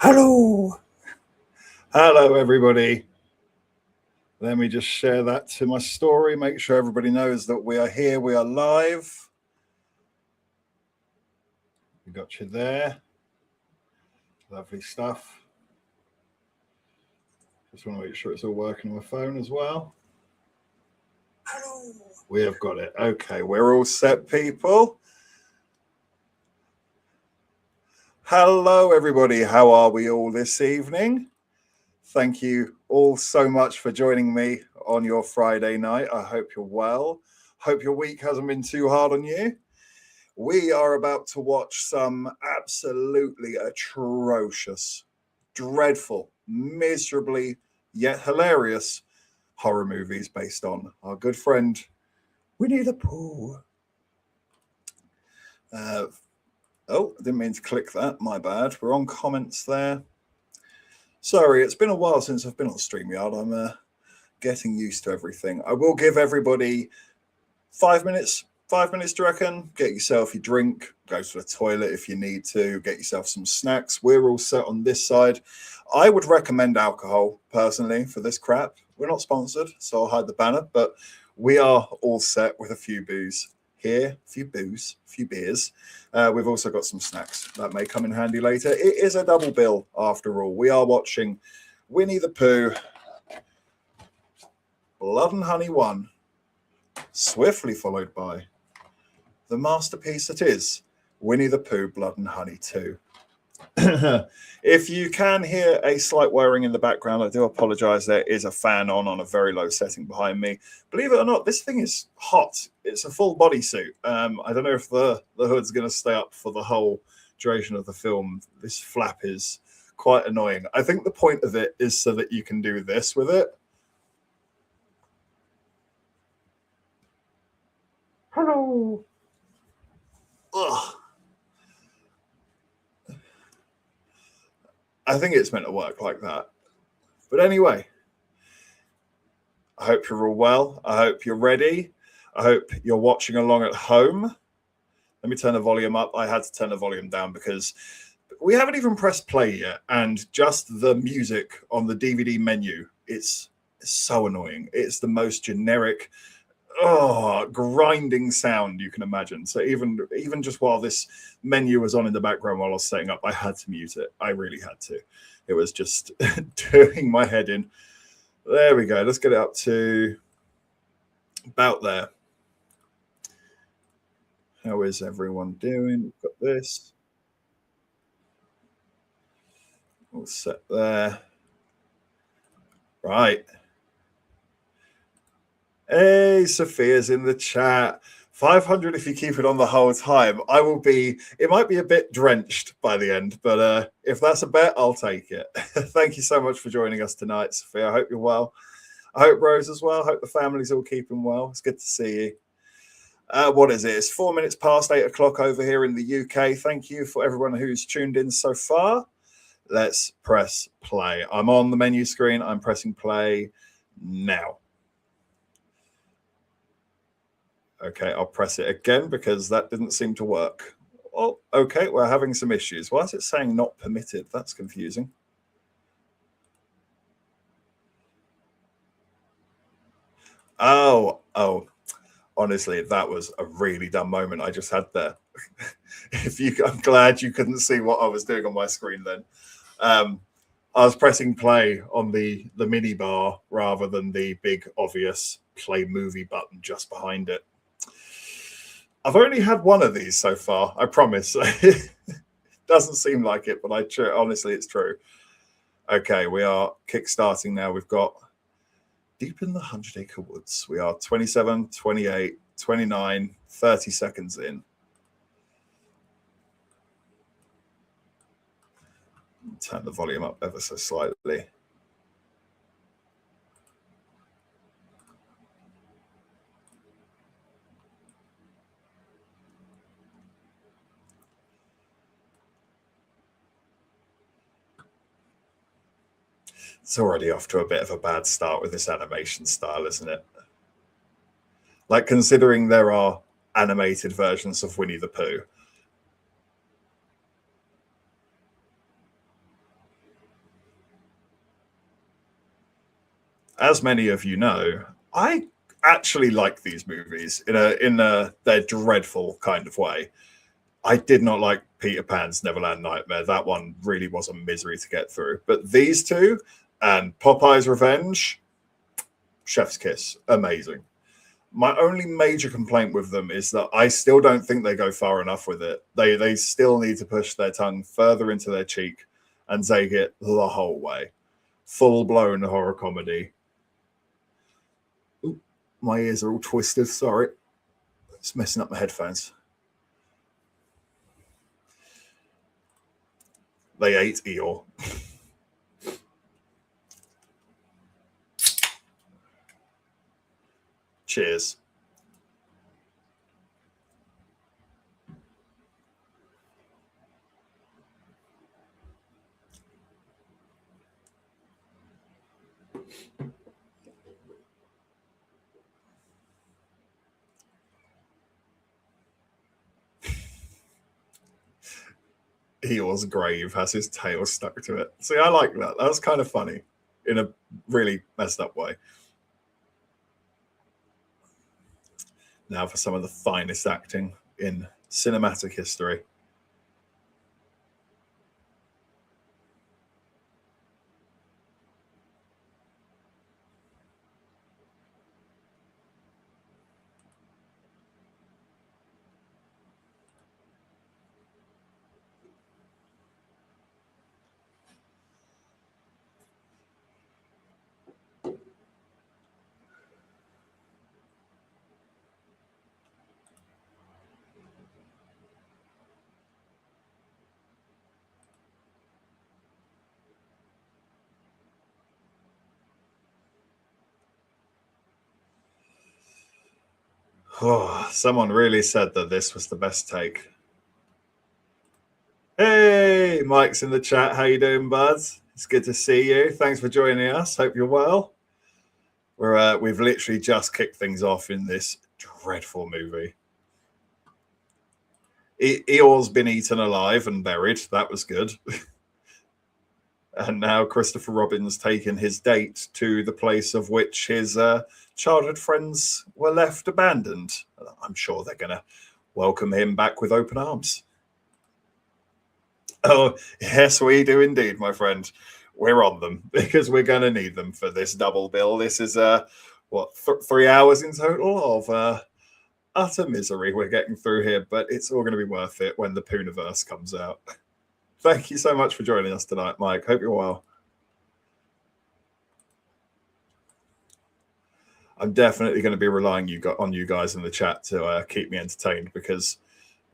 Hello. Hello, everybody. Let me just share that to my story. Make sure everybody knows that we are here. We are live. We got you there. Lovely stuff. Just want to make sure it's all working on my phone as well. Hello. We have got it. Okay, we're all set, people. Hello, everybody. How are we all this evening? Thank you all so much for joining me on your Friday night. I hope you're well. Hope your week hasn't been too hard on you. We are about to watch some absolutely atrocious, dreadful, miserably yet hilarious horror movies based on our good friend Winnie the Pooh. I didn't mean to click that. My bad. We're on comments there. Sorry, it's been a while since I've been on StreamYard. I'm getting used to everything. I will give everybody 5 minutes. 5 minutes, do you reckon? Get yourself your drink, go to the toilet if you need to, get yourself some snacks. We're all set on this side. I would recommend alcohol, personally, for this crap. We're not sponsored, so I'll hide the banner, but we are all set with a few booze here, a few beers. We've also got some snacks that may come in handy later. It is a double bill, after all. We are watching Winnie the Pooh, Blood and Honey 1, swiftly followed by the masterpiece that is Winnie the Pooh, Blood and Honey 2. If you can hear a slight whirring in the background, I do apologize. There is a fan on a very low setting behind me. Believe it or not, this thing is hot. It's a full bodysuit. I don't know if the hood's going to stay up for the whole duration of the film. This flap is quite annoying. I think the point of it is so that you can do this with it. Hello. Ugh. I think it's meant to work like that. But anyway, I hope you're all well. I hope you're ready. I hope you're watching along at home. Let me turn the volume up. I had to turn the volume down because we haven't even pressed play yet. And just the music on the DVD menu, it's so annoying. It's the most generic, grinding sound you can imagine. So even just while this menu was on in the background while I was setting up, I had to mute it. I really had to. It was just doing my head in. There we go. Let's get it up to about there. How is everyone doing? We've got this all set there. Right. Hey, Sophia's in the chat. 500 if you keep it on the whole time. It might be a bit drenched by the end, but if that's a bet, I'll take it. Thank you so much for joining us tonight, Sophia. I hope you're well. I hope Rose as well. I hope the family's all keeping well. It's good to see you. What is it? It's 4 minutes past 8 o'clock over here in the UK. Thank you for everyone who's tuned in so far. Let's press play. I'm on the menu screen. I'm pressing play now. Okay, I'll press it again because that didn't seem to work. Oh, okay, we're having some issues. Why is it saying not permitted? That's confusing. Oh, honestly, that was a really dumb moment I just had there. I'm glad you couldn't see what I was doing on my screen then. I was pressing play on the mini bar rather than the big obvious play movie button just behind it. I've only had one of these so far, I promise. It doesn't seem like it, but honestly, it's true. Okay, we are kickstarting now. We've got Deep in the 100 Acre Woods. We are 27, 28, 29, 30 seconds in. Turn the volume up ever so slightly. It's already off to a bit of a bad start with this animation style, isn't it? Like, considering there are animated versions of Winnie the Pooh. as many of you know, I actually like these movies in their dreadful kind of way. I did not like Peter Pan's Neverland Nightmare. That one really was a misery to get through. But these two and Popeye's Revenge, chef's kiss, amazing. My only major complaint with them is that I still don't think they go far enough with it. They still need to push their tongue further into their cheek and take it the whole way. Full blown horror comedy. Ooh, my ears are all twisted. Sorry, it's messing up my headphones. They ate Eeyore. Cheers. Eeyore's grave has his tail stuck to it. See, I like that. That's kind of funny in a really messed up way. Now for some of the finest acting in cinematic history. Oh, someone really said that this was the best take. Hey, Mike's in the chat. How you doing, bud? It's good to see you. Thanks for joining us. Hope you're well. We've literally just kicked things off in this dreadful movie. Eeyore's been eaten alive and buried. That was good. And now Christopher Robin's taken his date to the place of which his childhood friends were left abandoned. I'm sure they're going to welcome him back with open arms. Oh, yes, we do indeed, my friend. We're on them because we're going to need them for this double bill. This is, 3 hours in total of utter misery we're getting through here, but it's all going to be worth it when the Poohniverse comes out. Thank you so much for joining us tonight, Mike. Hope you're well. I'm definitely going to be relying on you guys in the chat to keep me entertained because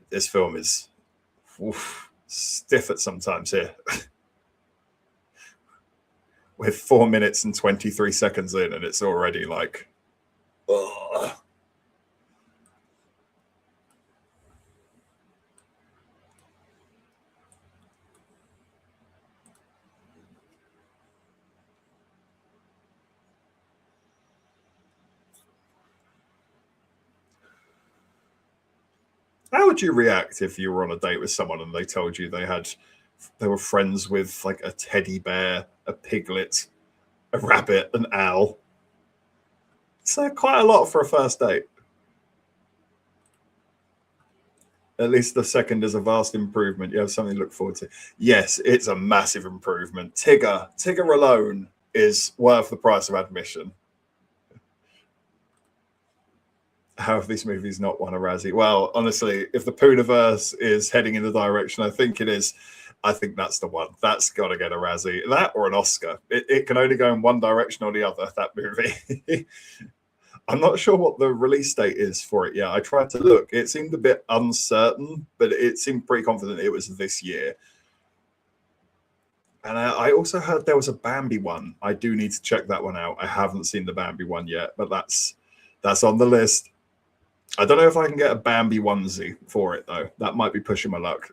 this film is stiff at sometimes here. We're 4 minutes and 23 seconds in, and it's already like, ugh. How would you react if you were on a date with someone and they told you they were friends with like a teddy bear, a piglet, a rabbit, an owl? It's quite a lot for a first date. At least the second is a vast improvement. You have something to look forward to. Yes, it's a massive improvement. Tigger alone is worth the price of admission. How have these movies not won a Razzie? Well, honestly, if the Poohniverse is heading in the direction I think it is, I think that's the one. That's got to get a Razzie. That or an Oscar. It can only go in one direction or the other, that movie. I'm not sure what the release date is for it yet. I tried to look. It seemed a bit uncertain, but it seemed pretty confident it was this year. And I also heard there was a Bambi one. I do need to check that one out. I haven't seen the Bambi one yet, but that's on the list. I don't know if I can get a Bambi onesie for it, though. That might be pushing my luck.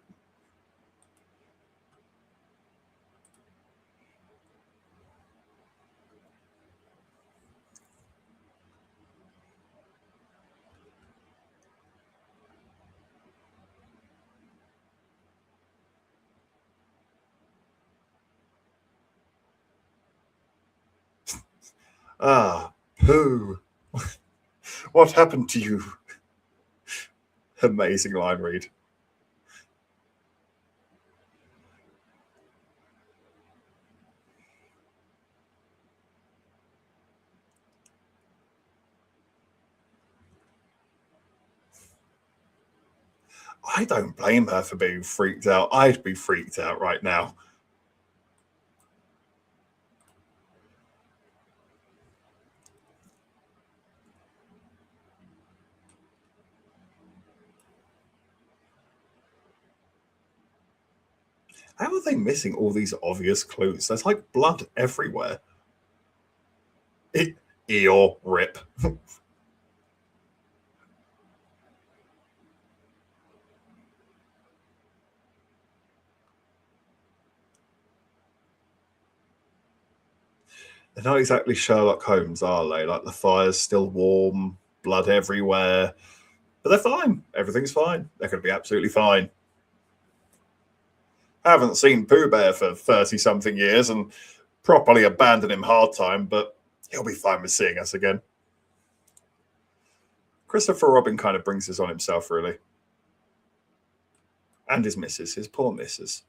Ah, Pooh. What happened to you? Amazing line read. I don't blame her for being freaked out. I'd be freaked out right now. How are they missing all these obvious clues? There's like blood everywhere. Eeyore, rip. They're not exactly Sherlock Holmes, are they? Like the fire's still warm, blood everywhere. But they're fine. Everything's fine. They're going to be absolutely fine. I haven't seen Pooh Bear for 30 something years and properly abandoned him hard time, but he'll be fine with seeing us again. Christopher Robin kind of brings this on himself, really. And his missus, his poor missus.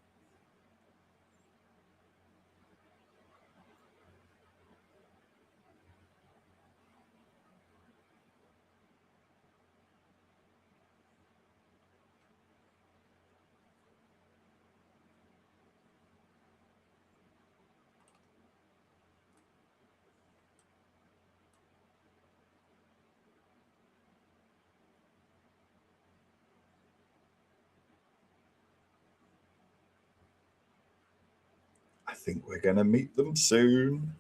I think we're going to meet them soon.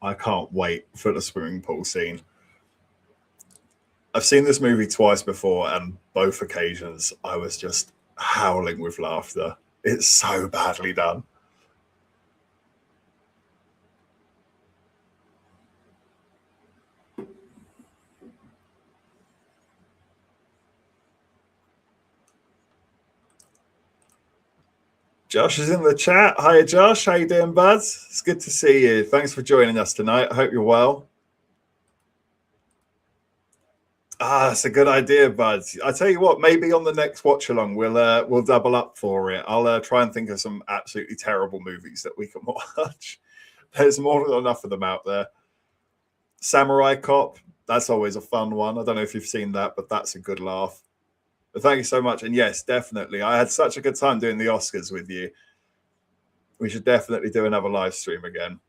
I can't wait for the swimming pool scene. I've seen this movie twice before, and both occasions I was just howling with laughter. It's so badly done. Josh is in the chat. Hi, Josh. How you doing, bud? It's good to see you. Thanks for joining us tonight. I hope you're well. Ah, that's a good idea, bud. I tell you what, maybe on the next watch along we'll double up for it. I'll try and think of some absolutely terrible movies that we can watch. There's more than enough of them out there. Samurai Cop, that's always a fun one. I don't know if you've seen that, but that's a good laugh. But thank you so much. And yes, definitely. I had such a good time doing the Oscars with you. We should definitely do another live stream again.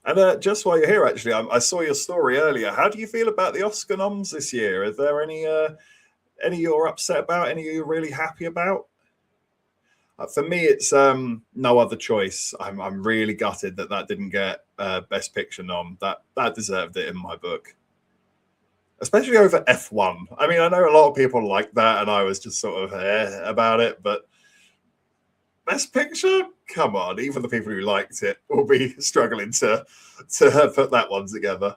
And just while you're here, actually, I saw your story earlier. How do you feel about the Oscar noms this year? Are there any you're upset about? Any you're really happy about? For me, it's No Other Choice. I'm really gutted that didn't get Best Picture nom. That deserved it in my book, especially over F1. I mean, I know a lot of people like that, and I was just sort of about it, but Best Picture? Come on, even the people who liked it will be struggling to put that one together.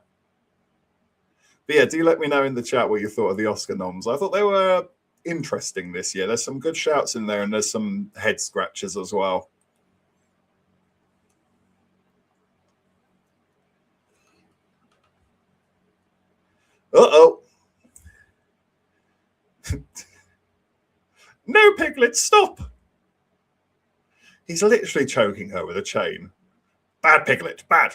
But yeah, do let me know in the chat what you thought of the Oscar noms. I thought they were interesting this year. There's some good shouts in there, and there's some head scratches as well. Uh-oh. No, Piglet, stop! He's literally choking her with a chain. Bad, Piglet, bad.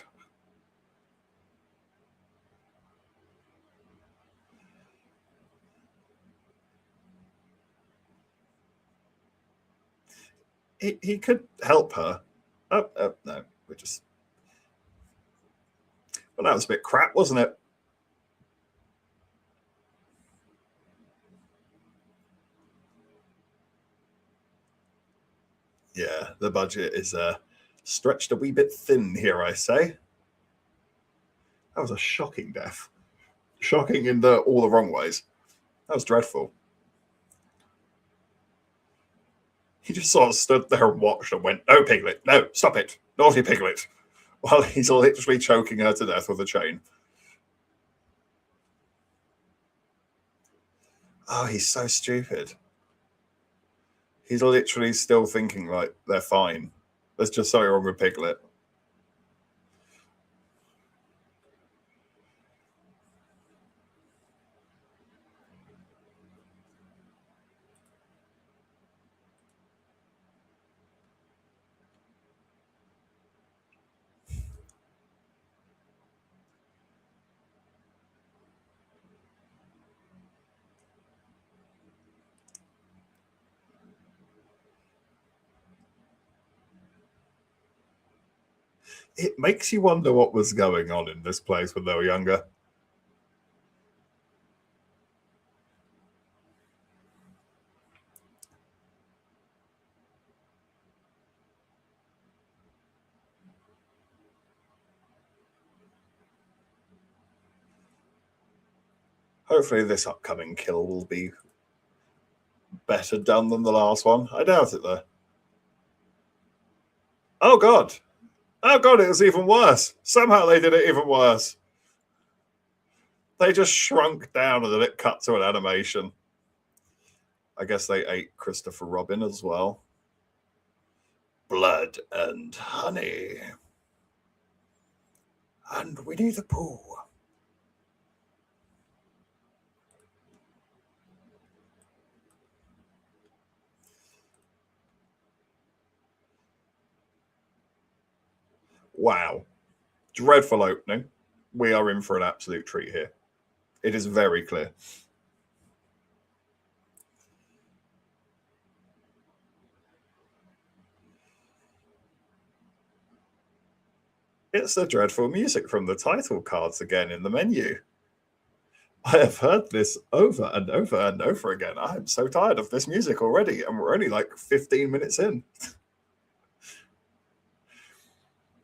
He could help her. Oh, no, we're just... Well, that was a bit crap, wasn't it? Yeah, the budget is stretched a wee bit thin here, I say. That was a shocking death. Shocking in all the wrong ways. That was dreadful. He just sort of stood there and watched and went, "No, Piglet, no, stop it, naughty Piglet," while he's literally choking her to death with a chain. Oh, he's so stupid. He's literally still thinking like they're fine. There's just something wrong with Piglet. It makes you wonder what was going on in this place when they were younger. Hopefully this upcoming kill will be better done than the last one. I doubt it, though. Oh, God. Oh, God, it was even worse. Somehow they did it even worse. They just shrunk down and then it cut to an animation. I guess they ate Christopher Robin as well. Blood and honey. And Winnie the Pooh. Wow. Dreadful opening. We are in for an absolute treat here. It is very clear. It's the dreadful music from the title cards again in the menu. I have heard this over and over and over again. I'm so tired of this music already, and we're only like 15 minutes in.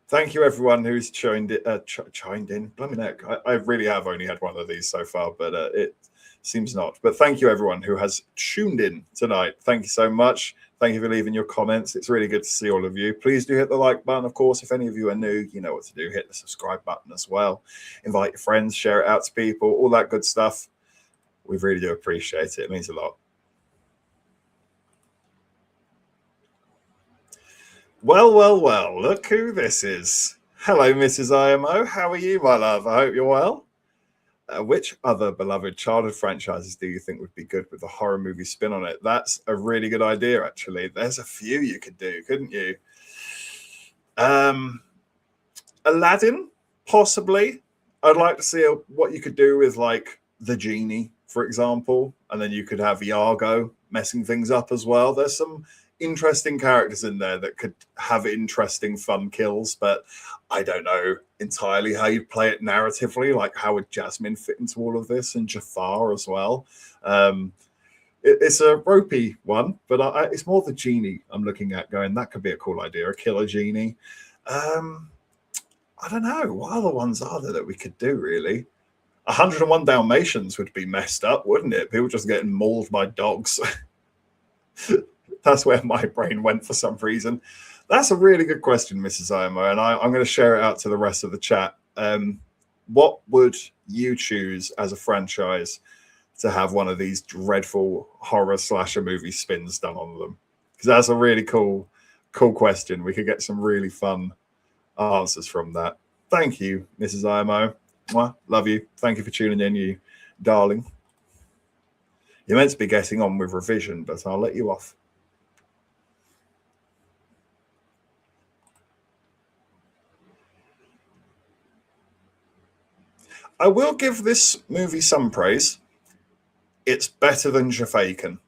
Thank you, everyone who's chimed in. Blimey neck. I really have only had one of these so far, but it seems not. But thank you, everyone who has tuned in tonight. Thank you so much. Thank you for leaving your comments. It's really good to see all of you. Please do hit the like button. Of course, if any of you are new, you know what to do. Hit the subscribe button as well. Invite your friends, share it out to people, all that good stuff. We really do appreciate it. It means a lot. Well, well, well, look who this is. Hello, Mrs. IMO. How are you, my love? I hope you're well. Which other beloved childhood franchises do you think would be good with a horror movie spin on it? That's a really good idea, actually. There's a few you could do, couldn't you? Aladdin, possibly. I'd like to see what you could do with like the genie, for example, and then you could have Iago messing things up as well. There's some interesting characters in there that could have interesting fun kills, but I don't know entirely how you'd play it narratively. Like, how would Jasmine fit into all of this, and Jafar as well? It's a ropey one, but it's more the genie I'm looking at going, that could be a cool idea, a killer genie. I don't know. What other ones are there that we could do, really? 101 Dalmatians would be messed up, wouldn't it? People just getting mauled by dogs. That's where my brain went for some reason. That's a really good question, Mrs. IMO, and I'm going to share it out to the rest of the chat. What would you choose as a franchise to have one of these dreadful horror slasher movie spins done on them? Because that's a really cool question. We could get some really fun answers from that. Thank you, Mrs. IMO. Mwah, love you. Thank you for tuning in, you darling. You're meant to be getting on with revision, but I'll let you off. I will give this movie some praise. It's better than Jafaken.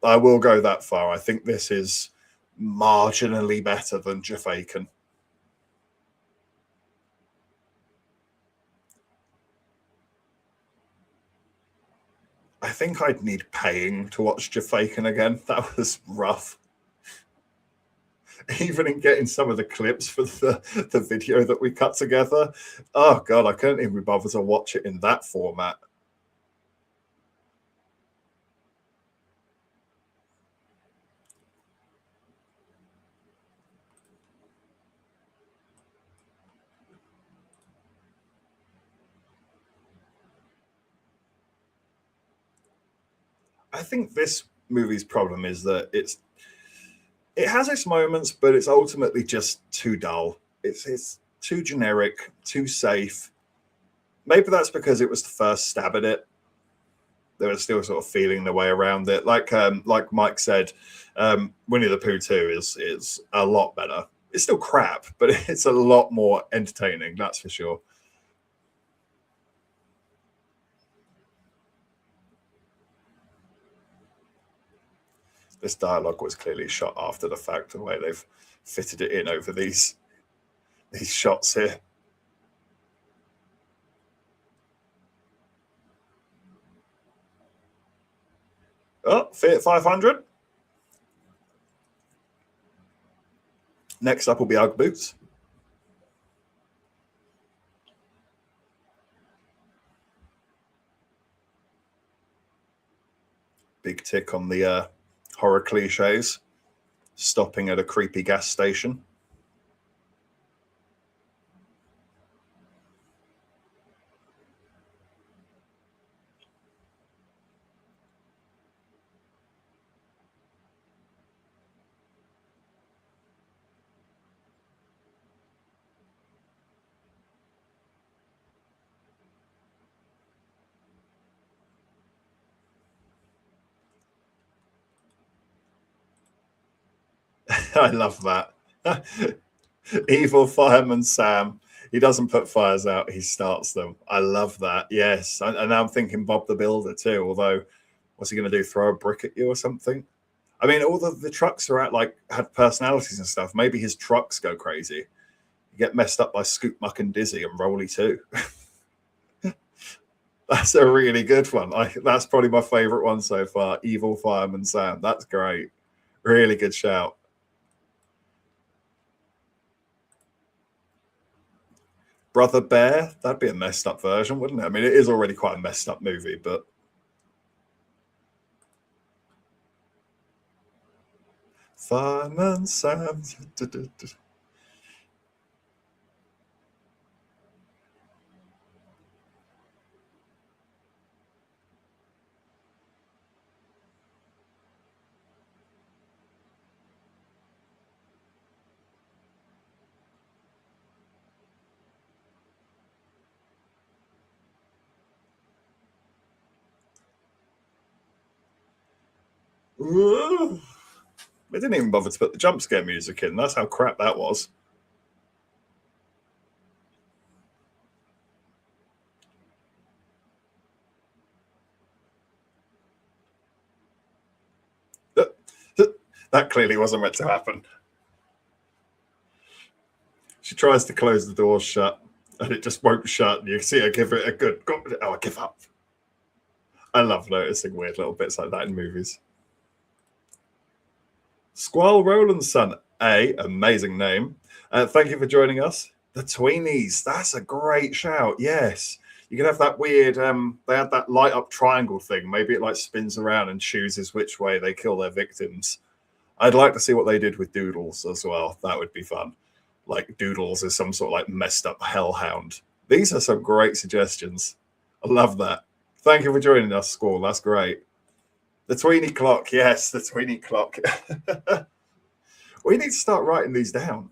I will go that far. I think this is marginally better than Jafaken. I think I'd need paying to watch Jafakin again. That was rough. Even in getting some of the clips for the video that we cut together. Oh God, I couldn't even be bothered to watch it in that format. I think this movie's problem is that it has its moments, but it's ultimately just too dull. It's too generic, too safe. Maybe that's because it was the first stab at it. They were still sort of feeling their way around it. Like Mike said, Winnie the Pooh 2 is a lot better. It's still crap, but it's a lot more entertaining, that's for sure. This dialogue was clearly shot after the fact, the way they've fitted it in over these shots here. Oh, Fiat 500. Next up will be Ugg boots. Big tick on the horror cliches. Stopping at a creepy gas station. I love that. Evil fireman Sam. He doesn't put fires out, he starts them. I love that. Yes. And now I'm thinking Bob the Builder too, although what's he going to do? Throw a brick at you or something? I mean, all the trucks are at had personalities and stuff. Maybe his trucks go crazy. You get messed up by Scoop Muck and Dizzy and Rolly too. That's a really good one. That's probably my favorite one so far. Evil fireman Sam. That's great. Really good shout. Brother Bear, that'd be a messed up version, wouldn't it? I mean, it is already quite a messed up movie, but Fireman Sam. Ooh. They didn't even bother to put the jump scare music in. That's how crap that was. That clearly wasn't meant to happen. She tries to close the door shut, and it just won't shut. And you see her give it a good, oh, I give up. I love noticing weird little bits like that in movies. Squall Roland's son, amazing name. Thank you for joining us. The Tweenies, that's a great shout. Yes, you can have that weird. They had that light up triangle thing. Maybe it spins around and chooses which way they kill their victims. I'd like to see what they did with Doodles as well. That would be fun. Like Doodles is some sort of messed up hellhound. These are some great suggestions. I love that. Thank you for joining us, Squall. That's great. The Tweenie clock. Yes, the Tweenie clock. We need to start writing these down.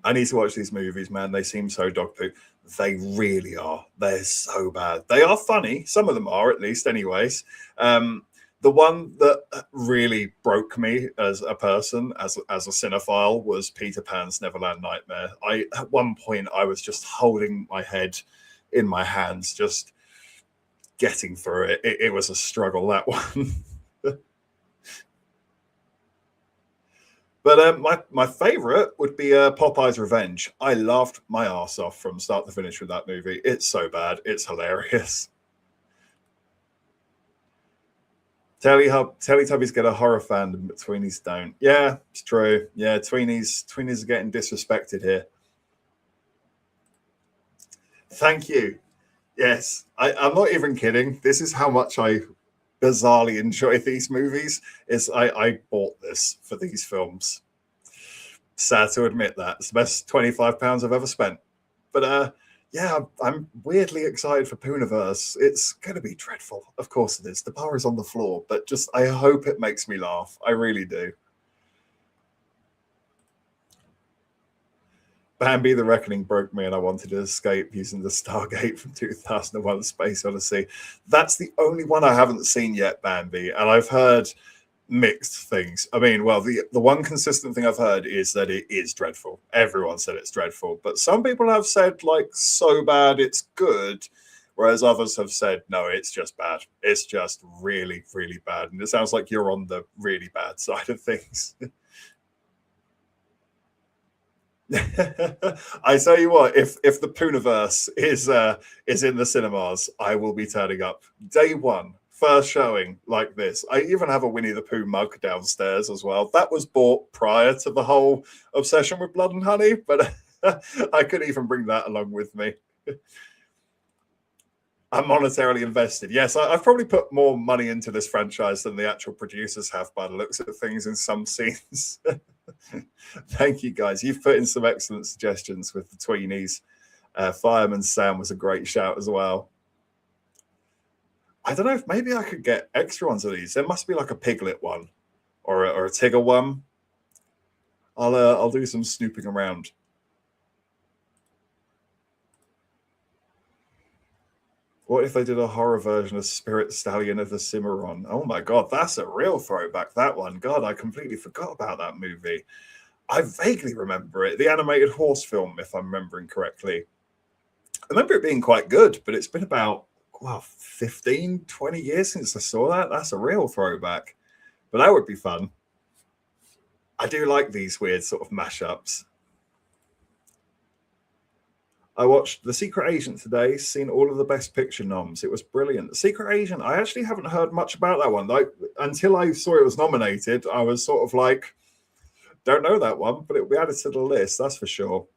I need to watch these movies, man. They seem so dog poo. They really are. They're so bad. They are funny. Some of them are, at least, anyways. The one that really broke me as a person, as a cinephile, was Peter Pan's Neverland Nightmare. At one point, I was just holding my head in my hands, just getting through it. It was a struggle, that one. But But my favorite would be Popeye's Revenge. I laughed my ass off from start to finish with that movie. It's so bad. It's hilarious. Teletubbies get a horror fandom, but Tweenies don't. Yeah, it's true. Yeah, Tweenies are getting disrespected here. Thank you. Yes, I'm not even kidding. This is how much I bizarrely enjoy these movies. Is I bought this for these films. Sad to admit that. It's the best £25 I've ever spent. But yeah, I'm weirdly excited for Poohniverse. It's going to be dreadful. Of course it is. The bar is on the floor, but just I hope it makes me laugh. I really do. Bambi the Reckoning broke me and I wanted to escape using the Stargate from 2001 Space Odyssey. That's the only one I haven't seen yet, Bambi, and I've heard mixed things. I mean, well, the one consistent thing I've heard is that it is dreadful. Everyone said it's dreadful, but some people have said like so bad it's good, whereas others have said no, it's just bad. It's just really, really bad. And it sounds like you're on the really bad side of things. I tell you what, if the Poohniverse is in the cinemas, I will be turning up day one, first showing like this. I even have a Winnie the Pooh mug downstairs as well. That was bought prior to the whole obsession with Blood and Honey, but I could even bring that along with me. I'm monetarily invested. Yes, I've probably put more money into this franchise than the actual producers have by the looks of things in some scenes. Thank you, guys. You've put in some excellent suggestions with the Tweenies. Fireman Sam was a great shout as well. I don't know if maybe I could get extra ones of these. There must be like a Piglet one or a Tigger one. I'll do some snooping around. What if they did a horror version of Spirit Stallion of the Cimarron? Oh my God, that's a real throwback, that one. God, I completely forgot about that movie. I vaguely remember it. The animated horse film, if I'm remembering correctly. I remember it being quite good, but it's been about 15, 20 years since I saw that. That's a real throwback. But that would be fun. I do like these weird sort of mashups. I watched The Secret Agent today, seen all of the Best Picture noms. It was brilliant. The Secret Agent, I actually haven't heard much about that one. Like, until I saw it was nominated, I was sort of like, don't know that one, but it'll be added to the list, that's for sure.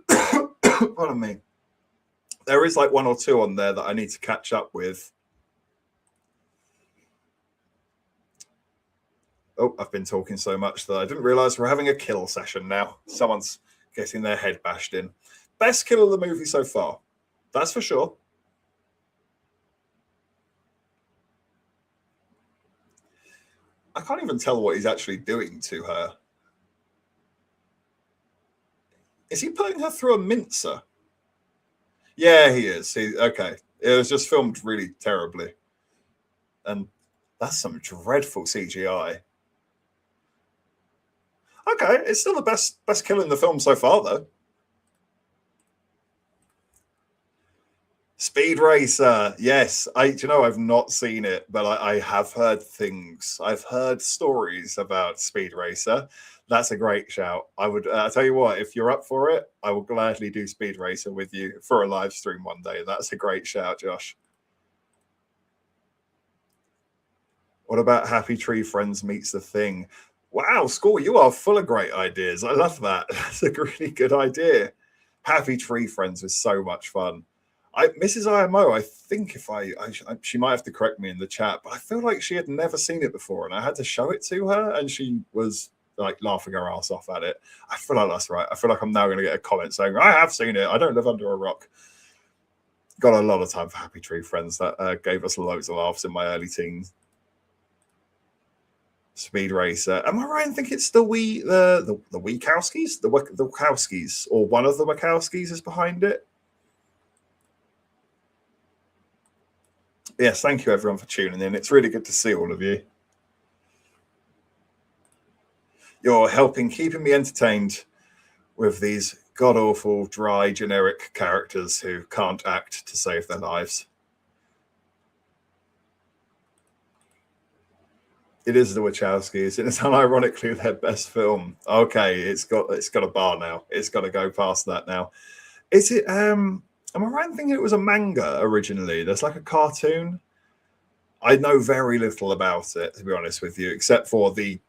Pardon me. There is like one or two on there that I need to catch up with. Oh, I've been talking so much that I didn't realize we're having a kill session now. Someone's getting their head bashed in. Best kill of the movie so far. That's for sure. I can't even tell what he's actually doing to her. Is he putting her through a mincer? Yeah, he is. Okay. It was just filmed really terribly. And that's some dreadful CGI. Okay, it's still the best kill in the film so far, though. Speed Racer, yes. I've not seen it, but I have heard things. I've heard stories about Speed Racer. That's a great shout. I would tell you what, if you're up for it, I will gladly do Speed Racer with you for a live stream one day. That's a great shout, Josh. What about Happy Tree Friends Meets the Thing? Wow, School, you are full of great ideas. I love that. That's a really good idea. Happy Tree Friends was so much fun. Mrs. IMO, I think she might have to correct me in the chat, but I feel like she had never seen it before, and I had to show it to her, and she was like laughing her ass off at it. I feel like that's right. I feel like I'm now going to get a comment saying I have seen it. I don't live under a rock. Got a lot of time for Happy Tree Friends. That gave us loads of laughs in my early teens. Speed Racer. Am I right? I think it's the Wachowskis, the Wachowskis, or one of the Wachowskis is behind it. Yes, thank you everyone for tuning in. It's really good to see all of you. You're keeping me entertained with these god-awful, dry, generic characters who can't act to save their lives. It is the Wachowskis, and it's unironically their best film. Okay, it's got a bar now. It's got to go past that now. Is it? Am I right in thinking it was a manga originally? There's like a cartoon. I know very little about it, to be honest with you, except for the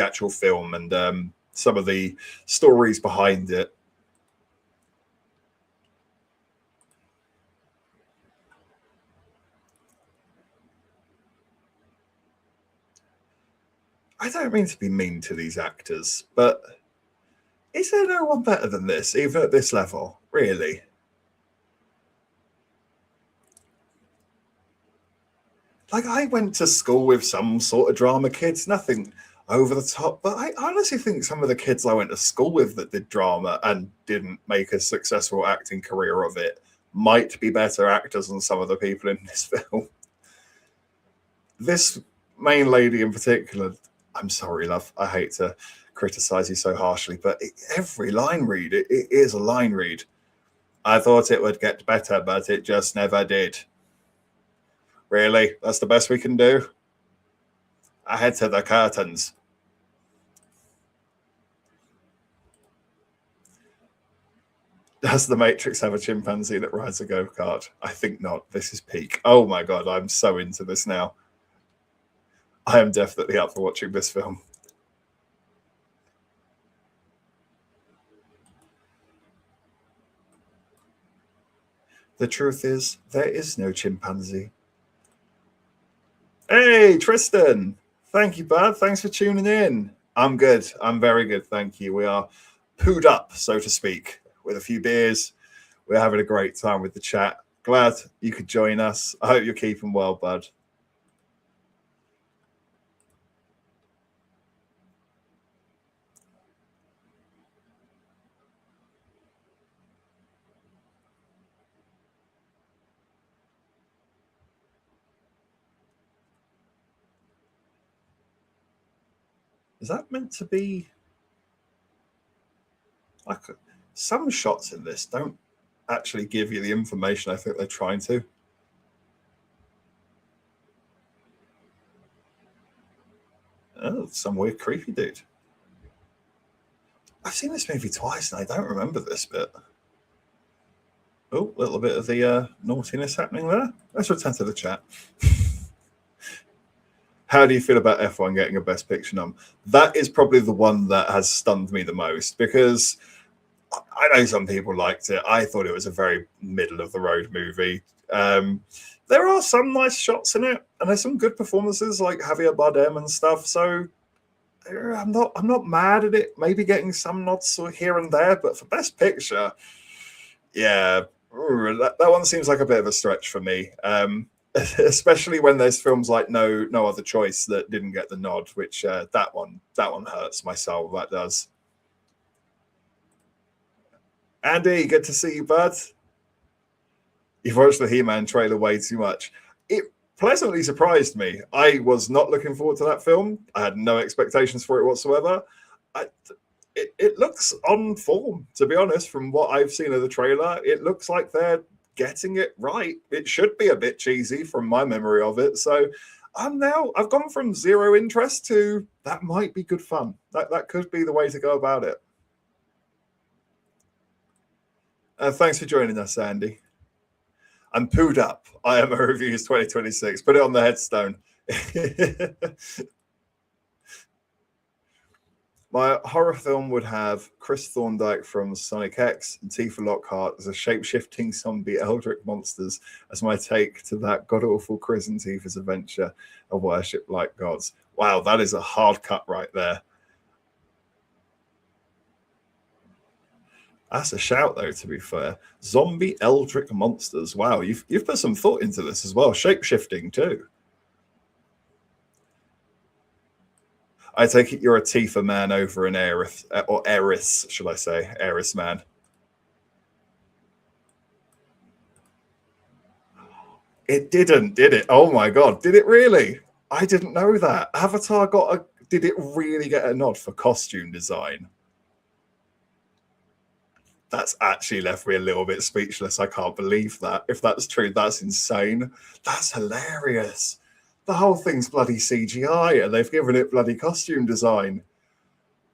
actual film and some of the stories behind it. I don't mean to be mean to these actors, but is there no one better than this, even at this level? Really? Like, I went to school with some sort of drama kids, nothing over the top, but I honestly think some of the kids I went to school with that did drama and didn't make a successful acting career of it might be better actors than some of the people in this film. This main lady in particular, I'm sorry, love, I hate to criticize you so harshly, but every line read, it is a line read. I thought it would get better, but it just never did. Really? That's the best we can do? I head to the curtains. Does the Matrix have a chimpanzee that rides a go-kart? I think not. This is peak. Oh my god, I'm so into this now. I am definitely up for watching this film. The truth is, there is no chimpanzee. Hey, Tristan. Thank you, bud. Thanks for tuning in. I'm good. I'm very good. Thank you. We are pooed up, so to speak, with a few beers. We're having a great time with the chat. Glad you could join us. I hope you're keeping well, bud. Is that meant to be like some shots in this don't actually give you the information I think they're trying to? Oh, some weird creepy dude. I've seen this movie twice and I don't remember this bit. Oh, a little bit of the naughtiness happening there. Let's return to the chat. How do you feel about F1 getting a Best Picture nom? That is probably the one that has stunned me the most because I know some people liked it. I thought it was a very middle of the road movie. There are some nice shots in it, and there's some good performances like Javier Bardem and stuff. So I'm not mad at it. Maybe getting some nods here and there, but for Best Picture, yeah, that one seems like a bit of a stretch for me. Especially when there's films like No Other Choice that didn't get the nod, which that one hurts my soul. That does. Andy, good to see you, bud. You've watched the He-Man trailer way too much. It pleasantly surprised me. I was not looking forward to that film. I had no expectations for it whatsoever. It looks on form, to be honest, from what I've seen of the trailer. It looks like they're getting it right. It should be a bit cheesy from my memory of it. So I've gone from zero interest to that might be good fun. That could be the way to go about it. Thanks for joining us, Andy. I'm pooed up. IMO Reviews 2026. Put it on the headstone. My horror film would have Chris Thorndike from Sonic X and Tifa Lockhart as a shape-shifting zombie eldritch monsters as my take to that god-awful Chris and Tifa's adventure of worship like gods. Wow, that is a hard cut right there. That's a shout, though, to be fair. Zombie eldritch monsters. Wow, you've put some thought into this as well. Shape-shifting, too. I take it you're a Tifa man over an Aerith, or Eris, should I say. Eris man. It didn't, did it? Oh my god, did it really? I didn't know that. Avatar did it really get a nod for costume design? That's actually left me a little bit speechless. I can't believe that. If that's true, that's insane. That's hilarious. the whole thing's bloody CGI and they've given it bloody costume design.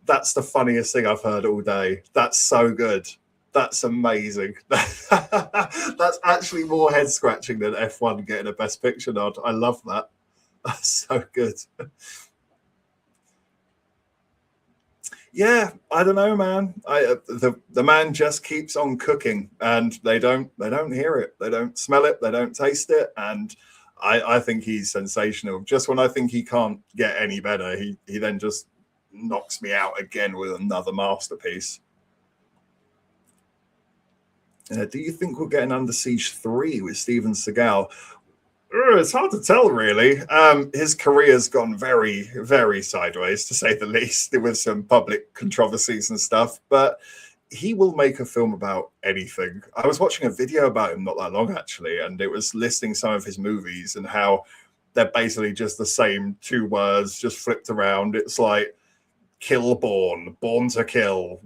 That's the funniest thing I've heard all day. That's so good. That's amazing. That's actually more head scratching than F1 getting a Best Picture nod. I love that. That's so good. Yeah, I don't know, man. The man just keeps on cooking, and they don't hear it, they don't smell it, they don't taste it, and I think he's sensational. Just when I think he can't get any better, he then just knocks me out again with another masterpiece. Do you think we'll get an Under Siege 3 with Steven Seagal? It's hard to tell, really. His career's gone very, very sideways, to say the least, with some public controversies and stuff. But he will make a film about anything. I was watching a video about him not that long, actually, and it was listing some of his movies and how they're basically just the same two words, just flipped around. It's like Killborn, Born to Kill,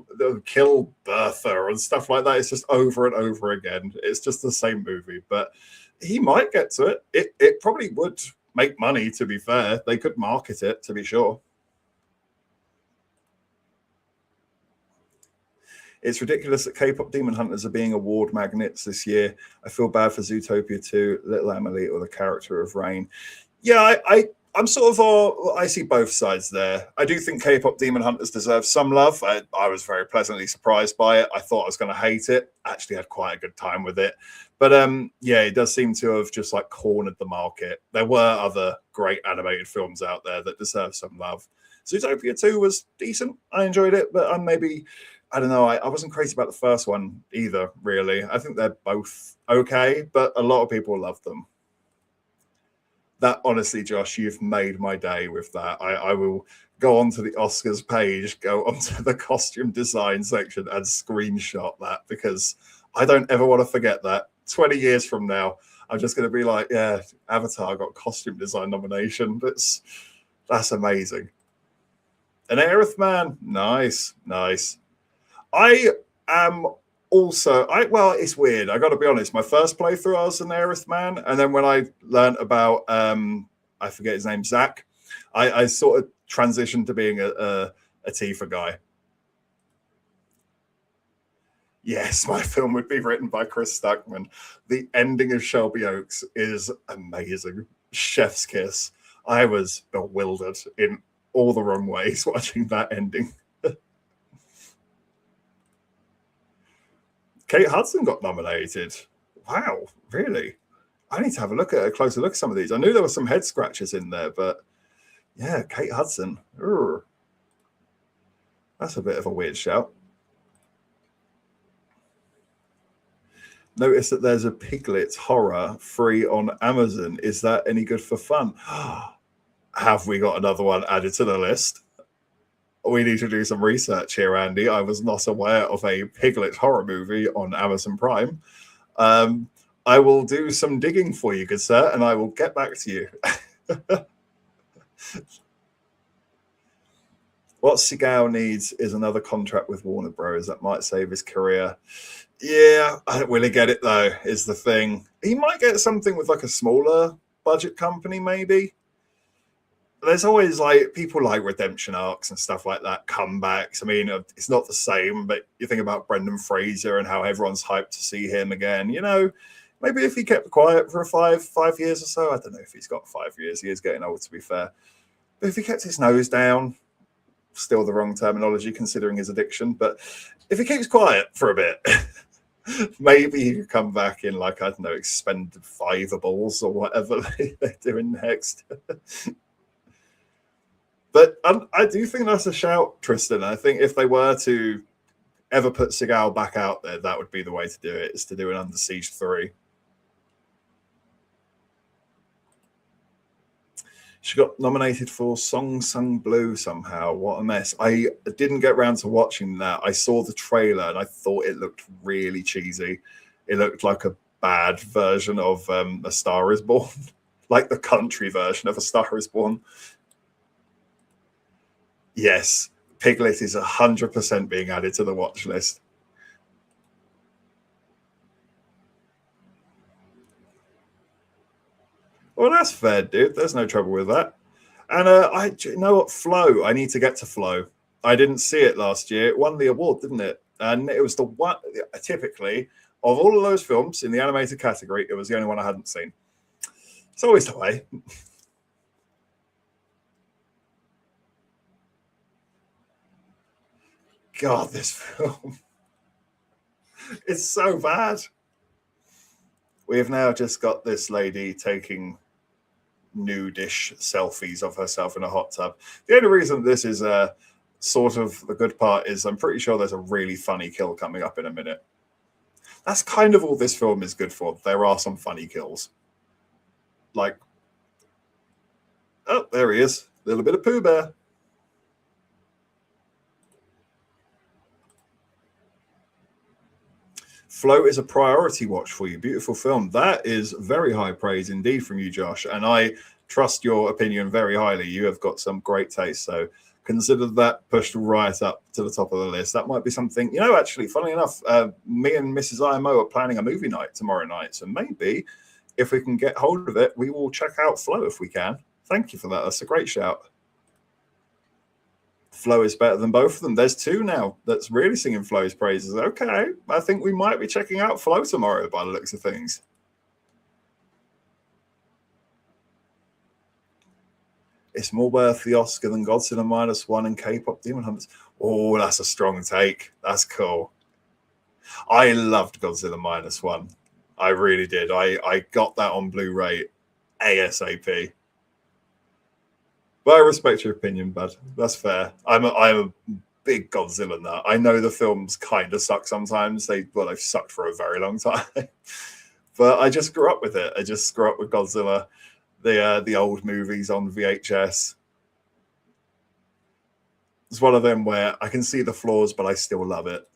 Kill Bertha, and stuff like that. It's just over and over again. It's just the same movie, but he might get to it. It probably would make money, to be fair. They could market it, to be sure. It's ridiculous that K-pop Demon Hunters are being award magnets this year. I feel bad for Zootopia 2, Little Emily, or the character of Rain. Yeah, I'm sort of, I see both sides there. I do think K-pop Demon Hunters deserve some love. I was very pleasantly surprised by it. I thought I was going to hate it. Actually had quite a good time with it. But yeah, it does seem to have just like cornered the market. There were other great animated films out there that deserve some love. Zootopia 2 was decent. I enjoyed it, but I don't know. I wasn't crazy about the first one either, really. I think they're both okay, but a lot of people love them. That, honestly, Josh, you've made my day with that. I will go onto the Oscars page, go onto the costume design section and screenshot that, because I don't ever want to forget that. 20 years from now, I'm just going to be like, yeah, Avatar got costume design nomination. That's amazing. An Aerith man. Nice. I am also, well, it's weird. I got to be honest. My first playthrough, I was an Aerith man, and then when I learned about, I forget his name, Zach, I sort of transitioned to being a Tifa guy. Yes, my film would be written by Chris Stuckman. The ending of Shelby Oaks is amazing. Chef's kiss. I was bewildered in all the wrong ways watching that ending. Kate Hudson got nominated. Wow, really? I need to have a closer look at some of these. I knew there were some head scratches in there, but yeah, Kate Hudson. Urgh. That's a bit of a weird shout. Notice that there's a Piglet horror free on Amazon. Is that any good for fun? Have we got another one added to the list? We need to do some research here, Andy. I was not aware of a Piglet horror movie on Amazon Prime. I will do some digging for you, good sir, and I will get back to you. What Seagal needs is another contract with Warner Bros. That might save his career. Yeah, I don't really get it, though, is the thing. He might get something with like a smaller budget company, maybe. There's always like people like redemption arcs and stuff like that, comebacks. I mean, it's not the same, but you think about Brendan Fraser and how everyone's hyped to see him again. You know, maybe if he kept quiet for 5 years or so, I don't know if he's got 5 years. He is getting old, to be fair. But if he kept his nose down, still the wrong terminology considering his addiction, but if he keeps quiet for a bit, maybe he could come back in like, I don't know, Expendables or whatever they're doing next. But I do think that's a shout, Tristan. I think if they were to ever put Seagal back out there, that would be the way to do it, is to do an Under Siege 3. She got nominated for Song Sung Blue somehow. What a mess. I didn't get around to watching that. I saw the trailer and I thought it looked really cheesy. It looked like a bad version of A Star is Born, like the country version of A Star is Born. Yes, Piglet is 100% being added to the watch list. Well, that's fair, dude. There's no trouble with that. And you know what? Flow. I need to get to Flow. I didn't see it last year. It won the award, didn't it? And it was the one. Typically, of all of those films in the animated category, it was the only one I hadn't seen. It's always the way. God, this film. It's so bad. We have now just got this lady taking nudish selfies of herself in a hot tub. The only reason this is sort of the good part is I'm pretty sure there's a really funny kill coming up in a minute. That's kind of all this film is good for. There are some funny kills. Like, oh, there he is. A little bit of Pooh Bear. Flow is a priority watch for you. Beautiful film. That is very high praise indeed from you, Josh. And I trust your opinion very highly. You have got some great taste. So consider that pushed right up to the top of the list. That might be something, you know, actually, funny enough, me and Mrs. IMO are planning a movie night tomorrow night. So maybe if we can get hold of it, we will check out Flow if we can. Thank you for that. That's a great shout. Flow is better than both of them. There's two now that's really singing Flow's praises. Okay, I think we might be checking out Flow tomorrow by the looks of things. It's more worth the Oscar than Godzilla -1 and K-pop Demon Hunters. Oh, that's a strong take. That's cool. I loved Godzilla -1. I really did. I got that on Blu-ray ASAP. But I respect your opinion, bud. That's fair. I'm a big Godzilla nut. I know the films kind of suck sometimes. They've sucked for a very long time. But I just grew up with it. I just grew up with Godzilla, the old movies on VHS. It's one of them where I can see the flaws, but I still love it.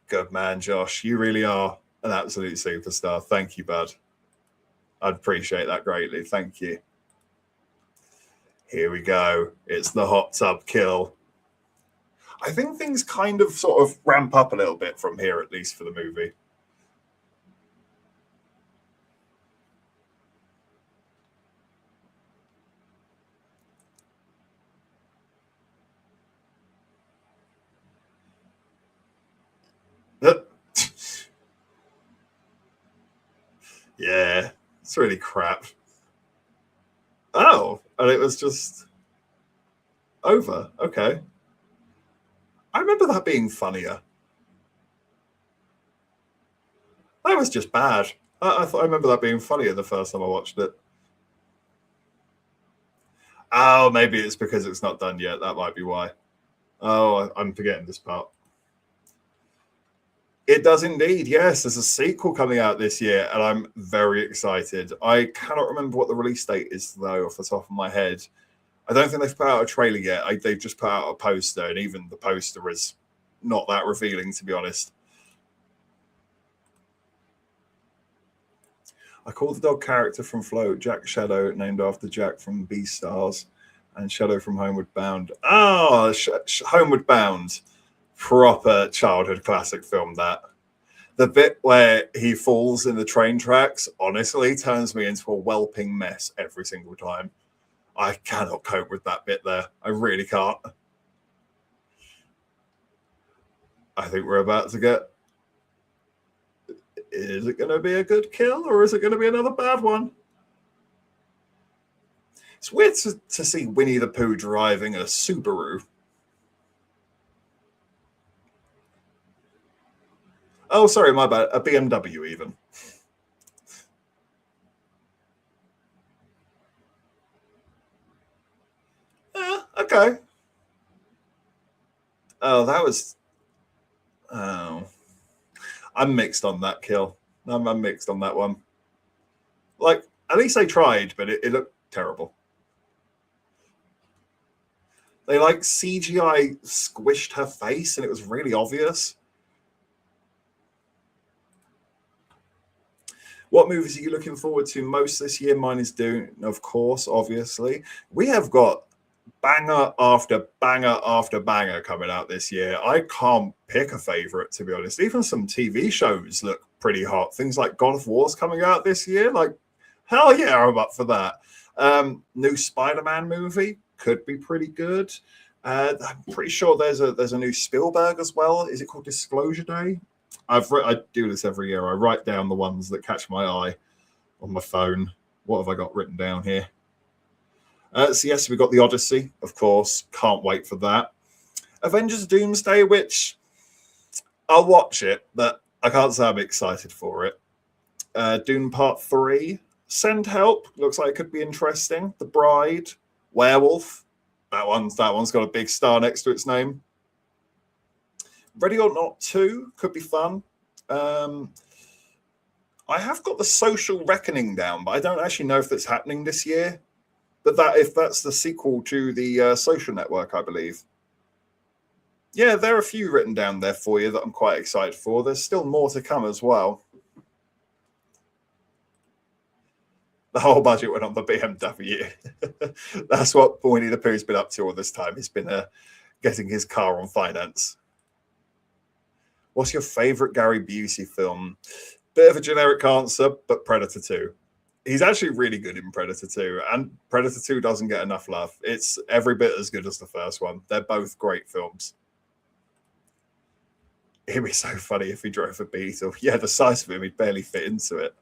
Good man, Josh. You really are an absolute superstar. Thank you, bud. I'd appreciate that greatly. Thank you. Here we go. It's the hot tub kill. I think things kind of sort of ramp up a little bit from here, at least for the movie. Yeah, it's really crap. Oh, and it was just over. Okay. I remember that being funnier. That was just bad. I remember that being funnier the first time I watched it. Oh, maybe it's because it's not done yet. That might be why. Oh, I'm forgetting this part. It does indeed, yes. There's a sequel coming out this year, and I'm very excited. I cannot remember what the release date is, though, off the top of my head. I don't think they've put out a trailer yet. They've just put out a poster, and even the poster is not that revealing, to be honest. I call the dog character from Float Jack Shadow, named after Jack from Beastars, and Shadow from Homeward Bound. Oh, Homeward Bound. Proper childhood classic film, that. The bit where he falls in the train tracks, honestly, turns me into a whelping mess every single time. I cannot cope with that bit there. I really can't. I think we're about to get... Is it going to be a good kill, or is it going to be another bad one? It's weird to see Winnie the Pooh driving a Subaru. Oh, sorry, my bad. A BMW, even. Okay. Oh, that was... Oh. I'm mixed on that kill. I'm mixed on that one. Like, at least they tried, but it looked terrible. They, like, CGI squished her face, and it was really obvious. What movies are you looking forward to most this year? Mine is Dune, of course, obviously. We have got banger after banger after banger coming out this year. I can't pick a favorite, to be honest. Even some TV shows look pretty hot. Things like God of War's coming out this year. Like, hell yeah, I'm up for that. New Spider-Man movie could be pretty good. I'm pretty sure there's a new Spielberg as well. Is it called Disclosure Day? I do this every year. I write down the ones that catch my eye on my phone. What have I got written down here? So yes, we've got The Odyssey, of course. Can't wait for that. Avengers Doomsday, which I'll watch it, but I can't say I'm excited for it. Dune Part 3. Send Help. Looks like it could be interesting. The Bride. Werewolf. That one's got a big star next to its name. Ready or Not 2 could be fun. I have got The Social Reckoning down, but I don't actually know if that's happening this year. But if that's the sequel to the Social Network, I believe. Yeah, there are a few written down there for you that I'm quite excited for. There's still more to come as well. The whole budget went on the BMW. That's what Winnie the Pooh's been up to all this time. He's been getting his car on finance. What's your favorite Gary Busey film? Bit of a generic answer, but Predator 2. He's actually really good in Predator 2, and Predator 2 doesn't get enough love. It's every bit as good as the first one. They're both great films. It'd be so funny if he drove a Beetle. Yeah, the size of him, he'd barely fit into it.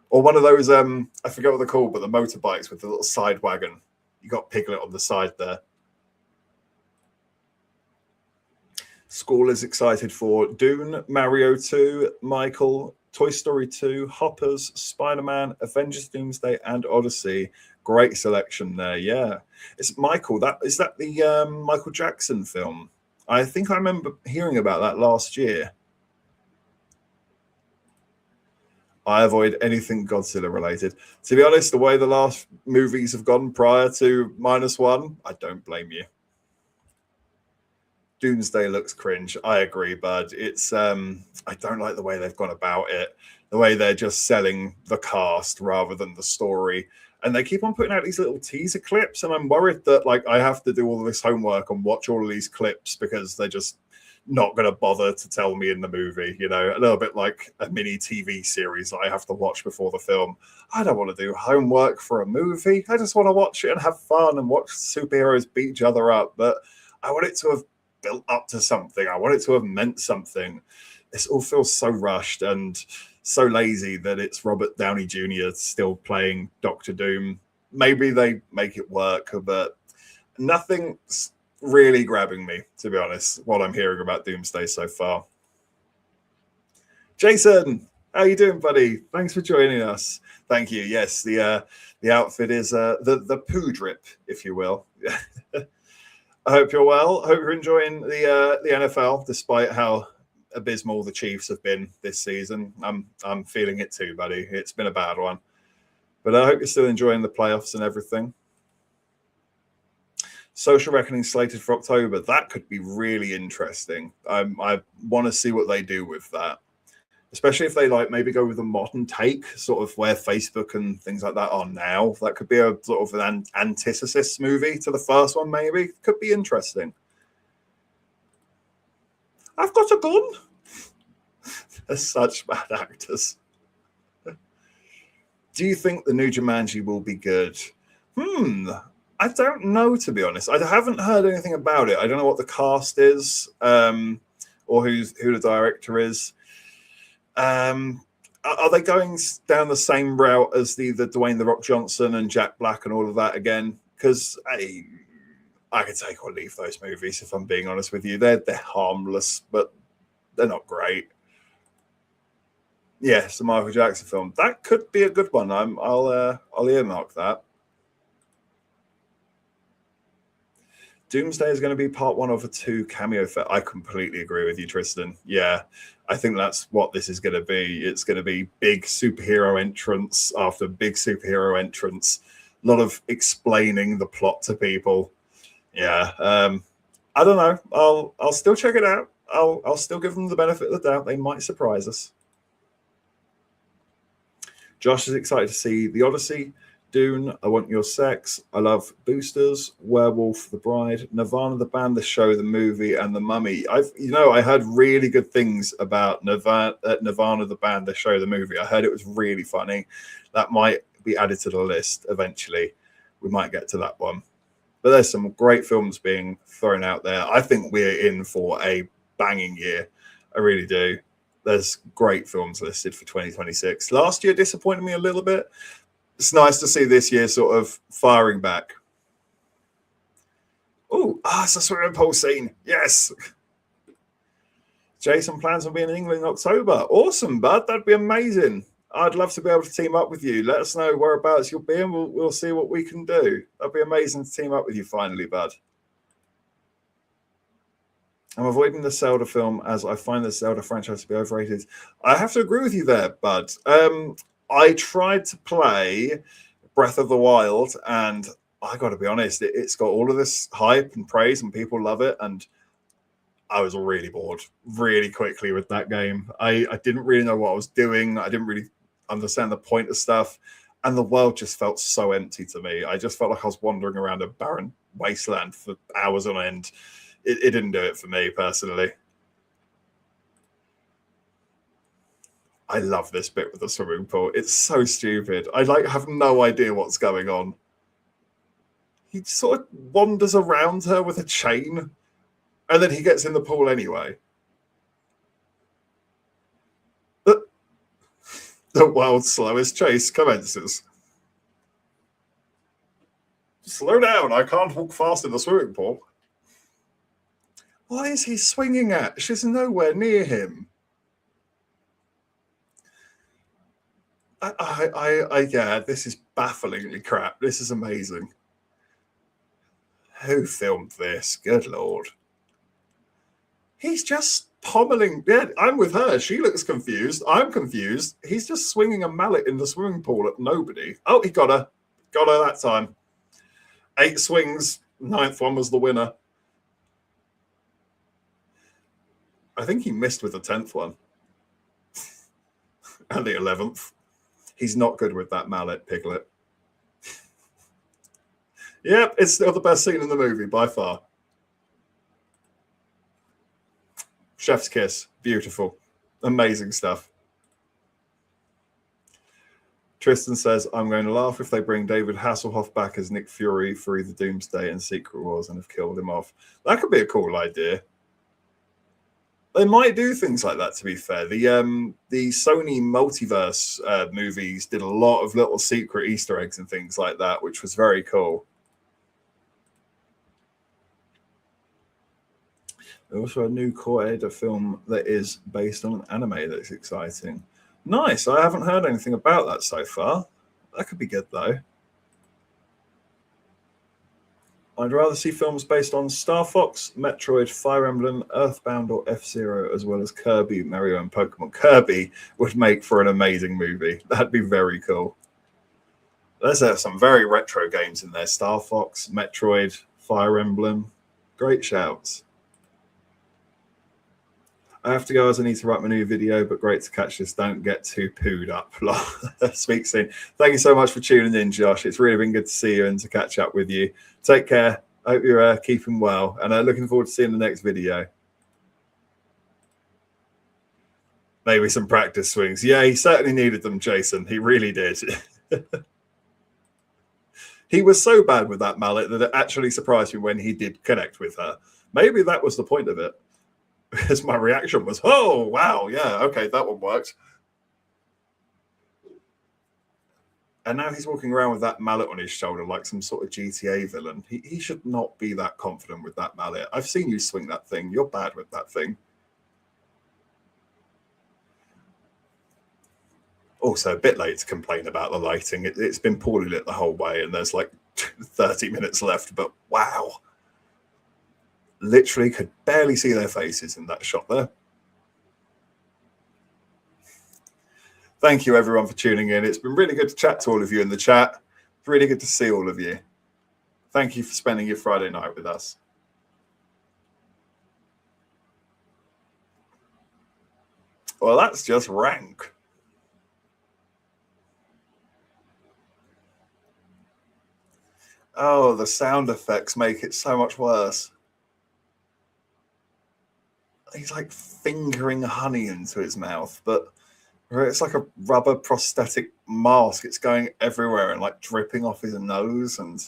Or one of those, I forget what they're called, but the motorbikes with the little side wagon. You got Piglet on the side there. School is excited for Dune, Mario 2, Michael, Toy Story 2, Hoppers, Spider-Man, Avengers Doomsday, and Odyssey. Great selection there, yeah. It's Michael. Is that the Michael Jackson film? I think I remember hearing about that last year. I avoid anything Godzilla related. To be honest, the way the last movies have gone prior to -1, I don't blame you. Doomsday looks cringe. I agree, bud. It's I don't like the way they've gone about it. The way they're just selling the cast rather than the story. And they keep on putting out these little teaser clips, and I'm worried that like I have to do all of this homework and watch all of these clips because they're just not going to bother to tell me in the movie, you know, a little bit like a mini TV series that I have to watch before the film. I don't want to do homework for a movie. I just want to watch it and have fun and watch superheroes beat each other up. But I want it to have built up to something. I want it to have meant something. This all feels so rushed and so lazy that it's Robert Downey Jr. still playing Doctor Doom. Maybe they make it work, but nothing's really grabbing me, to be honest, what I'm hearing about Doomsday so far. Jason, how you doing, buddy? Thanks for joining us. Thank you. Yes, the outfit is the poo drip, if you will. I hope you're well. I hope you're enjoying the NFL, despite how abysmal the Chiefs have been this season. I'm feeling it too, buddy. It's been a bad one. But I hope you're still enjoying the playoffs and everything. Social Reckoning slated for October. That could be really interesting. I want to see what they do with that. Especially if they like maybe go with a modern take, sort of where Facebook and things like that are now. That could be a sort of an antithesis movie to the first one, maybe. Could be interesting. I've got a gun. They're such bad actors. Do you think the new Jumanji will be good? I don't know, to be honest. I haven't heard anything about it. I don't know what the cast is or who the director is. Are they going down the same route as the Dwayne The Rock Johnson and Jack Black and all of that again? Because I could take or leave those movies, if I'm being honest with you. They're harmless, but they're not great. Yes, the Michael Jackson film. That could be a good one. I'll earmark that. Doomsday is going to be part 1 of a 2 cameo film. I completely agree with you, Tristan. Yeah, I think that's what this is going to be. It's going to be big superhero entrance after big superhero entrance. A lot of explaining the plot to people. Yeah, I don't know. I'll still check it out. I'll still give them the benefit of the doubt. They might surprise us. Josh is excited to see The Odyssey, Dune, I Want Your Sex, I Love Boosters, Werewolf, The Bride, Nirvana the band, the show, the movie, and The Mummy. I heard really good things about Nirvana the band, the show, the movie. I heard it was really funny. That might be added to the list eventually. We might get to that one. But there's some great films being thrown out there. I think we're in for a banging year. I really do. There's great films listed for 2026. Last year disappointed me a little bit. It's nice to see this year sort of firing back. It's a swimming pool scene. Yes. Jason plans on being in England in October. Awesome, bud. That'd be amazing. I'd love to be able to team up with you. Let us know whereabouts you'll be and we'll see what we can do. That'd be amazing to team up with you finally, bud. I'm avoiding the Zelda film as I find the Zelda franchise to be overrated. I have to agree with you there, bud. I tried to play Breath of the Wild, and I got to be honest, it's got all of this hype and praise, and people love it. And I was really bored really quickly with that game. I didn't really know what I was doing. I didn't really understand the point of stuff. And the world just felt so empty to me. I just felt like I was wandering around a barren wasteland for hours on end. It didn't do it for me personally. I love this bit with the swimming pool. It's so stupid. I have no idea what's going on. He sort of wanders around her with a chain, and then he gets in the pool anyway. The world's slowest chase commences. Slow down. I can't walk fast in the swimming pool. Why is he swinging at? She's nowhere near him. Yeah, this is bafflingly crap. This is amazing. Who filmed this? Good Lord. He's just pommeling. Yeah, I'm with her. She looks confused. I'm confused. He's just swinging a mallet in the swimming pool at nobody. Oh, he got her. Got her that time. 8 swings. 9th one was the winner. I think he missed with the 10th one. And the 11th. He's not good with that mallet, Piglet. Yep, it's still the best scene in the movie by far. Chef's kiss. Beautiful. Amazing stuff. Tristan says, I'm going to laugh if they bring David Hasselhoff back as Nick Fury for either Doomsday and Secret Wars and have killed him off. That could be a cool idea. They might do things like that, to be fair. The Sony multiverse movies did a lot of little secret Easter eggs and things like that, which was very cool. Also a new Koreeda film that is based on an anime that's exciting. Nice. I haven't heard anything about that so far. That could be good, though. I'd rather see films based on Star Fox, Metroid, Fire Emblem, Earthbound, or F-Zero, as well as Kirby, Mario, and Pokemon. Kirby would make for an amazing movie. That'd be very cool. There's some very retro games in there. Star Fox, Metroid, Fire Emblem. Great shouts. I have to go as I need to write my new video, but great to catch this. Don't get too pooed up. Speak soon. Thank you so much for tuning in, Josh. It's really been good to see you and to catch up with you. Take care. I hope you're keeping well, and looking forward to seeing the next video. Maybe some practice swings. Yeah, he certainly needed them, Jason. He really did. He was so bad with that mallet that it actually surprised me when he did connect with her. Maybe that was the point of it. Because my reaction was, oh, wow, yeah, okay, that one worked. And now he's walking around with that mallet on his shoulder like some sort of GTA villain. He should not be that confident with that mallet. I've seen you swing that thing. You're bad with that thing. Also, a bit late to complain about the lighting. It's been poorly lit the whole way, and there's like 30 minutes left, but wow. Literally could barely see their faces in that shot there. Thank you, everyone, for tuning in. It's been really good to chat to all of you in the chat. It's really good to see all of you. Thank you for spending your Friday night with us. Well, that's just rank. Oh, the sound effects make it so much worse. He's like fingering honey into his mouth, but it's like a rubber prosthetic mask. It's going everywhere and like dripping off his nose, and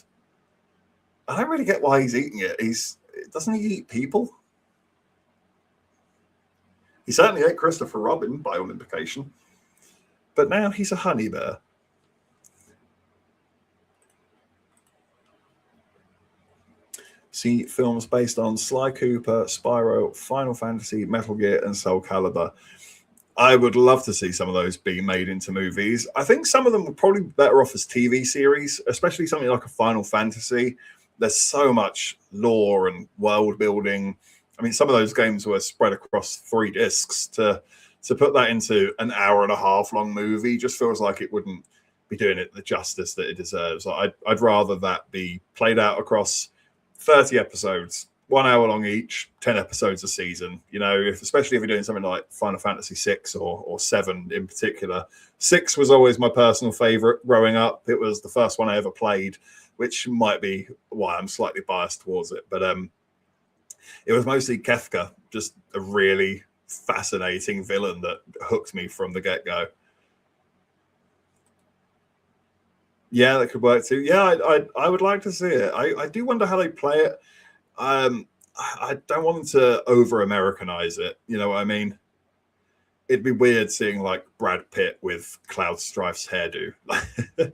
I don't really get why he's eating it. Doesn't he eat people? He certainly ate Christopher Robin, by all implication. But now he's a honey bear. See films based on Sly Cooper, Spyro, Final Fantasy, Metal Gear, and Soul Calibur. I would love to see some of those be made into movies. I think some of them would probably be better off as TV series, especially something like a Final Fantasy. There's so much lore and world building. I mean, some of those games were spread across 3 discs. To put that into an hour and a half long movie just feels like it wouldn't be doing it the justice that it deserves. I'd rather that be played out across 30 episodes, 1 hour long each, 10 episodes a season. You know, especially if you're doing something like Final Fantasy 6 or 7 in particular. 6 was always my personal favorite growing up. It was the first one I ever played, which might be why I'm slightly biased towards it. But it was mostly Kefka, just a really fascinating villain that hooked me from the get-go. Yeah, that could work too. Yeah, I would like to see it. I do wonder how they play it. I don't want them to over-Americanize it. You know what I mean? It'd be weird seeing like Brad Pitt with Cloud Strife's hairdo. I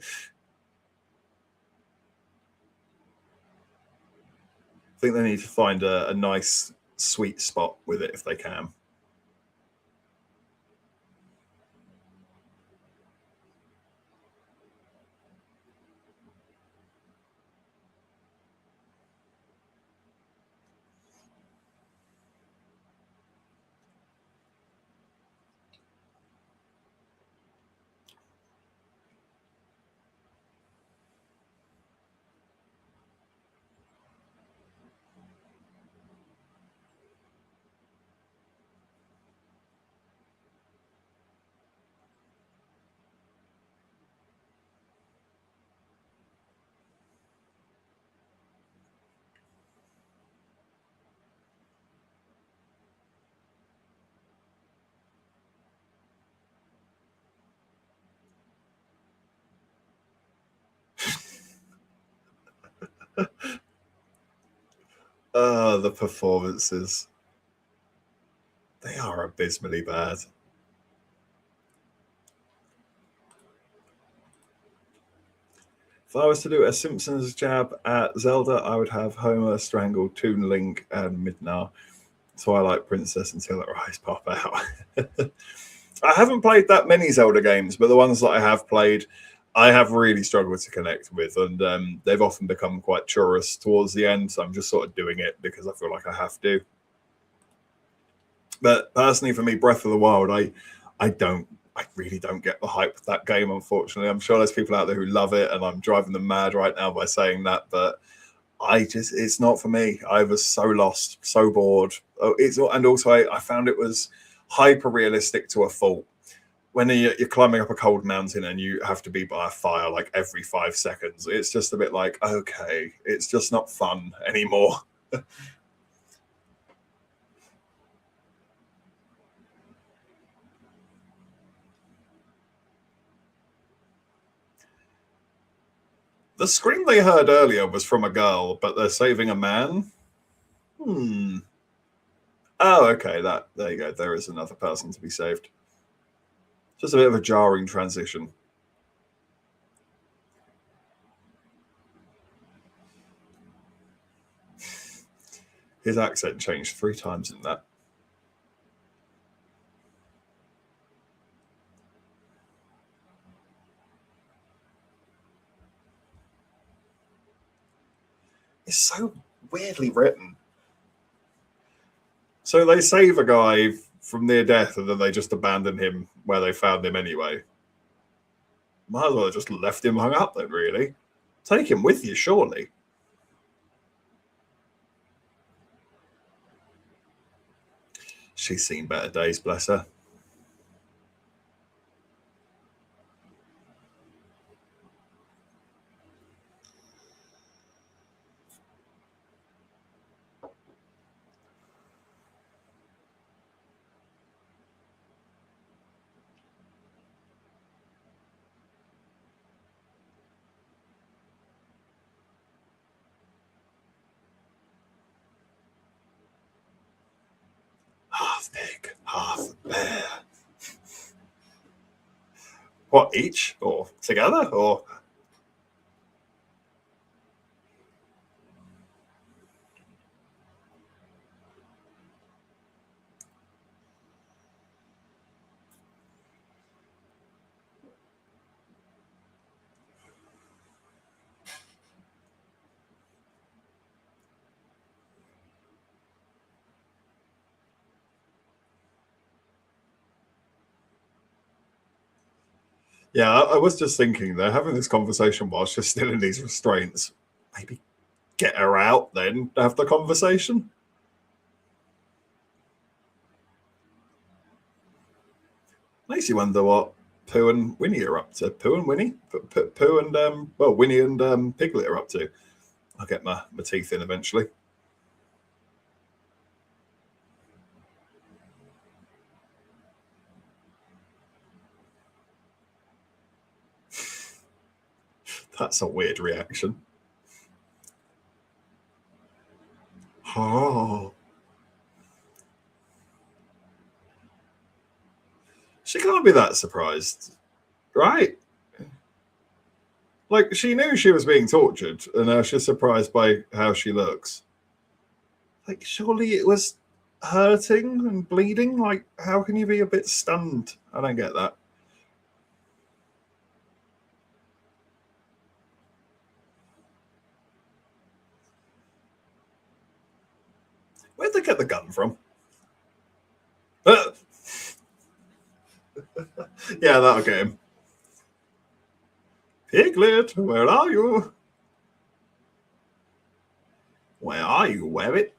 think they need to find a nice sweet spot with it if they can. The performances. They are abysmally bad. If I was to do a Simpsons jab at Zelda, I would have Homer strangle Toon Link and Midna, Twilight Princess until her eyes pop out. I haven't played that many Zelda games, but the ones that I have played, I have really struggled to connect with, and they've often become quite churlish towards the end. So I'm just sort of doing it because I feel like I have to. But personally, for me, Breath of the Wild, I really don't get the hype of that game. Unfortunately, I'm sure there's people out there who love it, and I'm driving them mad right now by saying that. But it's not for me. I was so lost, so bored. And also I found it was hyper realistic to a fault. When you're climbing up a cold mountain and you have to be by a fire like every 5 seconds, it's just a bit like, okay, it's just not fun anymore. The scream they heard earlier was from a girl, but they're saving a man. Oh, okay. There you go. There is another person to be saved. Just a bit of a jarring transition. His accent changed 3 times in that. It's so weirdly written. So they save a guy from near death and then they just abandon him where they found him anyway. Might as well have just left him hung up then, really. Take him with you, surely. She's seen better days, bless her. pig, half bear. What, each or together or? Yeah, I was just thinking they're having this conversation while she's still in these restraints. Maybe get her out then, have the conversation. Makes you wonder what Pooh and Winnie are up to. Pooh and Winnie? Pooh and, Winnie and Piglet are up to. I'll get my teeth in eventually. That's a weird reaction. Oh. She can't be that surprised, right? Like, she knew she was being tortured, and now she's surprised by how she looks. Like, surely it was hurting and bleeding? Like, how can you be a bit stunned? I don't get that. Where'd they get the gun from? Yeah, that'll get him. Piglet, where are you? Where are you, Wabbit?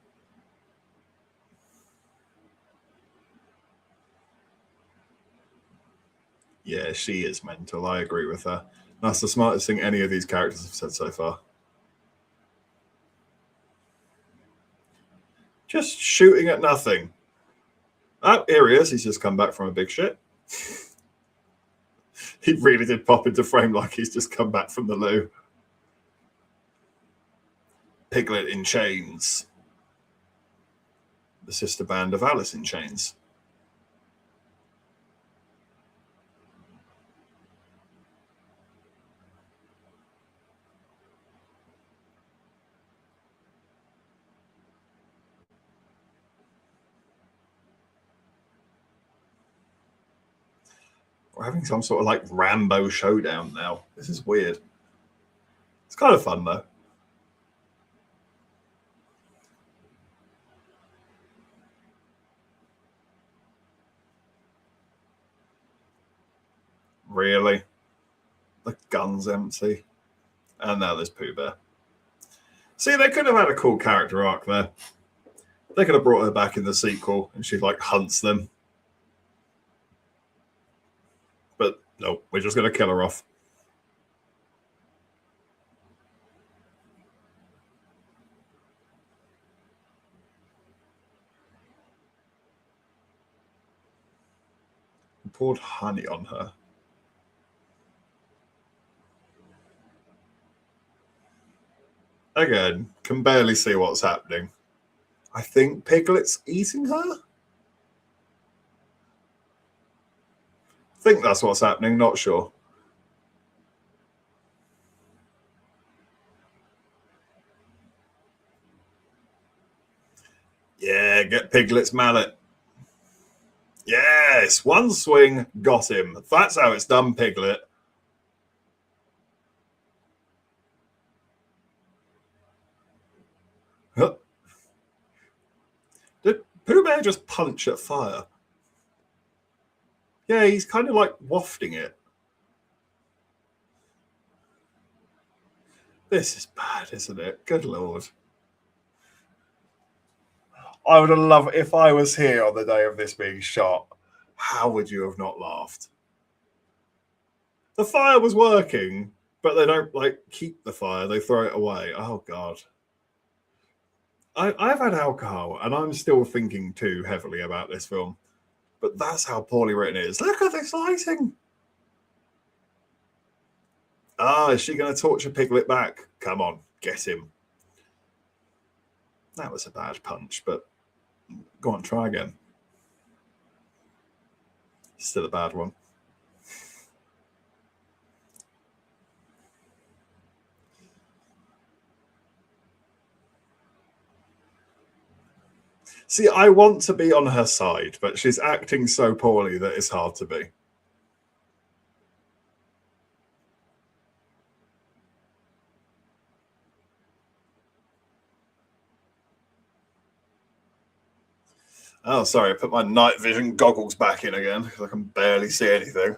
Yeah, she is mental. I agree with her. That's the smartest thing any of these characters have said so far. Just shooting at nothing. Oh, here he is. He's just come back from a big shit. He really did pop into frame like he's just come back from the loo. Piglet in chains. The sister band of Alice in Chains. We're having some sort of like Rambo showdown now. This is weird. It's kind of fun though. Really? The gun's empty. And now there's Pooh Bear. See, they could have had a cool character arc there. They could have brought her back in the sequel and she like hunts them. But no, we're just going to kill her off. Poured honey on her. Again, can barely see what's happening. I think Piglet's eating her? I think that's what's happening, not sure. Yeah, get Piglet's mallet. Yes, one swing, got him. That's how it's done, Piglet. Huh. Did Pooh Bear just punch at fire? Yeah, he's kind of like wafting it. This is bad, isn't it? Good Lord. I would have loved if I was here on the day of this being shot. How would you have not laughed? The fire was working, but they don't like keep the fire; they throw it away. Oh God! I've had alcohol, and I'm still thinking too heavily about this film. But that's how poorly written it is. Look at this lighting. Ah, is she going to torture Piglet back? Come on, get him. That was a bad punch, but go on, try again. Still a bad one. See, I want to be on her side, but she's acting so poorly that it's hard to be. Oh, sorry, I put my night vision goggles back in again because I can barely see anything.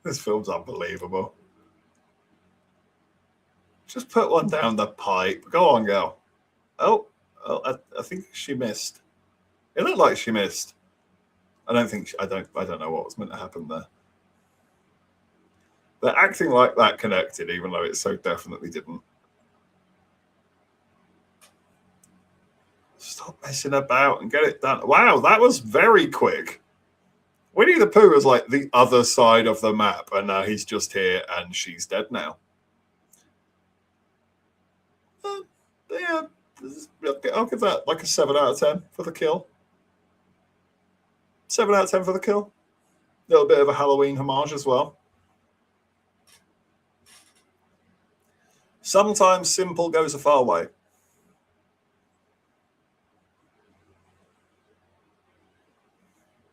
This film's unbelievable. Just put one down the pipe. Go on, girl. Oh, I think she missed. It looked like she missed. I don't know what was meant to happen there. They're acting like that connected, even though it so definitely didn't. Stop messing about and get it done. Wow, that was very quick. Winnie the Pooh is like the other side of the map, and now he's just here, and she's dead now. Yeah, I'll give that like a 7 out of 10 for the kill. 7 out of 10 for the kill. A little bit of a Halloween homage as well. Sometimes simple goes a far way.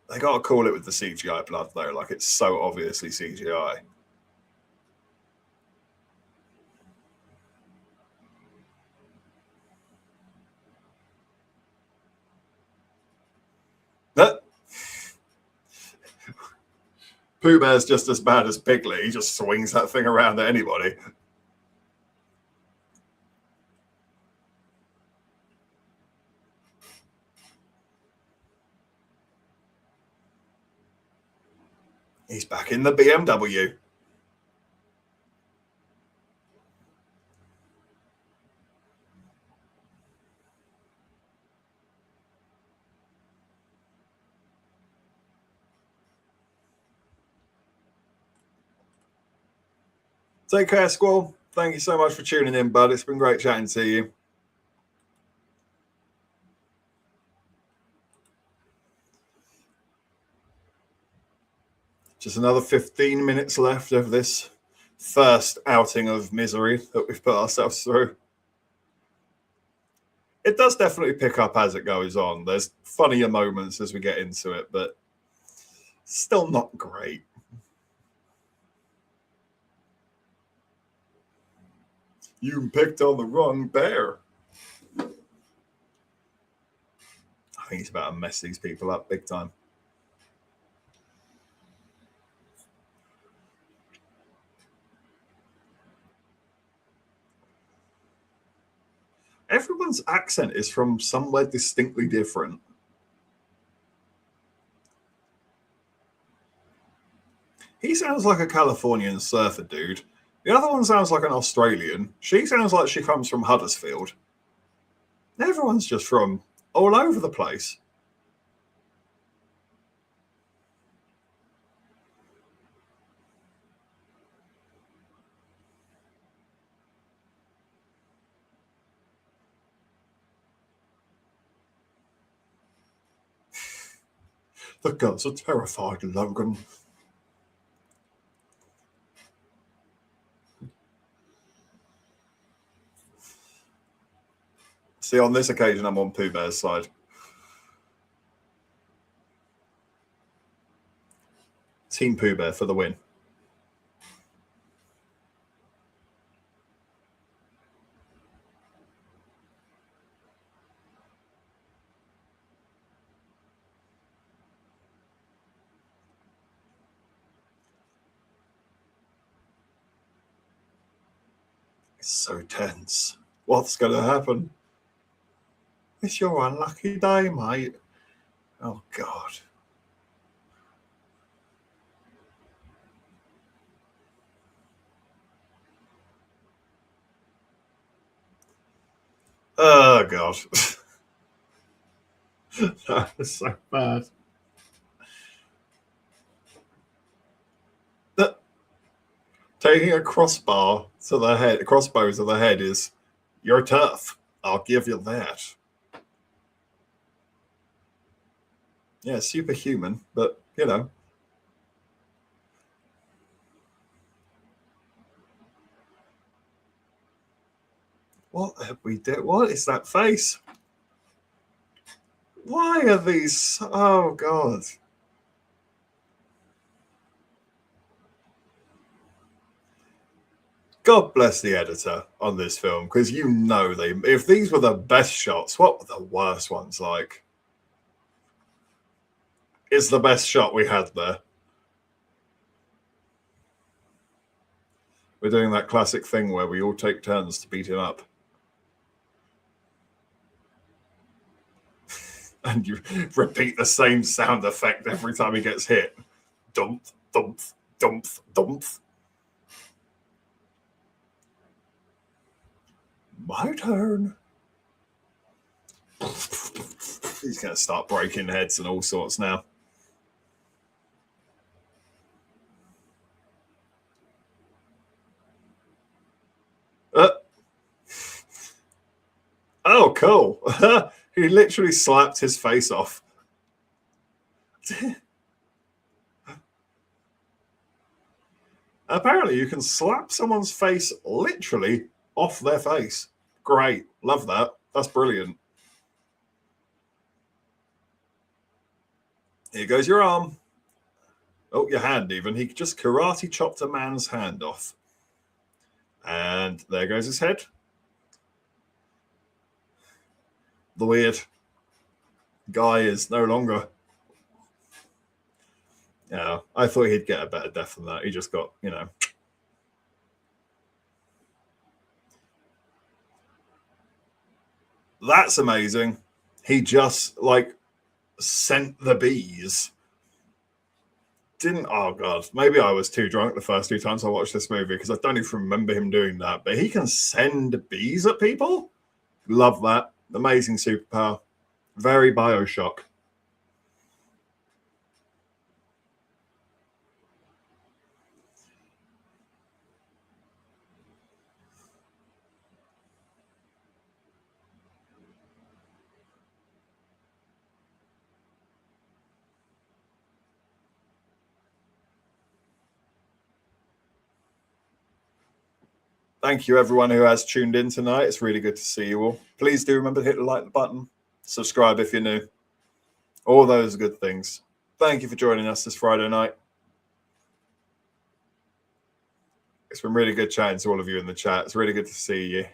They got to call it with the CGI blood, though. Like, it's so obviously CGI. Pooh Bear's just as bad as Piglet. He just swings that thing around at anybody. He's back in the BMW. Take care, Squall. Thank you so much for tuning in, bud. It's been great chatting to you. Just another 15 minutes left of this first outing of misery that we've put ourselves through. It does definitely pick up as it goes on. There's funnier moments as we get into it, but still not great. You picked on the wrong bear. I think he's about to mess these people up big time. Everyone's accent is from somewhere distinctly different. He sounds like a Californian surfer dude. The other one sounds like an Australian. She sounds like she comes from Huddersfield. Everyone's just from all over the place. The girls are terrified, Logan. See, on this occasion, I'm on Pooh Bear's side. Team Pooh Bear for the win. It's so tense. What's going to happen? It's your unlucky day, mate. Oh, God. Oh, God. That is so bad. Taking a crossbow to the head is, you're tough. I'll give you that. Yeah, superhuman, but you know. What have we did? What is that face? Why are these? Oh, God. God bless the editor on this film, because you know if these were the best shots, what were the worst ones like? It's the best shot we had there. We're doing that classic thing where we all take turns to beat him up. And you repeat the same sound effect every time he gets hit. Dump, dump, dump, dump. My turn. He's going to start breaking heads and all sorts now. Oh, cool. He literally slapped his face off. Apparently, you can slap someone's face literally off their face. Great. Love that. That's brilliant. Here goes your arm. Oh, your hand even. He just karate chopped a man's hand off. And there goes his head. The weird guy is no longer. Yeah, I thought he'd get a better death than that. He just got, you know. That's amazing. He just like sent the bees. Didn't, oh God, maybe I was too drunk the first 2 times I watched this movie because I don't even remember him doing that. But he can send bees at people. Love that. Amazing superpower. Very Bioshock. Thank you, everyone who has tuned in tonight. It's really good to see you all. Please do remember to hit the like button, subscribe if you're new. All those good things. Thank you for joining us this Friday night. It's been really good chatting to all of you in the chat. It's really good to see you.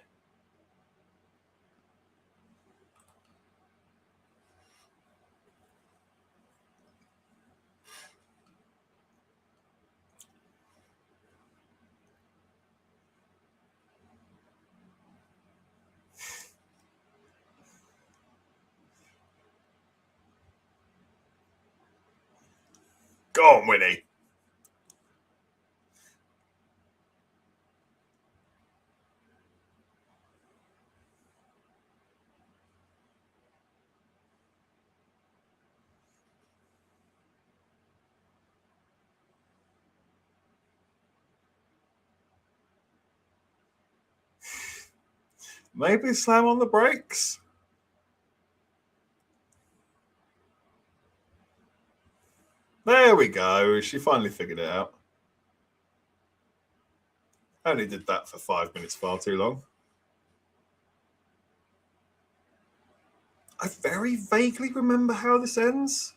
Go on, Winnie. Maybe slam on the brakes. There we go. She finally figured it out. I only did that for 5 minutes, far too long. I very vaguely remember how this ends.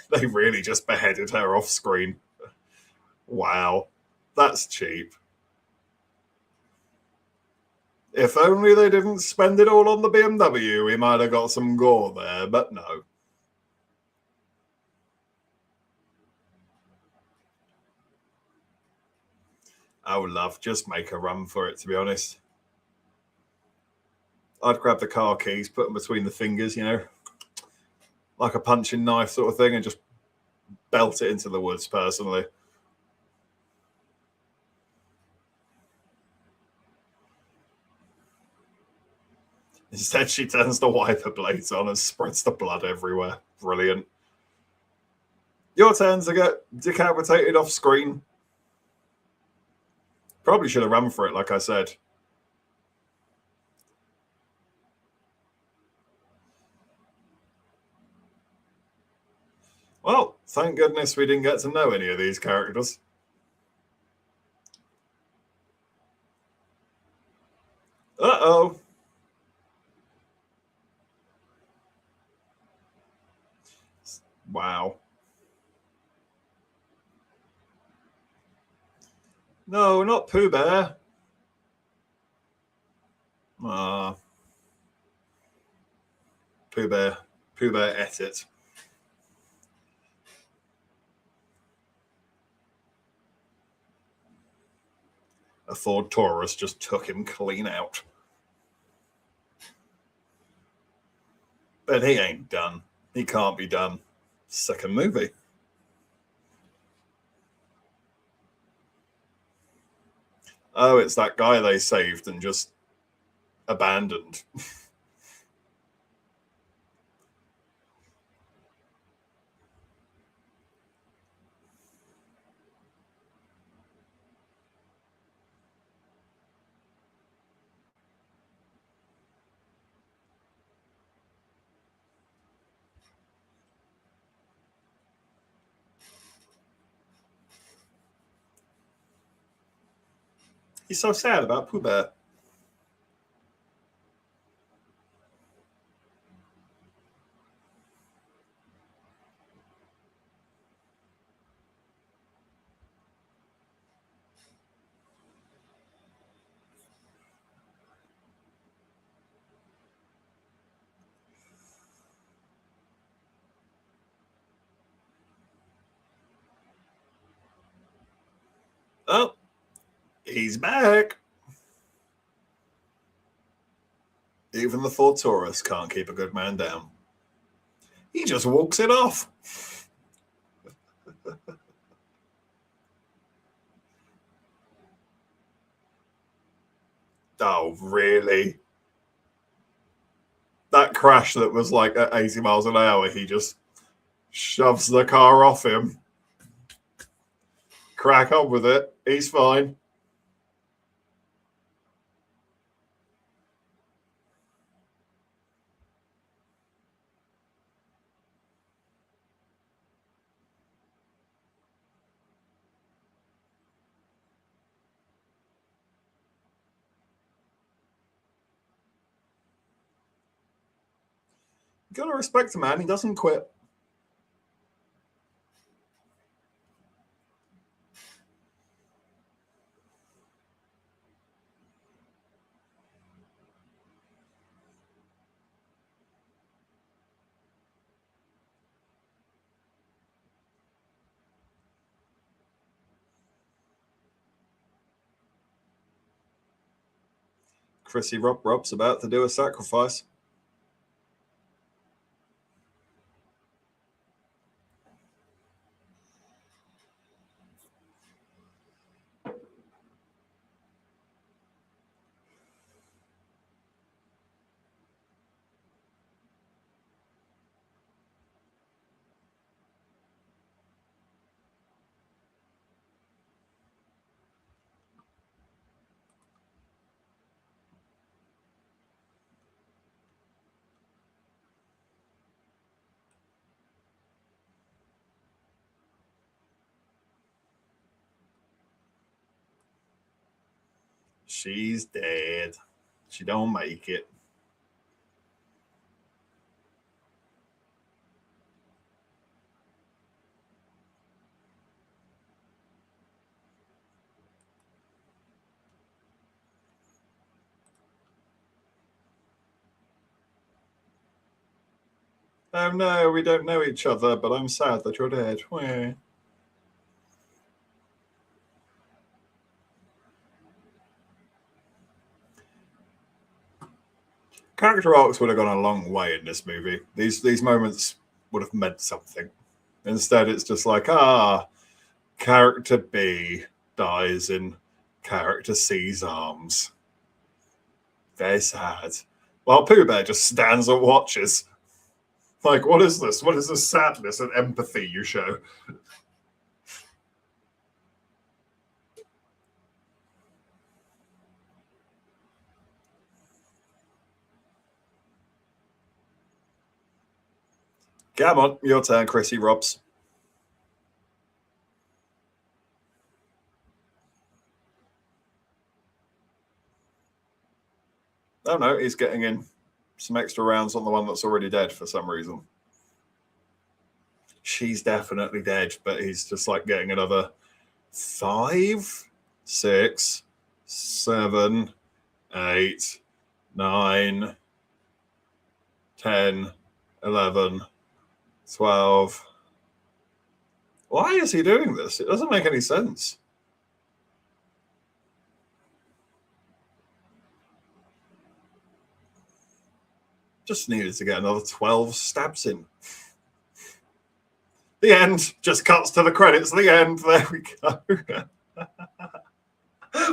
They really just beheaded her off screen. Wow, that's cheap. If only they didn't spend it all on the BMW, we might have got some gore there, but no. Oh, love, just make a run for it, to be honest. I'd grab the car keys, put them between the fingers, you know, like a punching knife sort of thing, and just belt it into the woods, personally. Instead, she turns the wiper blades on and spreads the blood everywhere. Brilliant. Your turn to get decapitated off screen. Probably should have run for it, like I said. Well, thank goodness we didn't get to know any of these characters. Uh-oh. Wow. No, not Pooh Bear. Ah. Pooh Bear ate it. A Ford Taurus just took him clean out. But he ain't done. He can't be done. Second movie. Oh, it's that guy they saved and just abandoned. He's so sad about Pooh Bear. Oh, he's back. Even the Ford Taurus can't keep a good man down. He just walks it off. Oh, really? That crash that was like at 80 miles an hour, he just shoves the car off him. Crack on with it. He's fine. You gotta respect the man. He doesn't quit. Chrissy Rob's about to do a sacrifice. She's dead. She don't make it. Oh no, we don't know each other, but I'm sad that you're dead. Wah. Character arcs would have gone a long way in this movie. These moments would have meant something. Instead, it's just like, character B dies in character C's arms. Very sad. While Pooh Bear just stands and watches. Like, what is this? What is this sadness and empathy you show? Come on, your turn, Chrissy Robs. Oh no, he's getting in some extra rounds on the one that's already dead for some reason. She's definitely dead, but he's just like getting another 5, 6, 7, 8, 9, 10, 11, 12. Why is he doing this? It doesn't make any sense. Just needed to get another 12 stabs in. The end. Just cuts to the credits. The end. There we go.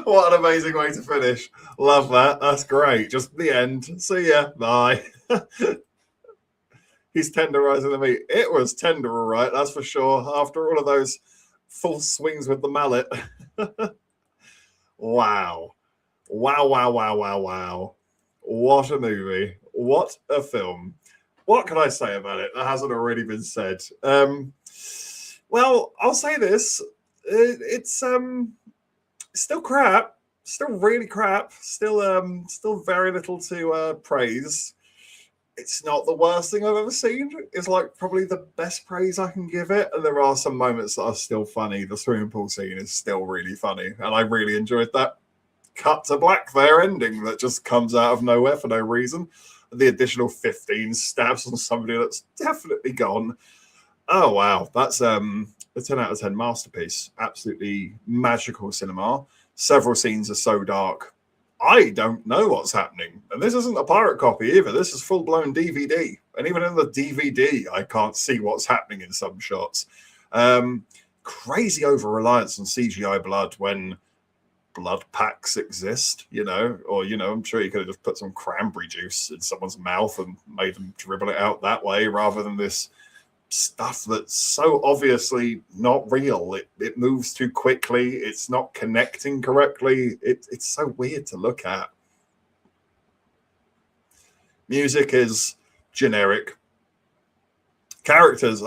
What an amazing way to finish. Love that. That's great. Just the end. See ya. Bye. He's tenderizing the meat. It was tender, all right. That's for sure. After all of those full swings with the mallet. Wow. Wow, wow, wow, wow, wow. What a movie. What a film. What can I say about it that hasn't already been said? Well, I'll say this. It's still crap. Still really crap. Still very little to praise. It's not the worst thing I've ever seen. It's like probably the best praise I can give it. And there are some moments that are still funny. The swimming pool scene is still really funny. And I really enjoyed that cut to black there ending that just comes out of nowhere for no reason. The additional 15 stabs on somebody that's definitely gone. Oh, wow. That's a 10 out of 10 masterpiece. Absolutely magical cinema. Several scenes are so dark. I don't know what's happening. And this isn't a pirate copy either. This is full-blown DVD. And even in the DVD, I can't see what's happening in some shots. Crazy over-reliance on CGI blood when blood packs exist, or, I'm sure you could have just put some cranberry juice in someone's mouth and made them dribble it out that way rather than this stuff that's so obviously not real. It moves too quickly. It's not connecting correctly. It's so weird to look at. Music is generic. Characters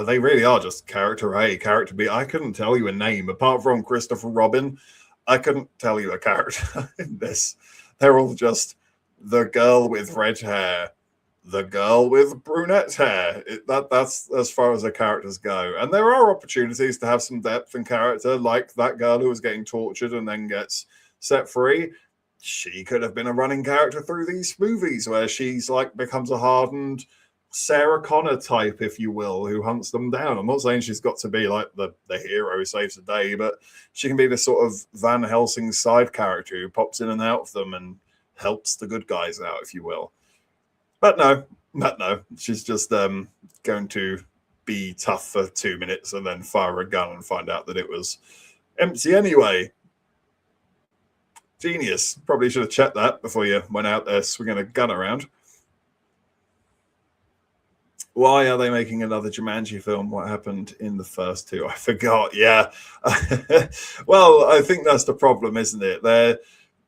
they really are just character A, character B. I couldn't tell you a name apart from Christopher Robin. I couldn't tell you a character in this. They're all just the girl with red hair, the girl with brunette hair. That's as far as the characters go. And there are opportunities to have some depth and character, like that girl who was getting tortured and then gets set free. She could have been a running character through these movies where she's like becomes a hardened Sarah Connor type, if you will, who hunts them down. I'm not saying she's got to be like the hero who saves the day, but she can be this sort of Van Helsing side character who pops in and out of them and helps the good guys out, if you will. But no, she's just going to be tough for 2 minutes and then fire a gun and find out that it was empty anyway. Genius. Probably should have checked that before you went out there swinging a gun around. Why are they making another Jumanji film? What happened in the first two? I forgot. Yeah. Well, I think that's the problem, isn't it?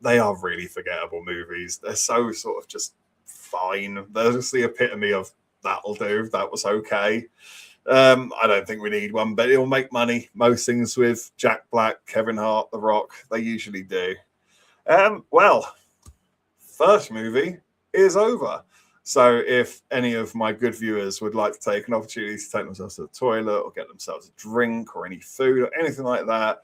They are really forgettable movies. They're so sort of just fine. They're just the epitome of that'll do. That was okay. I don't think we need one, but it'll make money. Most things with Jack Black, Kevin Hart, The Rock, they usually do. Well, first movie is over. So if any of my good viewers would like to take an opportunity to take themselves to the toilet or get themselves a drink or any food or anything like that,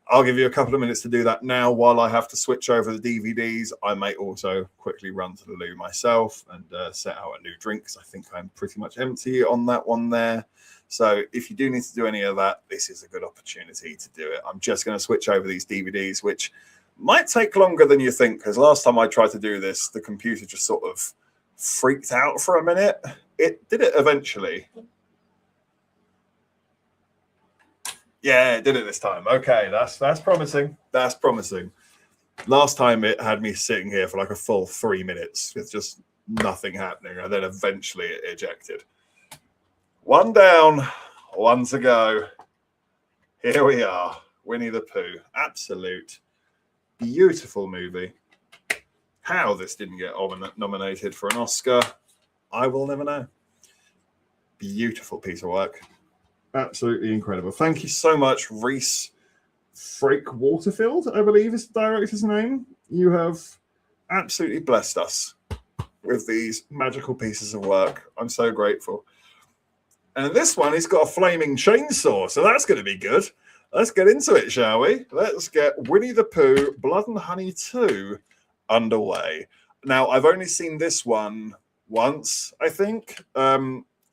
I'll give you a couple of minutes to do that now while I have to switch over the DVDs. I may also quickly run to the loo myself and set out a new drink because I think I'm pretty much empty on that one there. So if you do need to do any of that, this is a good opportunity to do it. I'm just going to switch over these DVDs, which might take longer than you think, because last time I tried to do this, the computer just sort of freaked out for a minute. It did it eventually. Yeah, it did it this time. Okay, that's promising. That's promising. Last time it had me sitting here for like a full 3 minutes with just nothing happening, and then eventually it ejected. One down, one to go. Here we are, Winnie the Pooh. Absolute beautiful movie. How this didn't get nominated for an Oscar, I will never know. Beautiful piece of work. Absolutely incredible. Thank you so much, Reese Frake Waterfield, I believe is the director's name. You have absolutely blessed us with these magical pieces of work. I'm so grateful. And this one, he's got a flaming chainsaw, so that's going to be good. Let's get into it, shall we? Let's get Winnie the Pooh, Blood and Honey 2 underway. Now, I've only seen this one once, I think.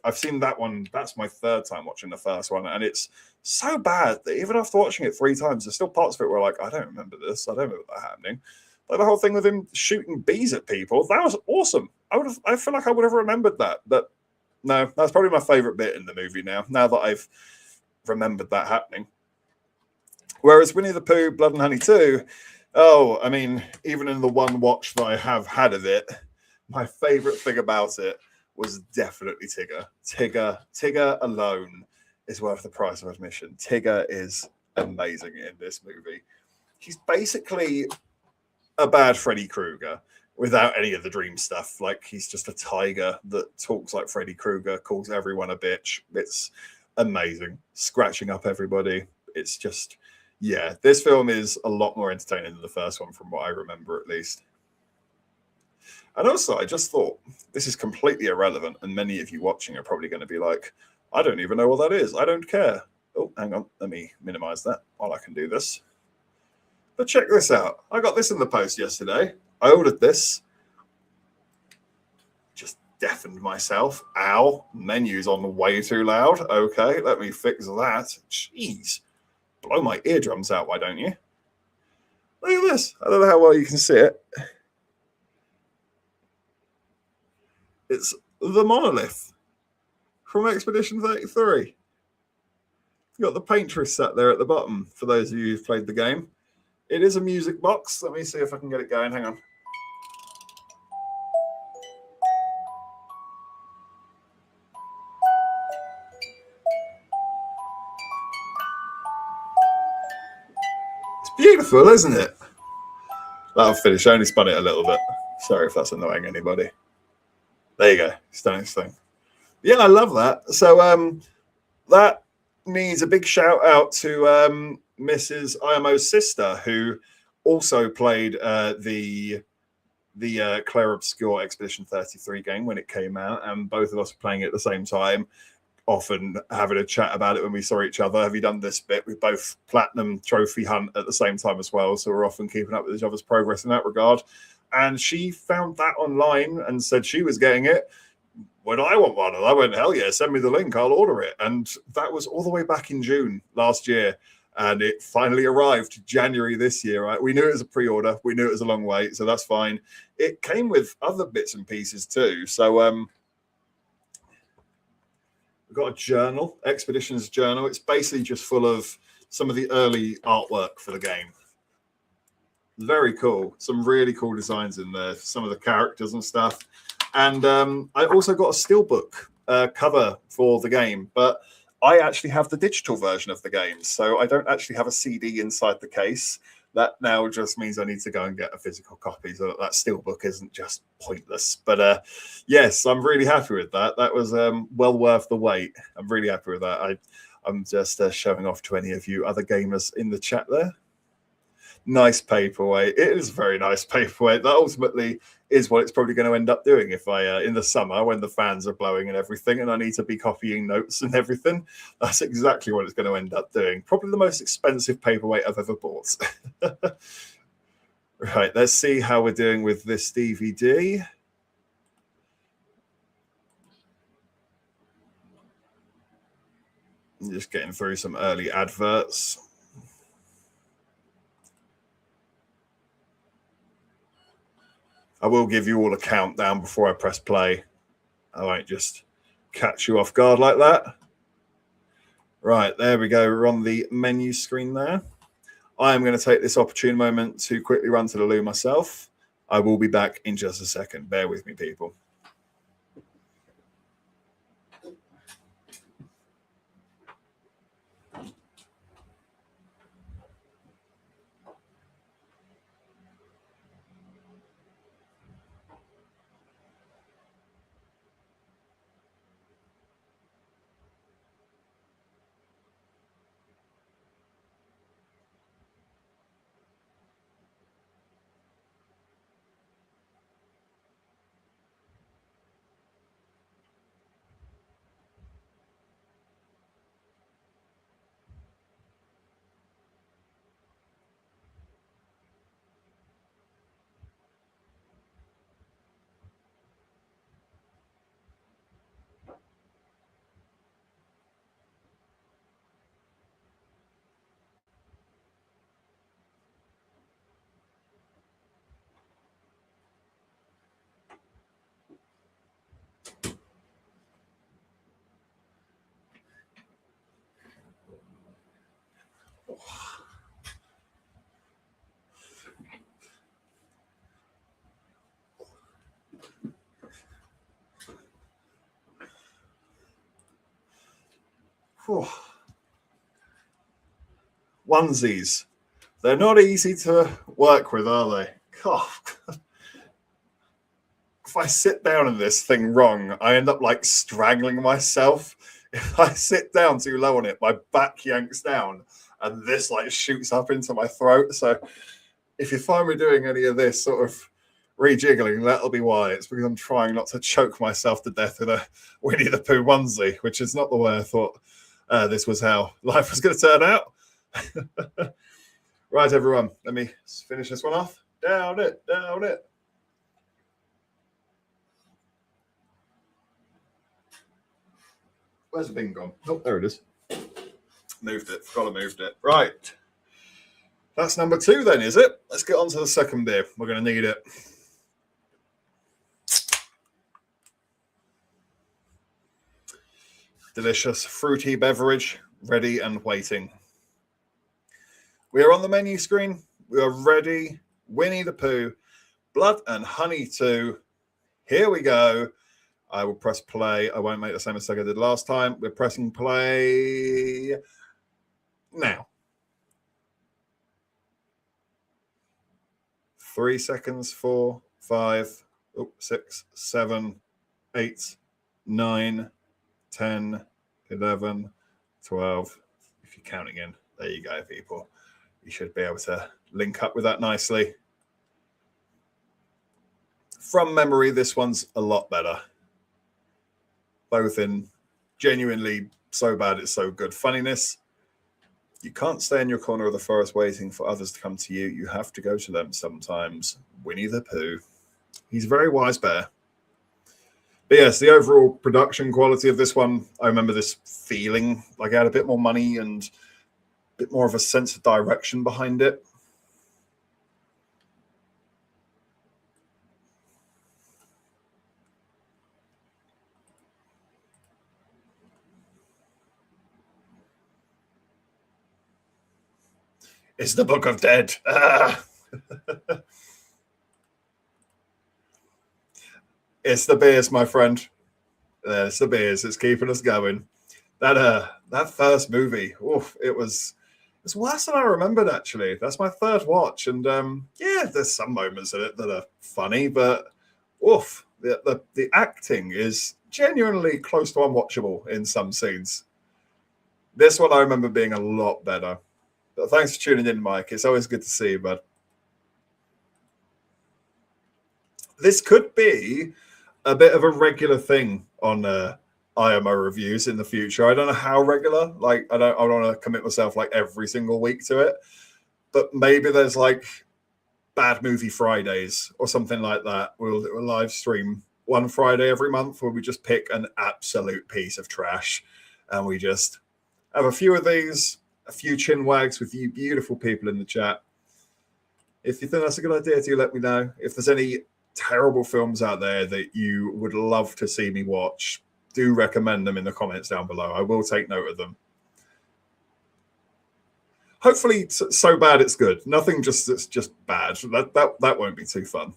I've seen that one. That's my third time watching the first one, and it's so bad that even after watching it 3 times, there's still parts of it where like, I don't remember this. I don't remember that happening. Like the whole thing with him shooting bees at people, that was awesome. I feel like I would have remembered that, but no, that's probably my favorite bit in the movie now that I've remembered that happening. Whereas Winnie the Pooh, Blood and Honey 2, oh, I mean, even in the one watch that I have had of it, my favorite thing about it was definitely Tigger. Tigger alone is worth the price of admission. Tigger is amazing in this movie. He's basically a bad Freddy Krueger without any of the dream stuff. Like, he's just a tiger that talks like Freddy Krueger, calls everyone a bitch. It's amazing. Scratching up everybody. It's just, yeah, this film is a lot more entertaining than the first one from what I remember at least. And also, I just thought, this is completely irrelevant, and many of you watching are probably going to be like, I don't even know what that is. I don't care. Oh, hang on. Let me minimize that while I can do this. But check this out. I got this in the post yesterday. I ordered this. Just deafened myself. Ow. Menu's on way too loud. Okay, let me fix that. Jeez. Blow my eardrums out, why don't you? Look at this. I don't know how well you can see it. It's the monolith from Expedition 33. You've got the paintress sat there at the bottom, for those of you who've played the game. It is a music box. Let me see if I can get it going. Hang on. It's beautiful, isn't it? That'll finish. I only spun it a little bit. Sorry if that's annoying anybody. There you go. It's done its thing. Yeah, I love that. So that needs a big shout out to Mrs. IMO's sister, who also played the Claire Obscure Expedition 33 game when it came out, and both of us were playing it at the same time, often having a chat about it when we saw each other. Have you done this bit? We both platinum trophy hunt at the same time as well, so we're often keeping up with each other's progress in that regard. And she found that online and said she was getting it. When I want one, and I went, hell yeah, send me the link, I'll order it. And that was all the way back in June last year. And it finally arrived January this year, right? We knew it was a pre-order. We knew it was a long wait, so that's fine. It came with other bits and pieces too. So we've got a journal, Expeditions journal. It's basically just full of some of the early artwork for the game. Very cool. Some really cool designs in there, some of the characters and stuff. And I also got a steelbook cover for the game, but I actually have the digital version of the game, so I don't actually have a CD inside the case. That now just means I need to go and get a physical copy, so that steelbook isn't just pointless. But yes, I'm really happy with that. That was well worth the wait. I'm really happy with that. I'm just showing off to any of you other gamers in the chat there. Nice paperweight. It is a very nice paperweight. That ultimately is what it's probably going to end up doing if I, in the summer when the fans are blowing and everything, and I need to be copying notes and everything. That's exactly what it's going to end up doing. Probably the most expensive paperweight I've ever bought. Right, let's see how we're doing with this DVD. I'm just getting through some early adverts. I will give you all a countdown before I press play. I won't just catch you off guard like that. Right, there we go. We're on the menu screen there. I am going to take this opportune moment to quickly run to the loo myself. I will be back in just a second. Bear with me, people. Whew. Onesies. They're not easy to work with, are they? God. If I sit down in this thing wrong, I end up like strangling myself. If I sit down too low on it, my back yanks down and this like shoots up into my throat. So if you find me doing any of this sort of rejiggling, that'll be why. It's because I'm trying not to choke myself to death in a Winnie the Pooh onesie, which is not the way I thought this was how life was going to turn out. Right, everyone, let me finish this one off. Down it, down it. Where's the bin gone? Oh, there it is. Moved it. Forgot I moved it. Right. That's number 2 then, is it? Let's get on to the second beer. We're going to need it. Delicious fruity beverage, ready and waiting. We are on the menu screen. We are ready. Winnie the Pooh, Blood and Honey 2. Here we go. I will press play. I won't make the same mistake I did last time. We're pressing play now. 3 seconds, 4, 5, 6, 7, 8, 9, 10, 11, 12. If you're counting in, there you go, people. You should be able to link up with that nicely. From memory, this one's a lot better. Both in genuinely so bad it's so good funniness. You can't stay in your corner of the forest waiting for others to come to you. You have to go to them sometimes. Winnie the Pooh. He's a very wise bear. But yes, the overall production quality of this one, I remember this feeling like I had a bit more money and a bit more of a sense of direction behind it. It's the Book of Dead. It's the beers, my friend. It's the beers. It's keeping us going. That first movie, oof, it was worse than I remembered, actually. That's my third watch. And yeah, there's some moments in it that are funny, but oof, the acting is genuinely close to unwatchable in some scenes. This one I remember being a lot better. But thanks for tuning in, Mike. It's always good to see you, bud. This could be a bit of a regular thing on IMO reviews in the future. I don't know how regular. Like, I don't want to commit myself like every single week to it, but maybe there's like Bad Movie Fridays or something like that. We'll live stream one Friday every month where we just pick an absolute piece of trash and we just have a few of these, a few chin wags with you beautiful people in the chat. If you think that's a good idea, do let me know. If there's any terrible films out there that you would love to see me watch, do recommend them in the comments down below. I will take note of them. Hopefully so bad it's good. Nothing that's just bad. That won't be too fun.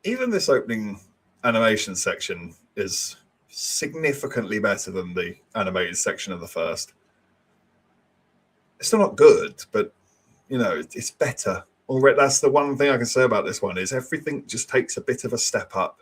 Even this opening animation section is significantly better than the animated section of the first. It's still not good, but you know, it's better. Already, that's the one thing I can say about this one is everything just takes a bit of a step up.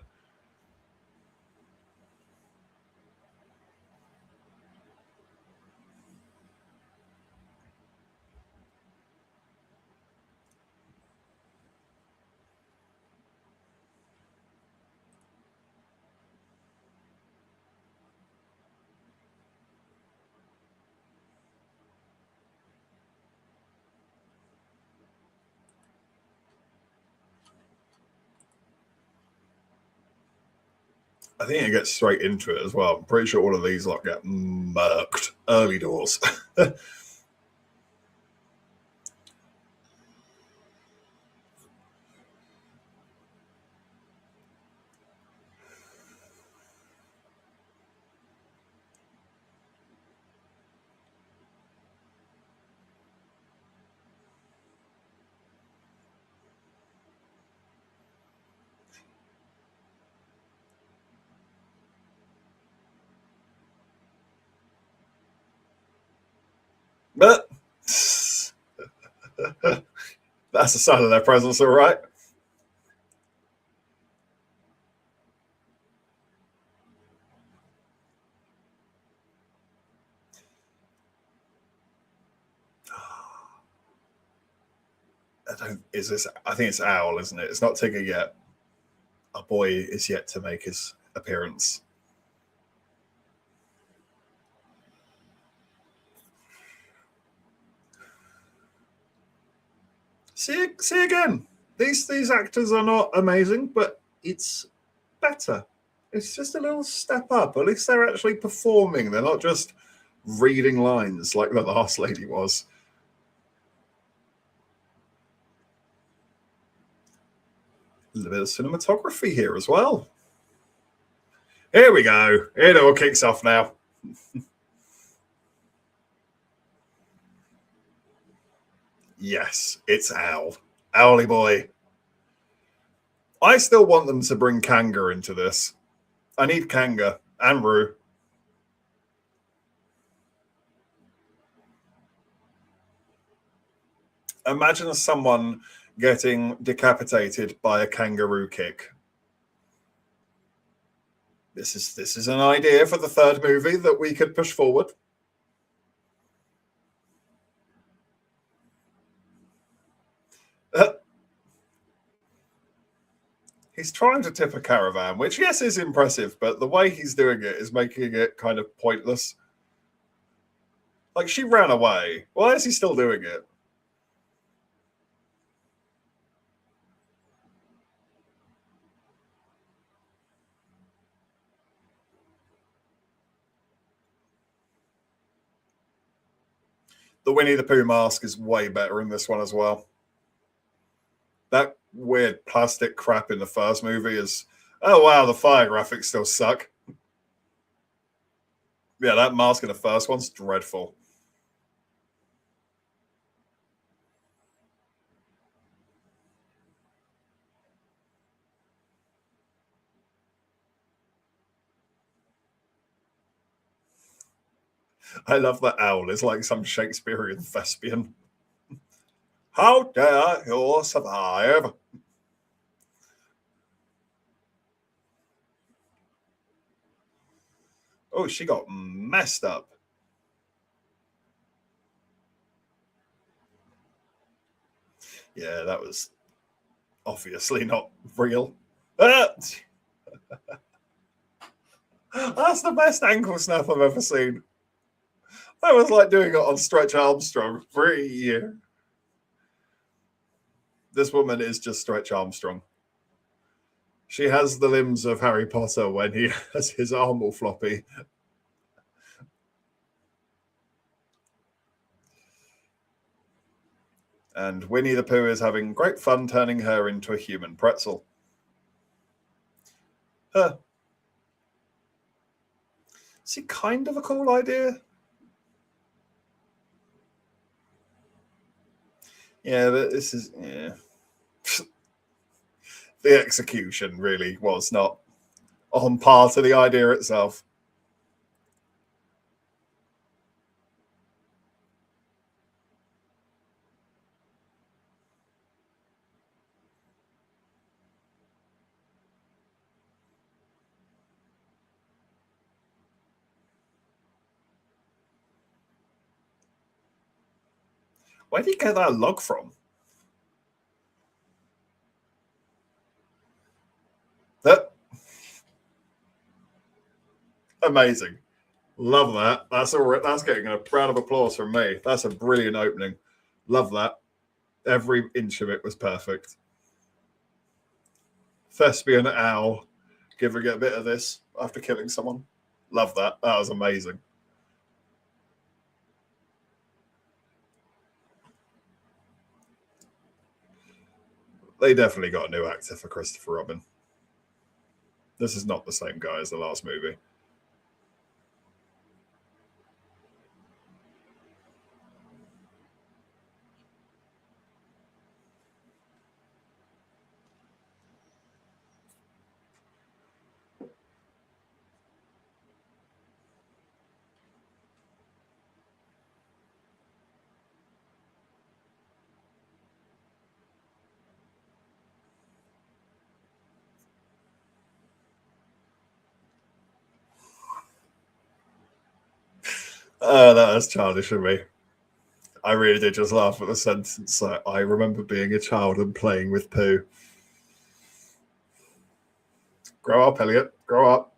I think it gets straight into it as well. I'm pretty sure all of these like get murked early doors. But that's a sign of their presence, all right. I think it's Owl, isn't it? It's not Tigger yet. Our boy is yet to make his appearance. See again. These actors are not amazing, but it's better. It's just a little step up. At least they're actually performing. They're not just reading lines like the last lady was. A little bit of cinematography here as well. Here we go. It all kicks off now. Yes, it's Owl. Owly boy. I still want them to bring Kanga into this. I need Kanga and Roo. Imagine someone getting decapitated by a kangaroo kick. This is an idea for the third movie that we could push forward. He's trying to tip a caravan, which, yes, is impressive, but the way he's doing it is making it kind of pointless. Like, she ran away. Why is he still doing it? The Winnie the Pooh mask is way better in this one as well. That weird plastic crap in the first movie is, oh wow, the fire graphics still suck. Yeah, that mask in the first one's dreadful. I love that Owl. It's like some Shakespearean thespian. How dare you survive? Oh, she got messed up. Yeah, that was obviously not real. Ah! That's the best ankle snap I've ever seen. That was like doing it on Stretch Armstrong. Free. This woman is just Stretch Armstrong. She has the limbs of Harry Potter when he has his arm all floppy. And Winnie the Pooh is having great fun turning her into a human pretzel. See, kind of a cool idea. Yeah, but this is, yeah. The execution really was not on par to the idea itself. Where did he get that log from? That amazing. Love that. That's getting a round of applause from me. That's a brilliant opening. Love that. Every inch of it was perfect. Thespian owl giving it a bit of this after killing someone. Love that. That was amazing. They definitely got a new actor for Christopher Robin. This is not the same guy as the last movie. That was childish of me. I really did just laugh at the sentence. I remember being a child and playing with Pooh. Grow up, Elliot. Grow up.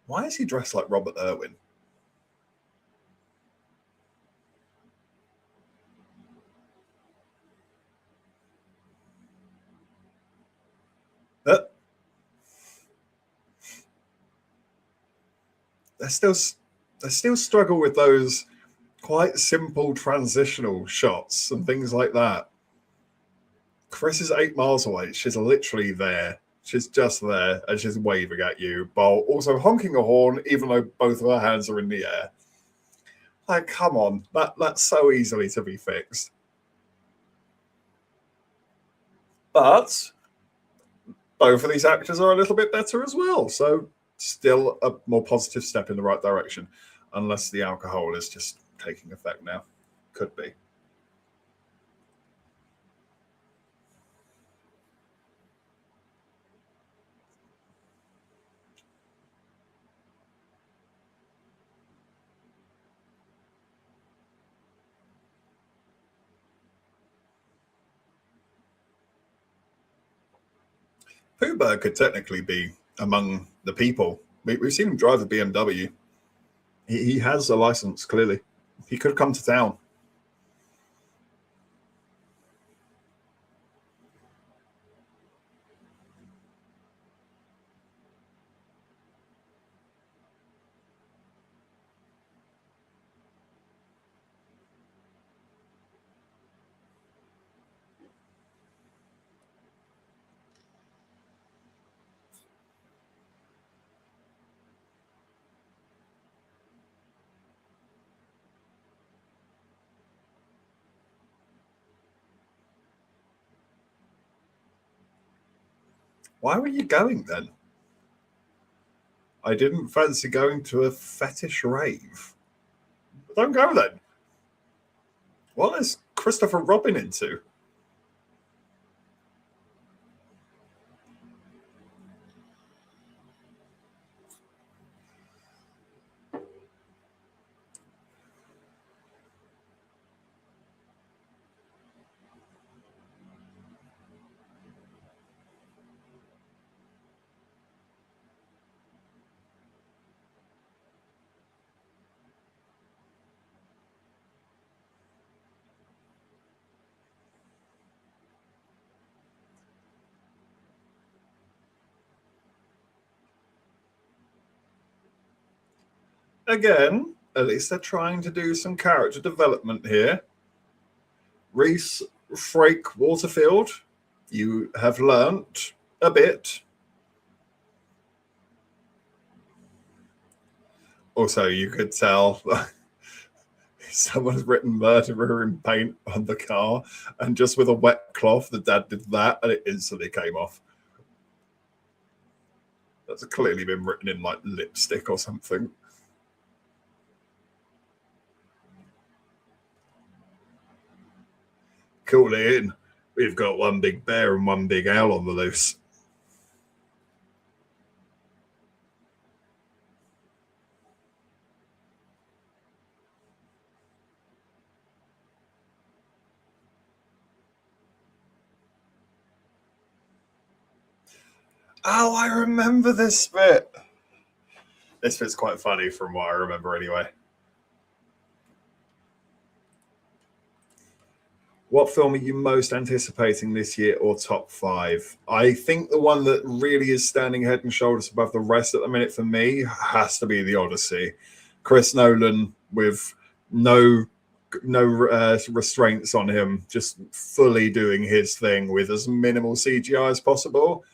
Why is he dressed like Robert Irwin? That they still struggle with those quite simple transitional shots and things like that. Chris is 8 miles away. She's literally there. She's just there and she's waving at you, while also honking a horn, even though both of her hands are in the air. Like, come on, that's so easily to be fixed. But both of these actors are a little bit better as well. So still a more positive step in the right direction, unless the alcohol is just taking effect now. Could be. Poohberg could technically be among the people. We've seen him drive a BMW. He has a license, clearly. He could come to town. Why were you going then? I didn't fancy going to a fetish rave. Don't go then. What is Christopher Robin into? Again, at least they're trying to do some character development here. Reese Frake Waterfield, you have learnt a bit. Also, you could tell someone's written murderer in paint on the car, and just with a wet cloth, the dad did that, and it instantly came off. That's clearly been written in like lipstick or something. Cool it in. We've got one big bear and one big owl on the loose. Oh, I remember this bit. This bit's quite funny from what I remember anyway. What film are you most anticipating this year or top 5? I think the one that really is standing head and shoulders above the rest at the minute for me has to be The Odyssey. Chris Nolan with no restraints on him, just fully doing his thing with as minimal CGI as possible.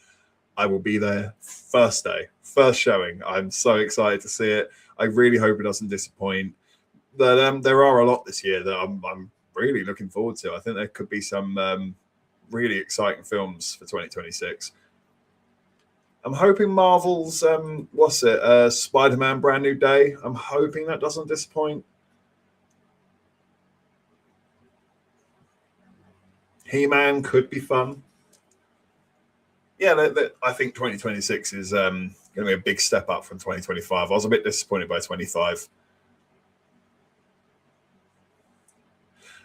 I will be there first day, first showing. I'm so excited to see it. I really hope it doesn't disappoint. But there are a lot this year that I'm really looking forward to. I think there could be some really exciting films for 2026. I'm hoping Marvel's Spider-Man Brand New Day. I'm hoping that doesn't disappoint. He-Man could be fun. Yeah, I think 2026 is going to be a big step up from 2025. I was a bit disappointed by 25.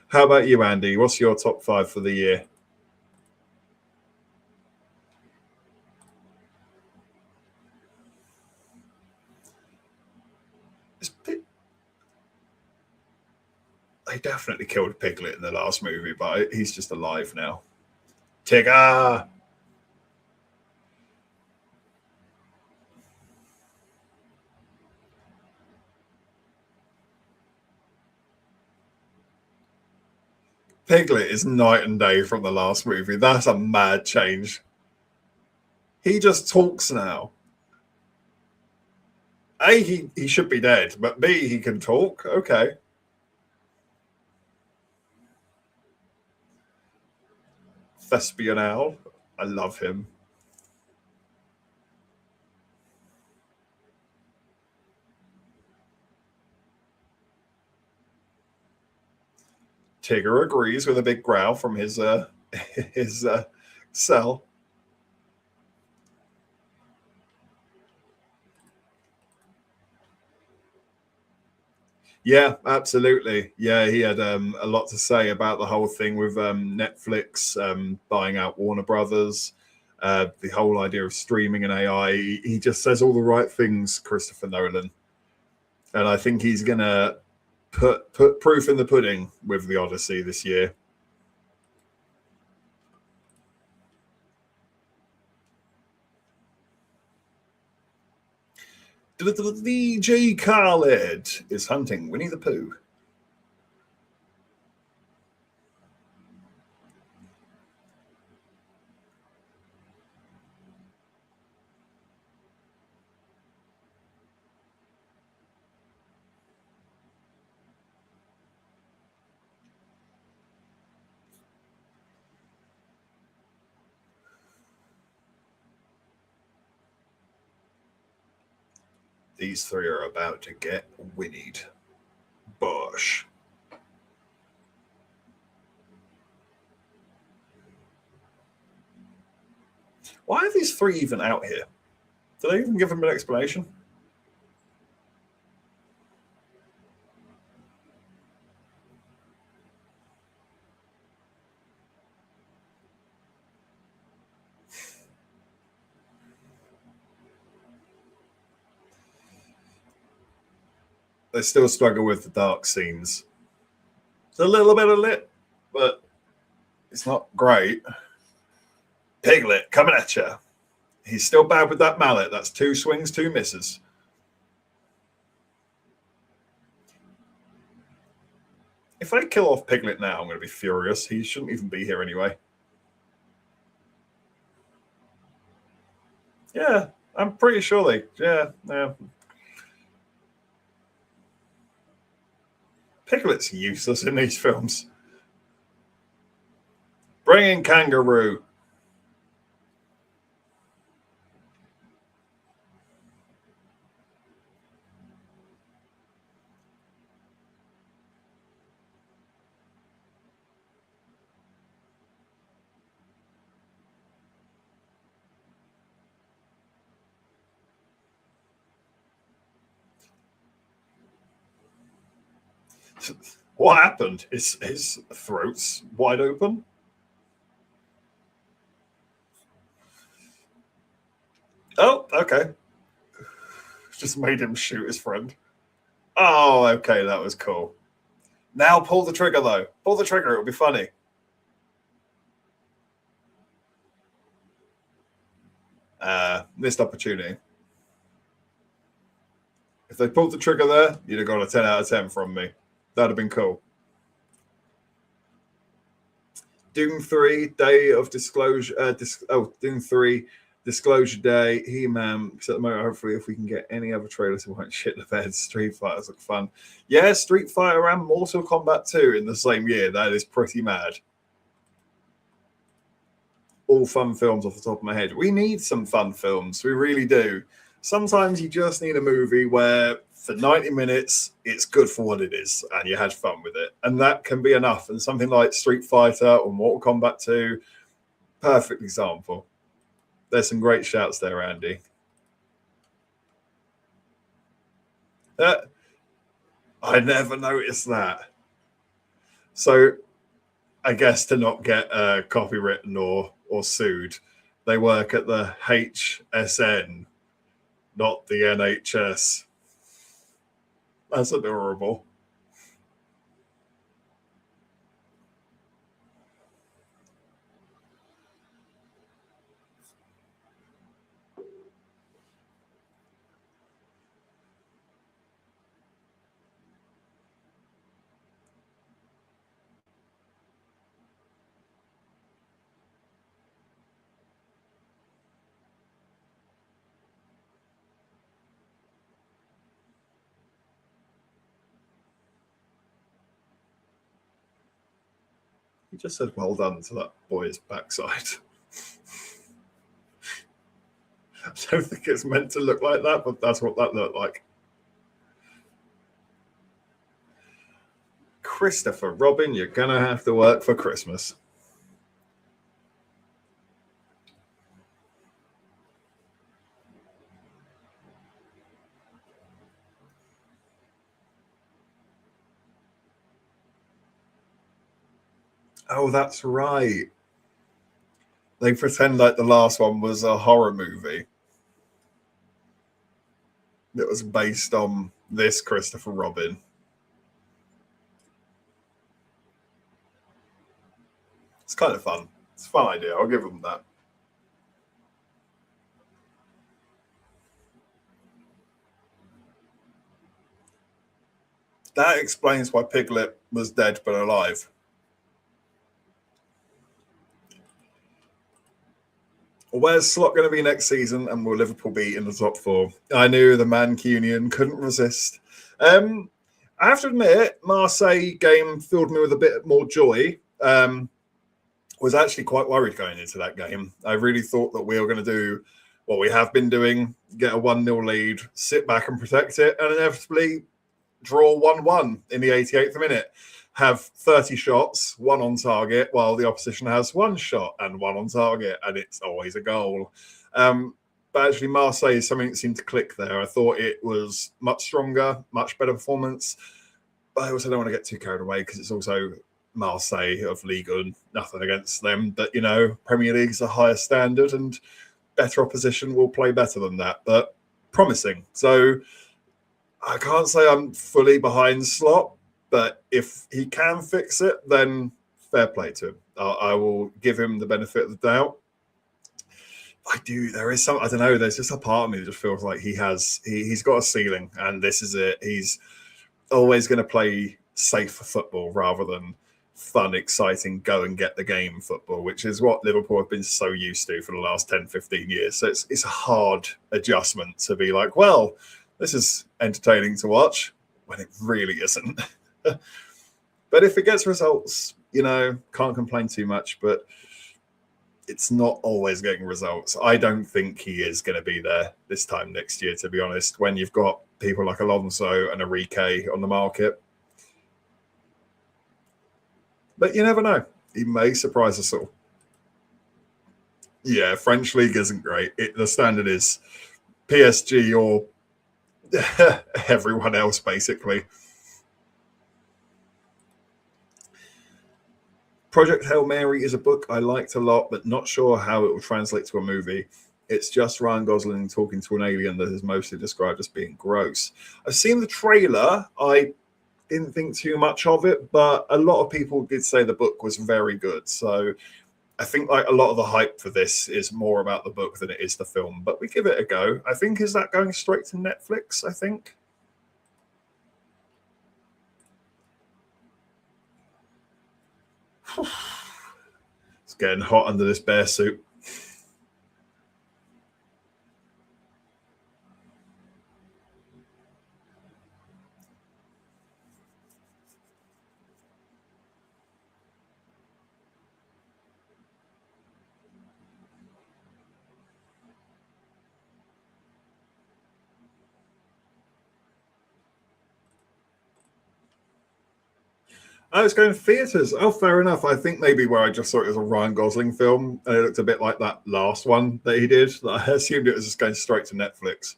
How about you, Andy? What's your top 5 for the year? They definitely killed Piglet in the last movie, but he's just alive now. Tigger! Piglet is night and day from the last movie. That's a mad change. He just talks now. A, he should be dead, but B, he can talk. Okay. Thespian Owl. I love him. Tigger agrees with a big growl from his his cell. Yeah, absolutely. Yeah, he had a lot to say about the whole thing with Netflix buying out Warner Brothers, the whole idea of streaming and AI. He just says all the right things, Christopher Nolan, and I think he's gonna put proof in the pudding with the Odyssey this year. DJ Khaled is hunting Winnie the Pooh. These three are about to get winnied. Bosh. Why are these three even out here? Did they even give them an explanation? They still struggle with the dark scenes. It's a little bit of lit, but it's not great. Piglet coming at you. He's still bad with that mallet. That's 2 swings, 2 misses. If I kill off Piglet now, I'm going to be furious. He shouldn't even be here anyway. Yeah, I'm pretty sure they... Yeah. Piglet's useless in these films. Bring in Kangaroo. What happened? His throat's wide open. Oh, okay. Just made him shoot his friend. Oh, okay, that was cool. Now pull the trigger, though. Pull the trigger, it'll be funny. Missed opportunity. If they pulled the trigger there, you'd have got a 10 out of 10 from me. That'd have been cool. Doom 3, Day of Disclosure. Doom 3, Disclosure Day. He-Man. Because at the moment, hopefully, if we can get any other trailers, we won't shit the bed. Street Fighters look fun. Yeah, Street Fighter and Mortal Kombat 2 in the same year. That is pretty mad. All fun films off the top of my head. We need some fun films. We really do. Sometimes you just need a movie where for 90 minutes, it's good for what it is and you had fun with it. And that can be enough. And something like Street Fighter or Mortal Kombat 2, perfect example. There's some great shouts there, Andy. I never noticed that. So I guess to not get copywritten or sued, they work at the HSN, not the NHS. That's adorable. He just said, well done to that boy's backside. I don't think it's meant to look like that, but that's what that looked like. Christopher Robin, you're going to have to work for Christmas. Oh, that's right. They pretend like the last one was a horror movie that was based on this Christopher Robin. It's kind of fun. It's a fun idea. I'll give them that. That explains why Piglet was dead but alive. Where's Slot going to be next season, and will Liverpool be in the top 4? I knew the Mancunian couldn't resist. I have to admit, Marseille game filled me with a bit more joy. Was actually quite worried going into that game. I really thought that we were going to do what we have been doing, get a 1-0 lead, sit back and protect it, and inevitably draw 1-1 in the 88th minute. Have 30 shots, 1 on target, while the opposition has 1 shot and 1 on target, and it's always a goal. But actually, Marseille, something that seemed to click there. I thought it was much stronger, much better performance. But I also don't want to get too carried away because it's also Marseille of Ligue 1. Nothing against them. But, you know, Premier League's a higher standard and better opposition will play better than that. But promising. So I can't say I'm fully behind Slot, but if he can fix it, then fair play to him. I will give him the benefit of the doubt. There is some, I don't know, there's just a part of me that just feels like he's got a ceiling and this is it. He's always going to play safe football rather than fun, exciting, go and get the game football, which is what Liverpool have been so used to for the last 10, 15 years. So it's a hard adjustment to be like, well, this is entertaining to watch when it really isn't. But if it gets results, you know, can't complain too much, but it's not always getting results. I don't think he is going to be there this time next year, to be honest, when you've got people like Alonso and Enrique on the market. But you never know. He may surprise us all. Yeah, French League isn't great. The standard is PSG or everyone else, basically. Project Hail Mary is a book I liked a lot, but not sure how it will translate to a movie. It's just Ryan Gosling talking to an alien that is mostly described as being gross. I've seen the trailer. I didn't think too much of it, but a lot of people did say the book was very good. So I think like a lot of the hype for this is more about the book than it is the film, but we give it a go. I think, is that going straight to Netflix, I think? It's getting hot under this bear suit. Oh, it's going to theatres. Oh, fair enough. I think maybe where I just saw it as a Ryan Gosling film, and it looked a bit like that last one that he did. I assumed it was just going straight to Netflix.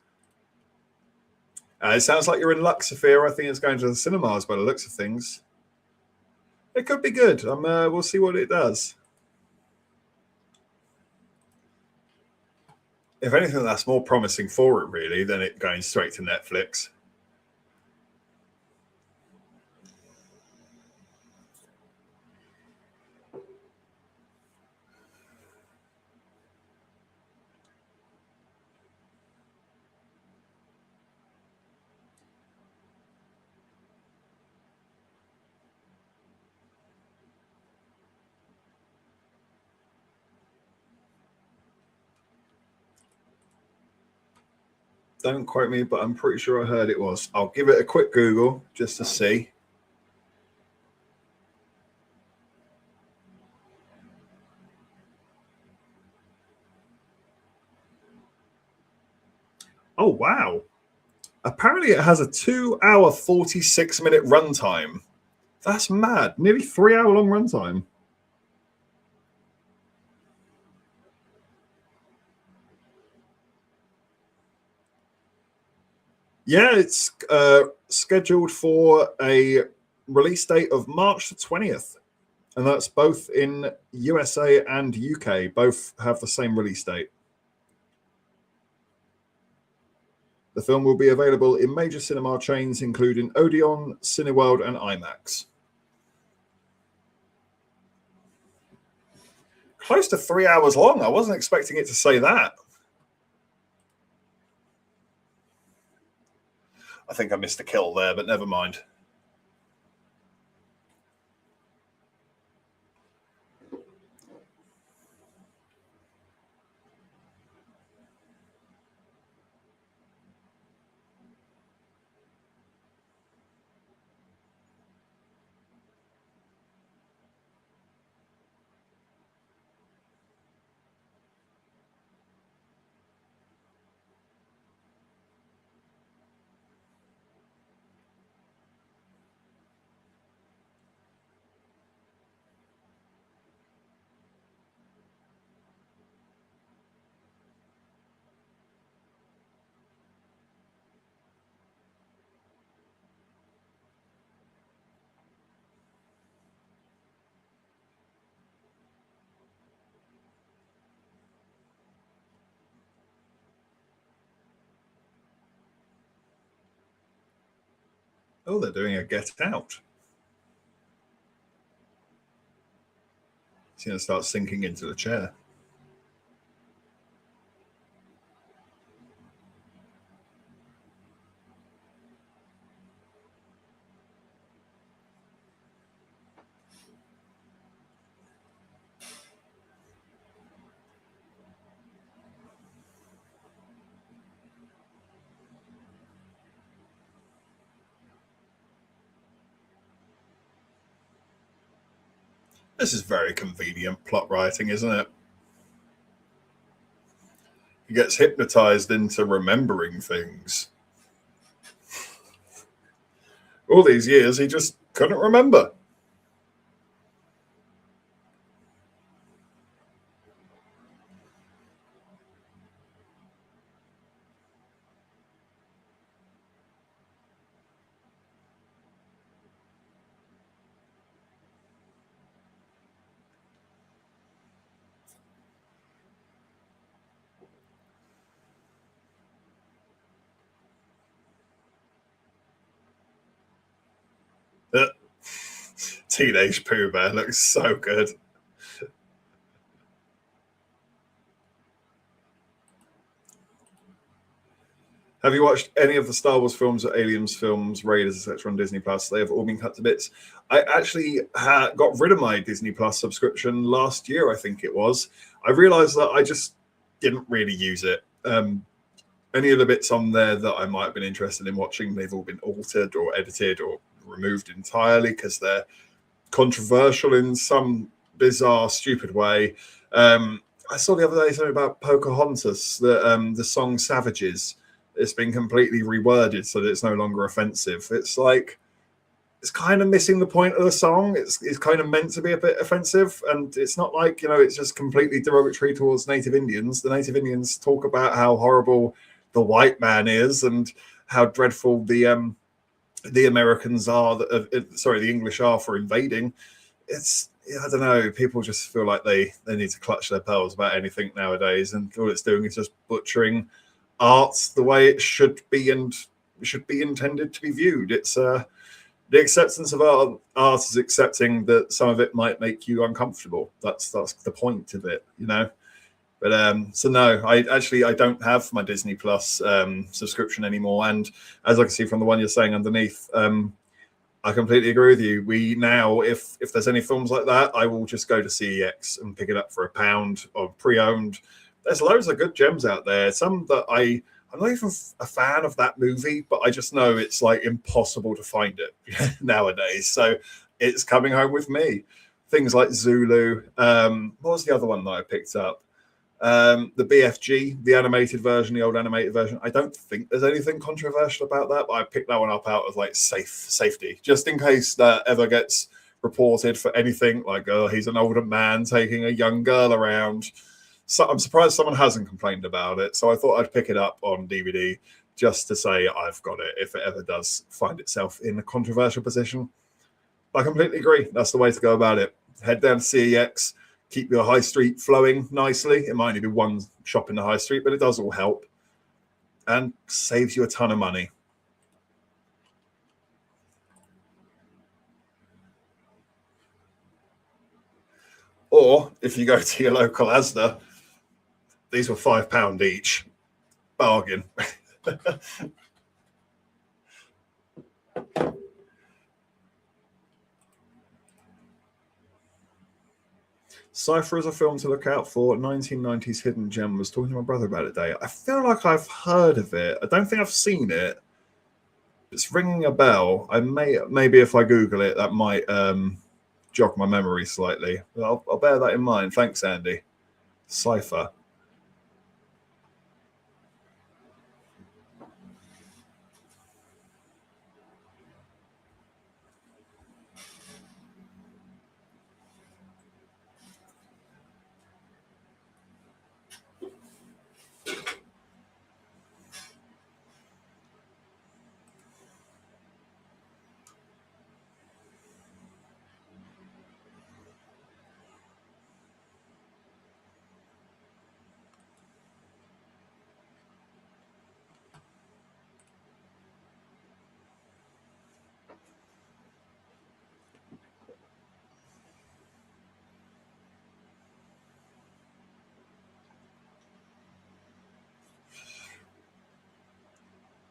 It sounds like you're in luck, Sophia. I think it's going to the cinemas by the looks of things. It could be good. We'll see what it does. If anything, that's more promising for it, really, than it going straight to Netflix. Don't quote me, but I'm pretty sure I heard it was. I'll give it a quick Google just to see. Oh, wow. Apparently it has a 2-hour, 46-minute runtime. That's mad. Nearly 3-hour long runtime. Yeah, it's scheduled for a release date of March the 20th. And that's both in USA and UK. Both have the same release date. The film will be available in major cinema chains, including Odeon, Cineworld, and IMAX. Close to 3 hours long. I wasn't expecting it to say that. I think I missed a kill there, but never mind. Oh, they're doing a Get Out. He's going to start sinking into the chair. This is very convenient plot writing, isn't it? He gets hypnotized into remembering things. All these years, he just couldn't remember. Uh, Teenage Pooh Bear looks so good. Have you watched any of the Star Wars films or Aliens films, Raiders, etc. on Disney Plus? They have all been cut to bits. I actually got rid of my Disney Plus subscription last year, I think it was. I realized that I just didn't really use it. Any of the bits on there that I might have been interested in watching, they've all been altered or edited or removed entirely because they're controversial in some bizarre, stupid way. I saw the other day something about Pocahontas, the song Savages. It's been completely reworded so that it's no longer offensive. It's like, it's kind of missing the point of the song. It's kind of meant to be a bit offensive, and it's not like, it's just completely derogatory towards Native Indians. The Native Indians talk about how horrible the white man is and how dreadful the Americans are, the English are for invading. I don't know. People just feel like they need to clutch their pearls about anything nowadays, and all it's doing is just butchering art the way it should be and should be intended to be viewed. It's the acceptance of art is accepting that some of it might make you uncomfortable. That's the point of it, But so no, I don't have my Disney Plus subscription anymore. And as I can see from the one you're saying underneath, I completely agree with you. We now, if there's any films like that, I will just go to CEX and pick it up for £1 or pre-owned. There's loads of good gems out there. Some that I'm not even a fan of that movie, but I just know it's like impossible to find it nowadays. So it's coming home with me. Things like Zulu. What was the other one that I picked up? The BFG, the animated version, the old animated version. I don't think there's anything controversial about that, but I picked that one up out of like safety, just in case that ever gets reported for anything like, oh, he's an older man taking a young girl around. So I'm surprised someone hasn't complained about it. So I thought I'd pick it up on DVD just to say I've got it if it ever does find itself in a controversial position. I completely agree. That's the way to go about it. Head down to CEX, keep your high street flowing nicely. It might only be one shop in the high street, but it does all help and saves you a ton of money. Or if you go to your local Asda, these were £5 each. Bargain. Cypher is a film to look out for. 1990s hidden gem. Was talking to my brother about it today. I feel like I've heard of it. I don't think I've seen it. It's ringing a bell. Maybe if I Google it, that might jog my memory slightly. I'll bear that in mind. Thanks, Andy. Cypher.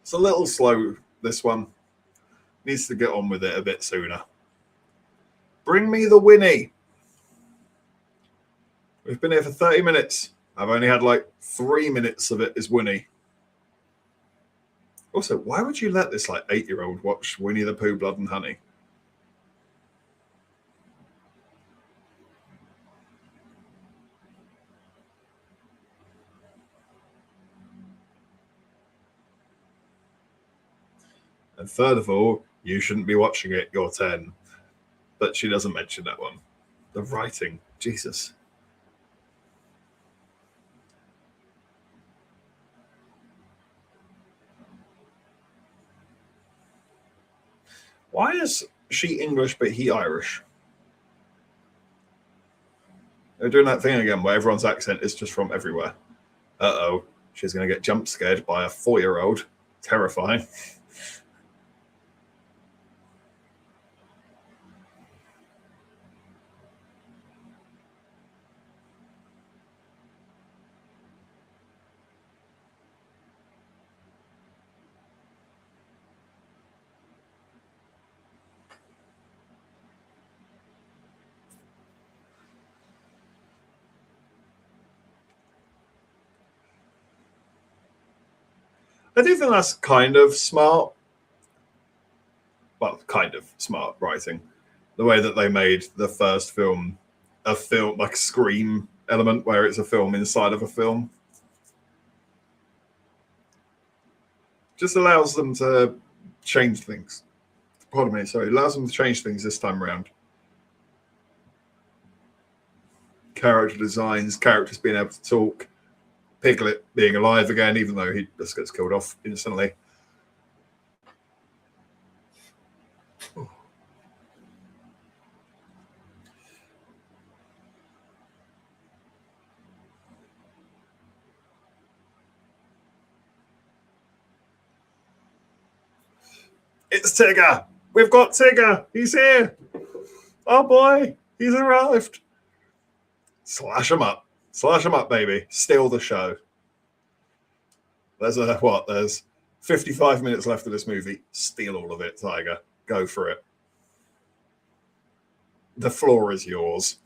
It's a little slow, this one. Needs to get on with it a bit sooner. Bring me the Winnie. We've been here for 30 minutes. I've only had like 3 minutes of it is Winnie. Also, why would you let this like 8-year-old watch Winnie the Pooh, Blood and Honey? And third of all, you shouldn't be watching it. You're 10. But she doesn't mention that one. The writing, Jesus. Why is she English but he Irish? They're doing that thing again where everyone's accent is just from everywhere. Uh-oh. She's going to get jump scared by a 4-year-old. Terrifying. I do think that's kind of smart. Well, kind of smart writing. The way that they made the first film a film, like Scream element, where it's a film inside of a film. Just allows them to change things. Pardon me, sorry. Allows them to change things this time around. Character designs, characters being able to talk, Piglet being alive again, even though he just gets killed off instantly. It's Tigger! We've got Tigger! He's here! Oh boy, he's arrived! Slash him up. Slash him up, baby. Steal the show. There's 55 minutes left of this movie. Steal all of it, Tiger. Go for it. The floor is yours.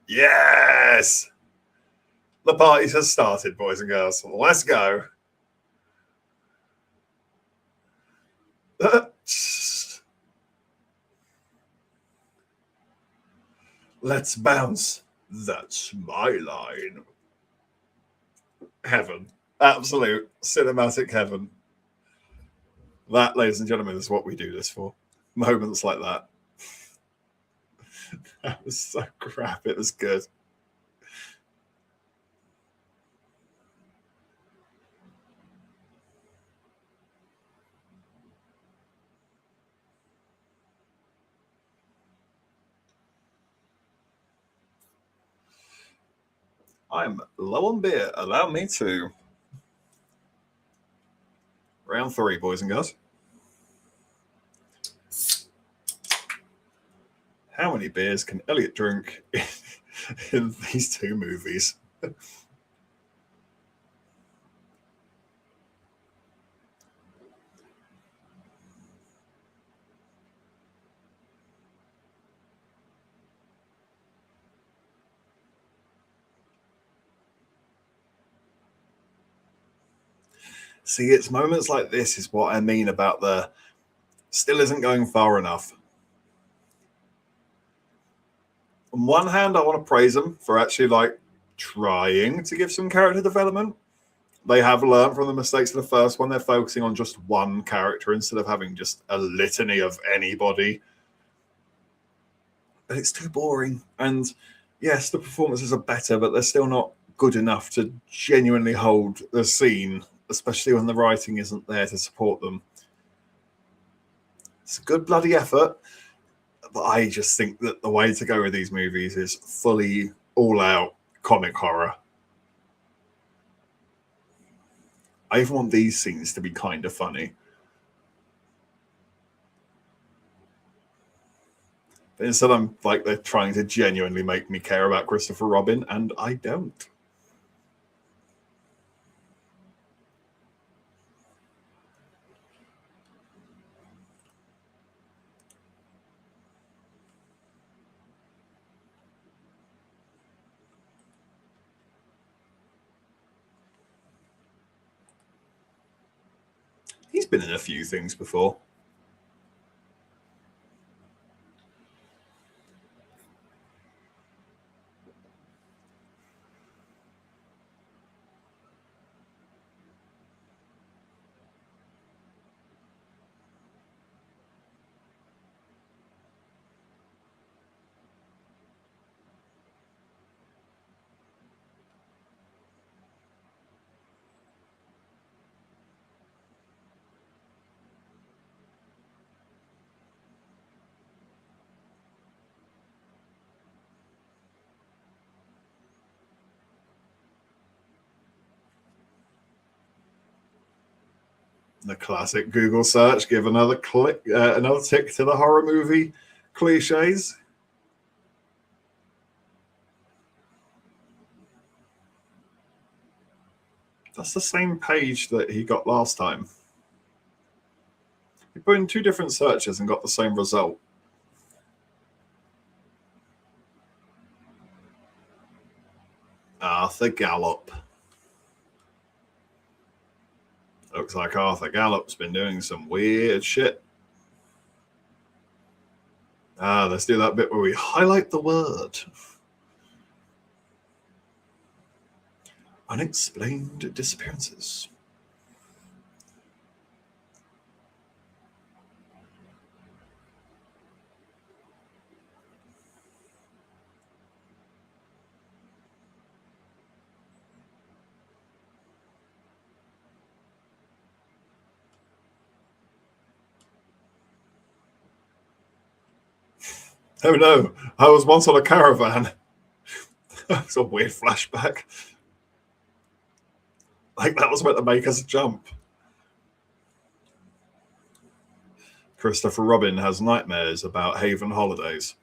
Yes! The party has started, boys and girls. Let's go. Let's bounce. That's my line. Heaven. Absolute cinematic heaven. That, ladies and gentlemen, is what we do this for. Moments like that. That was so crap. It was good. I'm low on beer. Allow me to. Round 3, boys and girls. How many beers can Elliot drink in these 2 movies? See, it's moments like this is what I mean about the still isn't going far enough. On one hand, I want to praise them for actually like trying to give some character development. They have learned from the mistakes of the first one. They're focusing on just one character instead of having just a litany of anybody. But it's too boring. And yes, the performances are better, but they're still not good enough to genuinely hold the scene, especially when the writing isn't there to support them. It's a good bloody effort, but I just think that the way to go with these movies is fully all-out comic horror. I even want these scenes to be kind of funny. But instead, I'm like, they're trying to genuinely make me care about Christopher Robin, and I don't. He's been in a few things before. The classic Google search, give another click, another tick to the horror movie cliches. That's the same page that he got last time. He put in 2 different searches and got the same result. Arthur Gallop. Looks like Arthur Gallop's been doing some weird shit. Let's do that bit where we highlight the word. Unexplained disappearances. Oh no, I was once on a caravan. It's a weird flashback. Like that was meant to make us jump. Christopher Robin has nightmares about Haven holidays.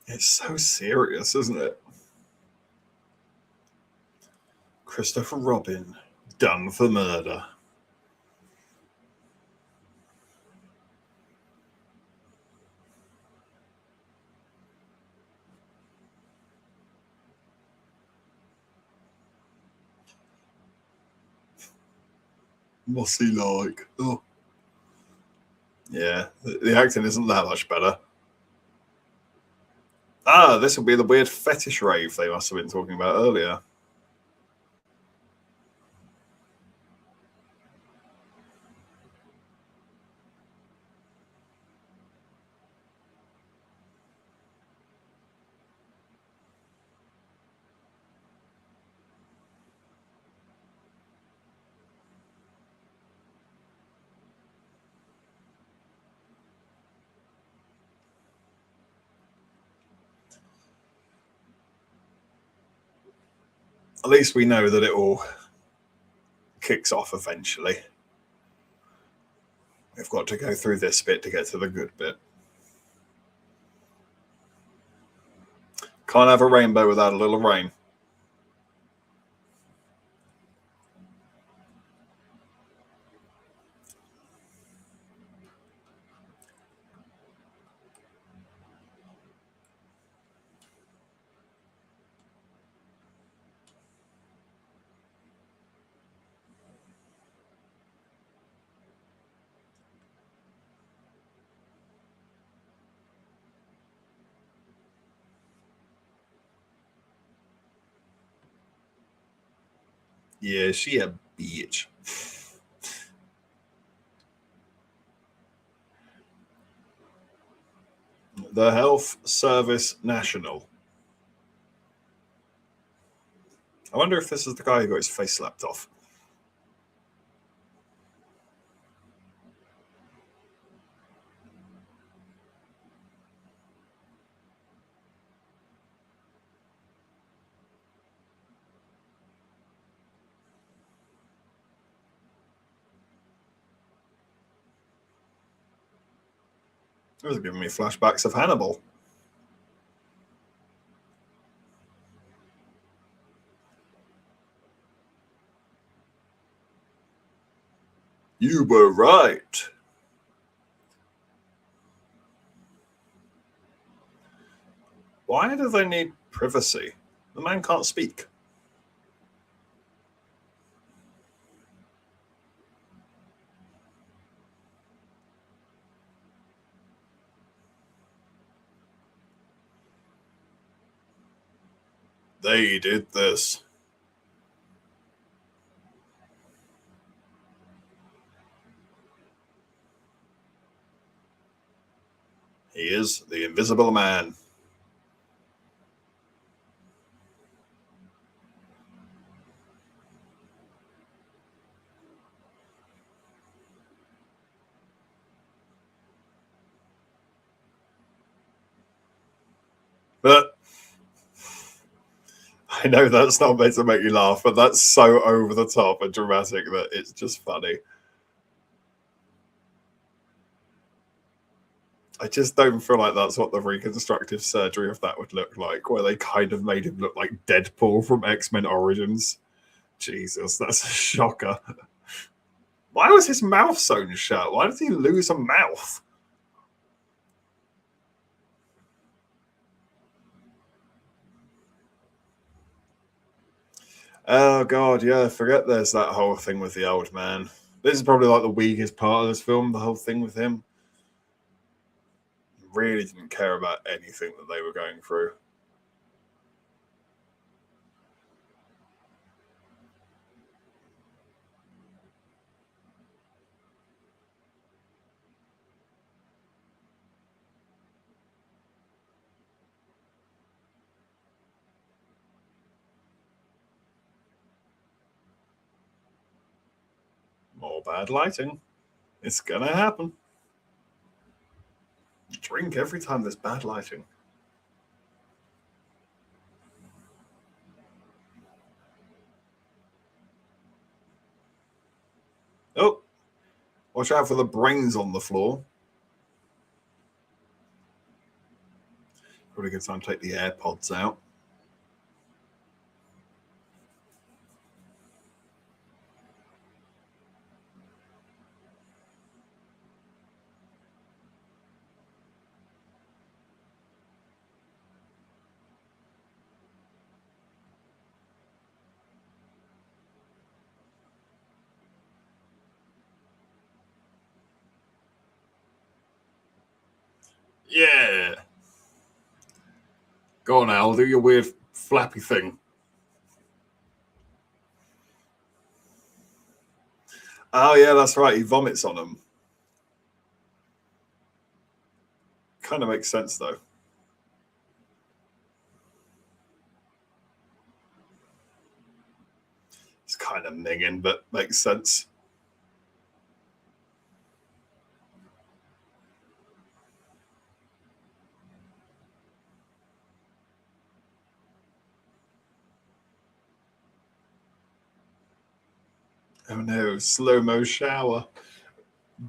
It's so serious, isn't it? Christopher Robin, done for murder. What's he like? Oh. Yeah, the acting isn't that much better. This will be the weird fetish rave they must have been talking about earlier. At least we know that it all kicks off eventually. We've got to go through this bit to get to the good bit. Can't have a rainbow without a little rain. Yeah, she a bitch. The Health Service National. I wonder if this is the guy who got his face slapped off. It was giving me flashbacks of Hannibal. You were right. Why do they need privacy? The man can't speak. They did this. He is the Invisible Man. But I know that's not meant to make you laugh, but that's so over the top and dramatic that it's just funny. I just don't feel like that's what the reconstructive surgery of that would look like, where they kind of made him look like Deadpool from X-Men Origins. Jesus, that's a shocker. Why was his mouth sewn shut? Why did he lose a mouth? Oh god, yeah, forget there's that whole thing with the old man. This is probably like the weakest part of this film, the whole thing with him. Really didn't care about anything that they were going through. More bad lighting. It's gonna happen. Drink every time there's bad lighting. Oh, watch out for the brains on the floor. Probably a good time to take the AirPods out. Yeah. Go on, Al, do your weird flappy thing. Oh, yeah, that's right. He vomits on them. Kind of makes sense, though. It's kind of minging, but makes sense. Oh no, slow-mo shower.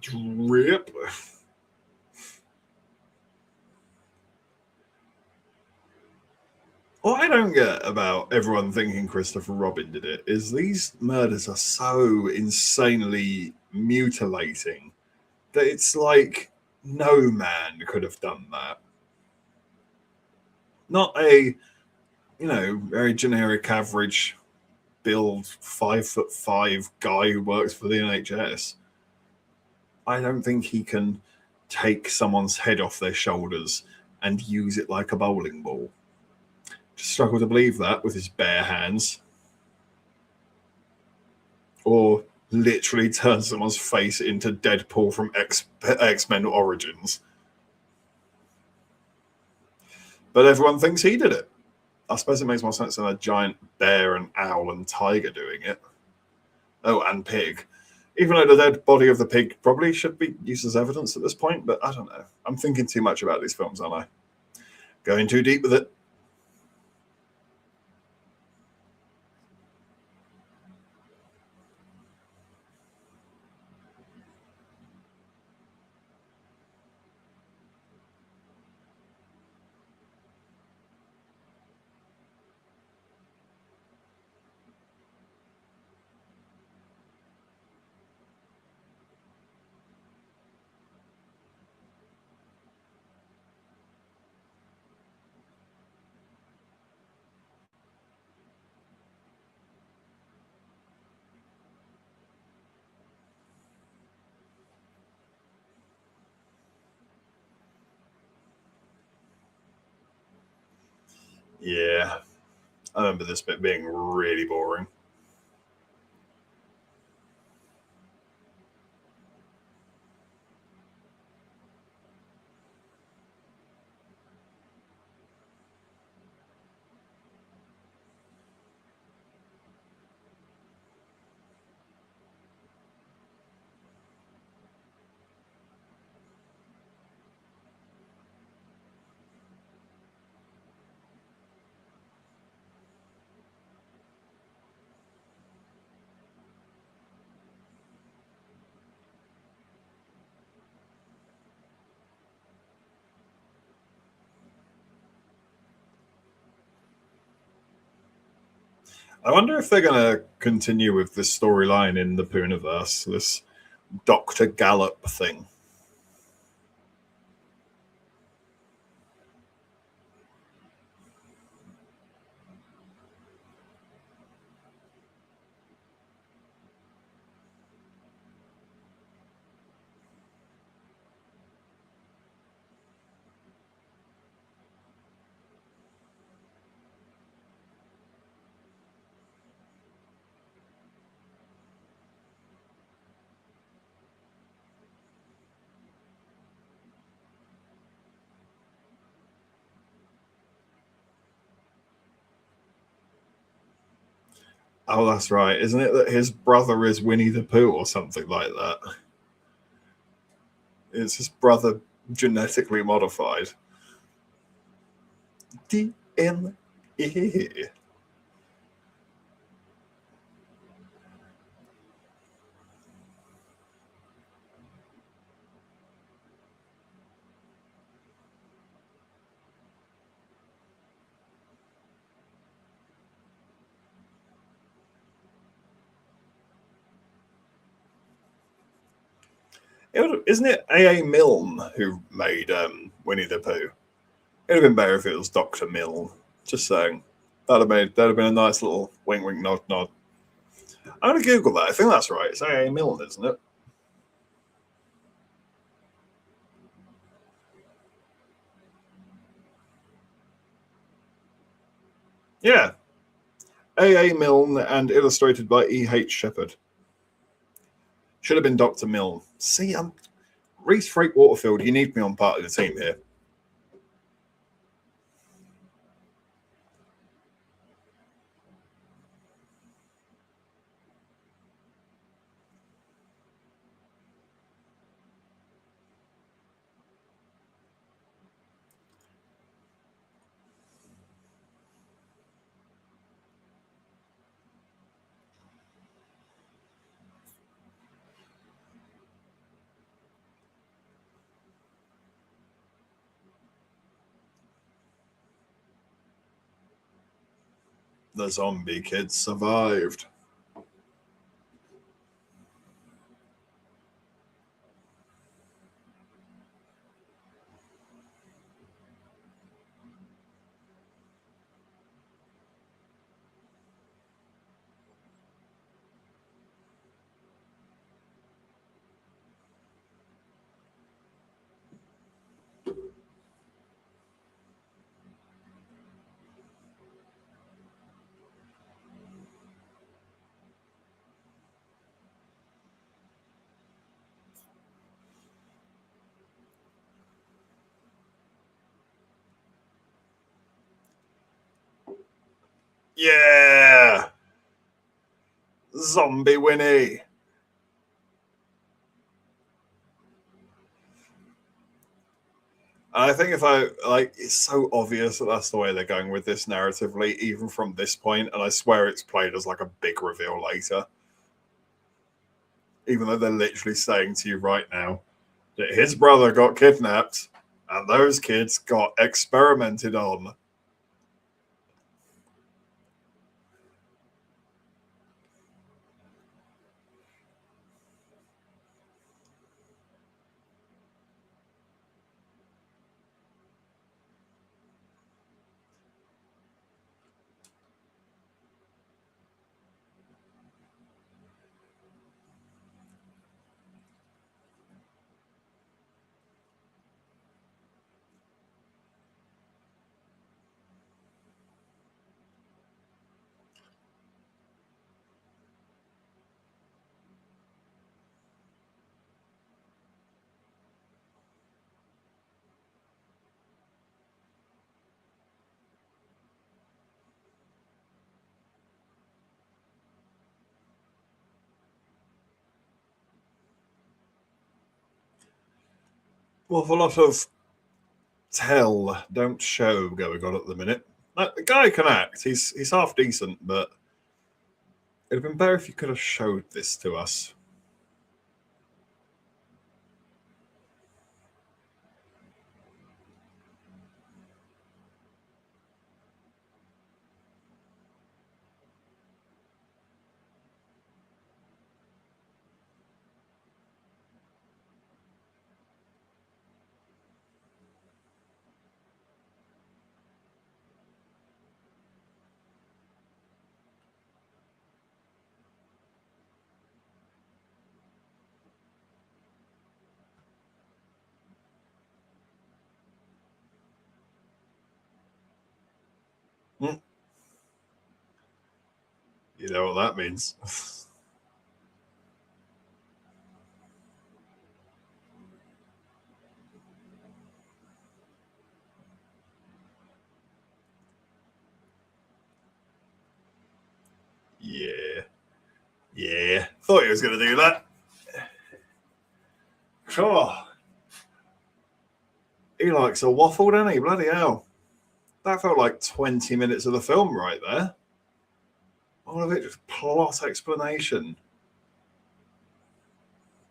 Drip. What I don't get about everyone thinking Christopher Robin did it is these murders are so insanely mutilating that it's like no man could have done that. Not a, very generic average build 5'5" guy who works for the NHS. I don't think he can take someone's head off their shoulders and use it like a bowling ball. Just struggle to believe that with his bare hands. Or literally turn someone's face into Deadpool from X-Men Origins. But everyone thinks he did it. I suppose it makes more sense than a giant bear and owl and tiger doing it. Oh, and pig. Even though the dead body of the pig probably should be used as evidence at this point, but I don't know. I'm thinking too much about these films, aren't I? Going too deep with it. Yeah. I remember this bit being really boring. I wonder if they're going to continue with this storyline in the Poohniverse, this Dr. Gallop thing. Oh, that's right. Isn't it that his brother is Winnie the Pooh or something like that? It's his brother genetically modified. DNA. Isn't it A.A. Milne who made Winnie the Pooh? It'd have been better if it was Dr. Milne. Just saying. That'd have been a nice little wink, wink, nod, nod. I'm gonna Google that. I think that's right. It's A.A. Milne, isn't it? Yeah. A.A. Milne and illustrated by E.H. Shepard. Should have been Dr. Milne. See, I'm Reese Freight Waterfield. You need me on part of the team here. The zombie kids survived. Yeah! Zombie Winnie! I think if I like, it's so obvious that that's the way they're going with this narratively, even from this point, and I swear it's played as like a big reveal later. Even though they're literally saying to you right now that his brother got kidnapped and those kids got experimented on. Well, a lot of tell, don't show going on at the minute. Like, the guy can act. He's half decent, but it'd have been better if you could have showed this to us. Hmm. You know what that means. Yeah. Yeah. Thought he was going to do that. Oh, he likes a waffle, doesn't he? Bloody hell. That felt like 20 minutes of the film right there. All of it just plot explanation.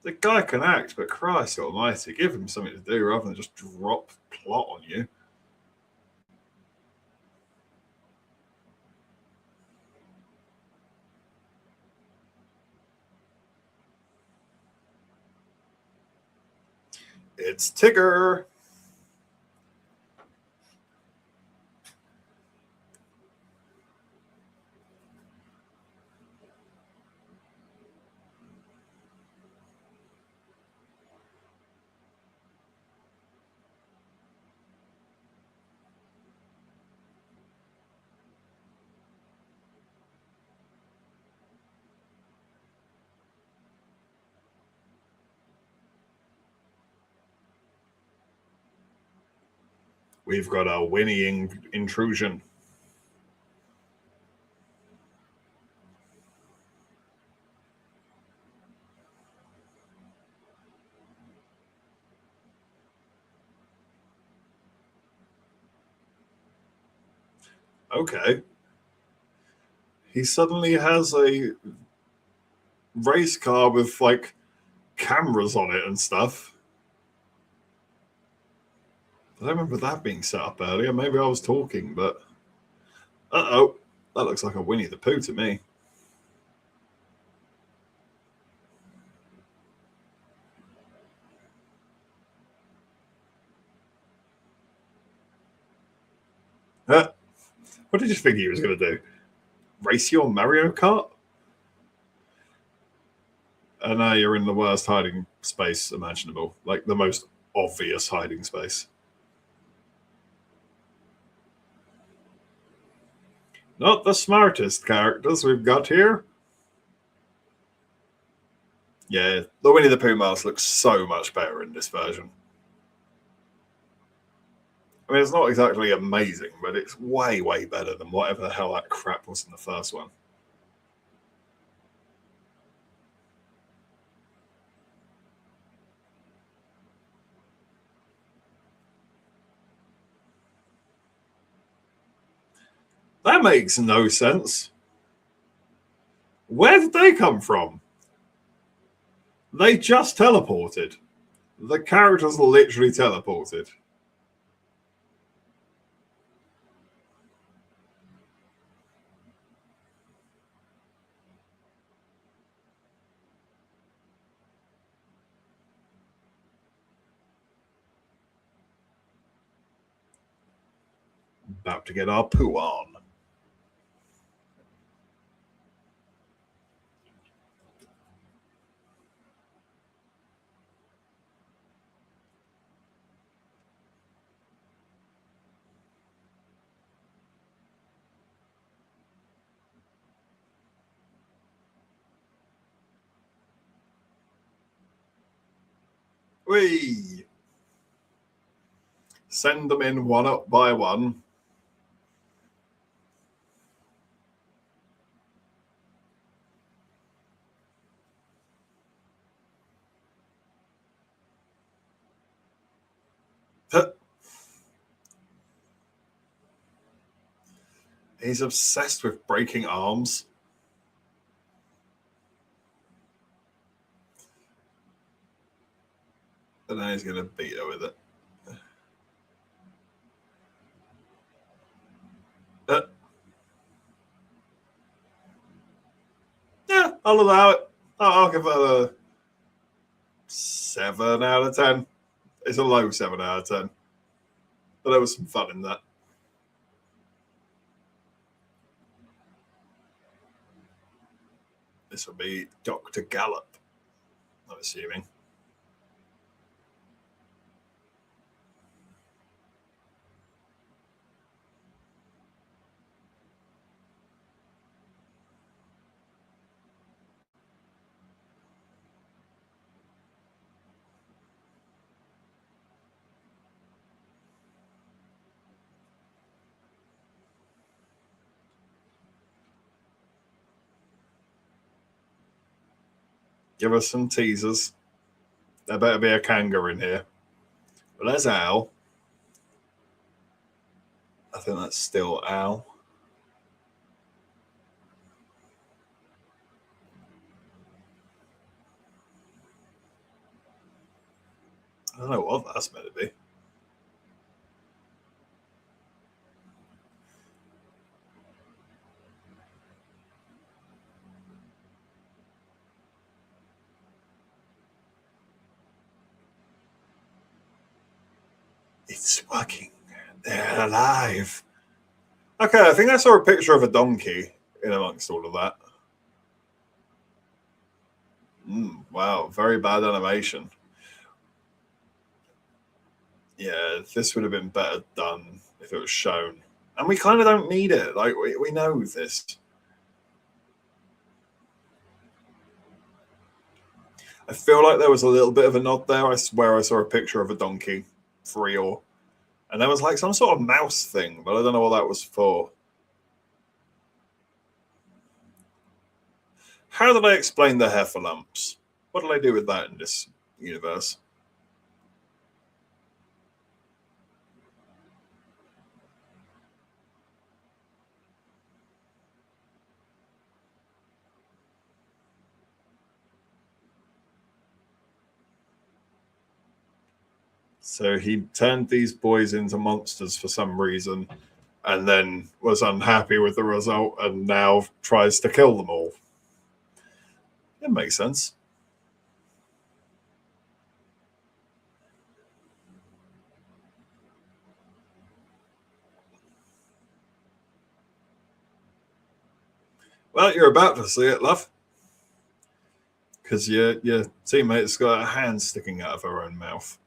The guy can act, but Christ almighty, give him something to do rather than just drop plot on you. It's Tigger. We've got a whinnying intrusion. Okay. He suddenly has a race car with like cameras on it and stuff. I don't remember that being set up earlier. Maybe I was talking, but uh-oh. That That looks like a Winnie the Pooh to me. What did you think he was going to do? Race you on Mario Kart? And now you're in the worst hiding space imaginable. Like the most obvious hiding space. Not the smartest characters we've got here. Yeah, the Winnie the Pooh mask looks so much better in this version. I mean, it's not exactly amazing, but it's way, way better than whatever the hell that crap was in the first one. That makes no sense. Where did they come from? They just teleported. The characters literally teleported. About to get our poo on. Whee! Send them in one up by one. He's obsessed with breaking arms. And then he's going to beat her with it. Yeah, I'll allow it. I'll give it a 7 out of 10. It's a low 7 out of 10. But there was some fun in that. This will be Dr. Gallop, I'm assuming. Give us some teasers. There better be a kangaroo in here. Well, there's Al. I think that's still Al. I don't know what that's meant to be. It's working. They're alive. Okay, I think I saw a picture of a donkey in amongst all of that. Wow, very bad animation. Yeah, this would have been better done if it was shown. And we kind of don't need it. Like, we know this. I feel like there was a little bit of a nod there. I swear I saw a picture of a donkey for real. And there was like some sort of mouse thing, but I don't know what that was for. How did I explain the heifer lumps? What did I do with that in this universe? So he turned these boys into monsters for some reason, and then was unhappy with the result and now tries to kill them all. It makes sense. Well, you're about to see it, love. Because your teammate's got a hand sticking out of her own mouth.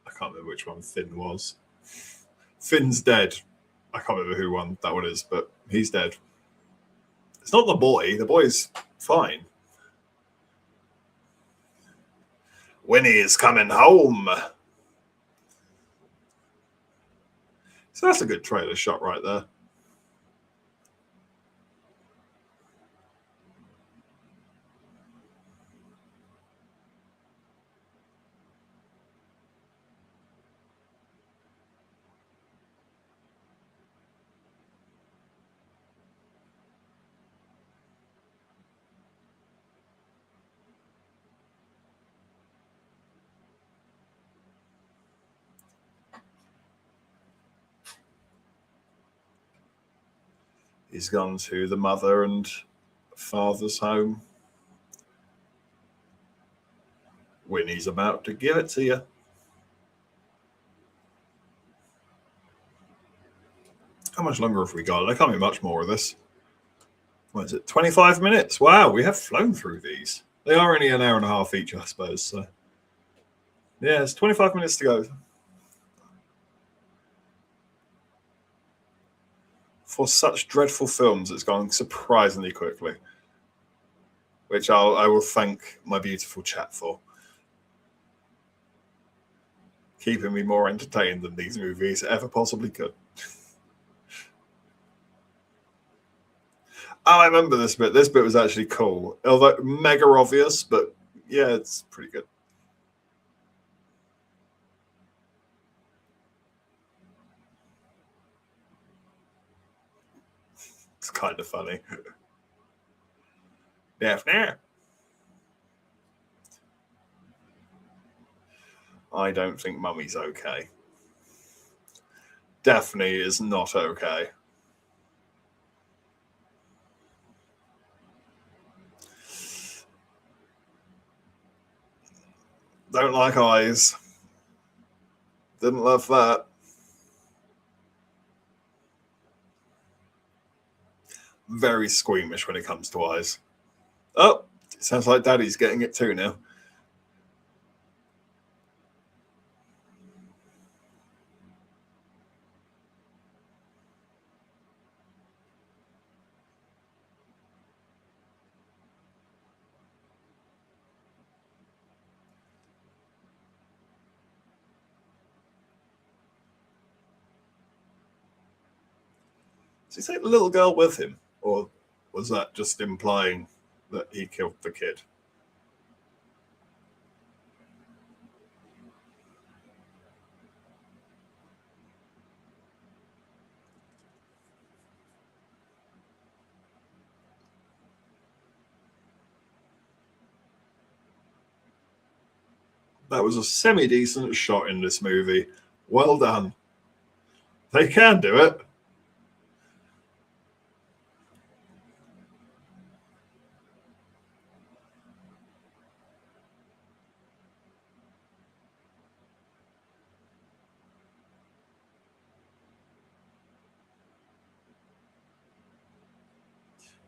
I can't remember which one Finn was. Finn's dead. I can't remember who one that one is, but he's dead. It's not the boy. The boy's fine. Winnie is coming home. So that's a good trailer shot right there. He's gone to the mother and father's home. Winnie's about to give it to you. How much longer have we got? There can't be much more of this. What is it? 25 minutes? Wow, we have flown through these. They are only an hour and a half each, I suppose. So, yeah, it's 25 minutes to go. For such dreadful films, it's gone surprisingly quickly, which I will thank my beautiful chat for. Keeping me more entertained than these movies ever possibly could. Oh, I remember this bit. This bit was actually cool. Although mega obvious, but yeah, it's pretty good. It's kind of funny. Daphne. I don't think Mummy's okay. Daphne is not okay. Don't like eyes. Didn't love that. Very squeamish when it comes to eyes. Oh, it sounds like Daddy's getting it too now. Did he take the little girl with him? Or was that just implying that he killed the kid? That was a semi-decent shot in this movie. Well done. They can do it.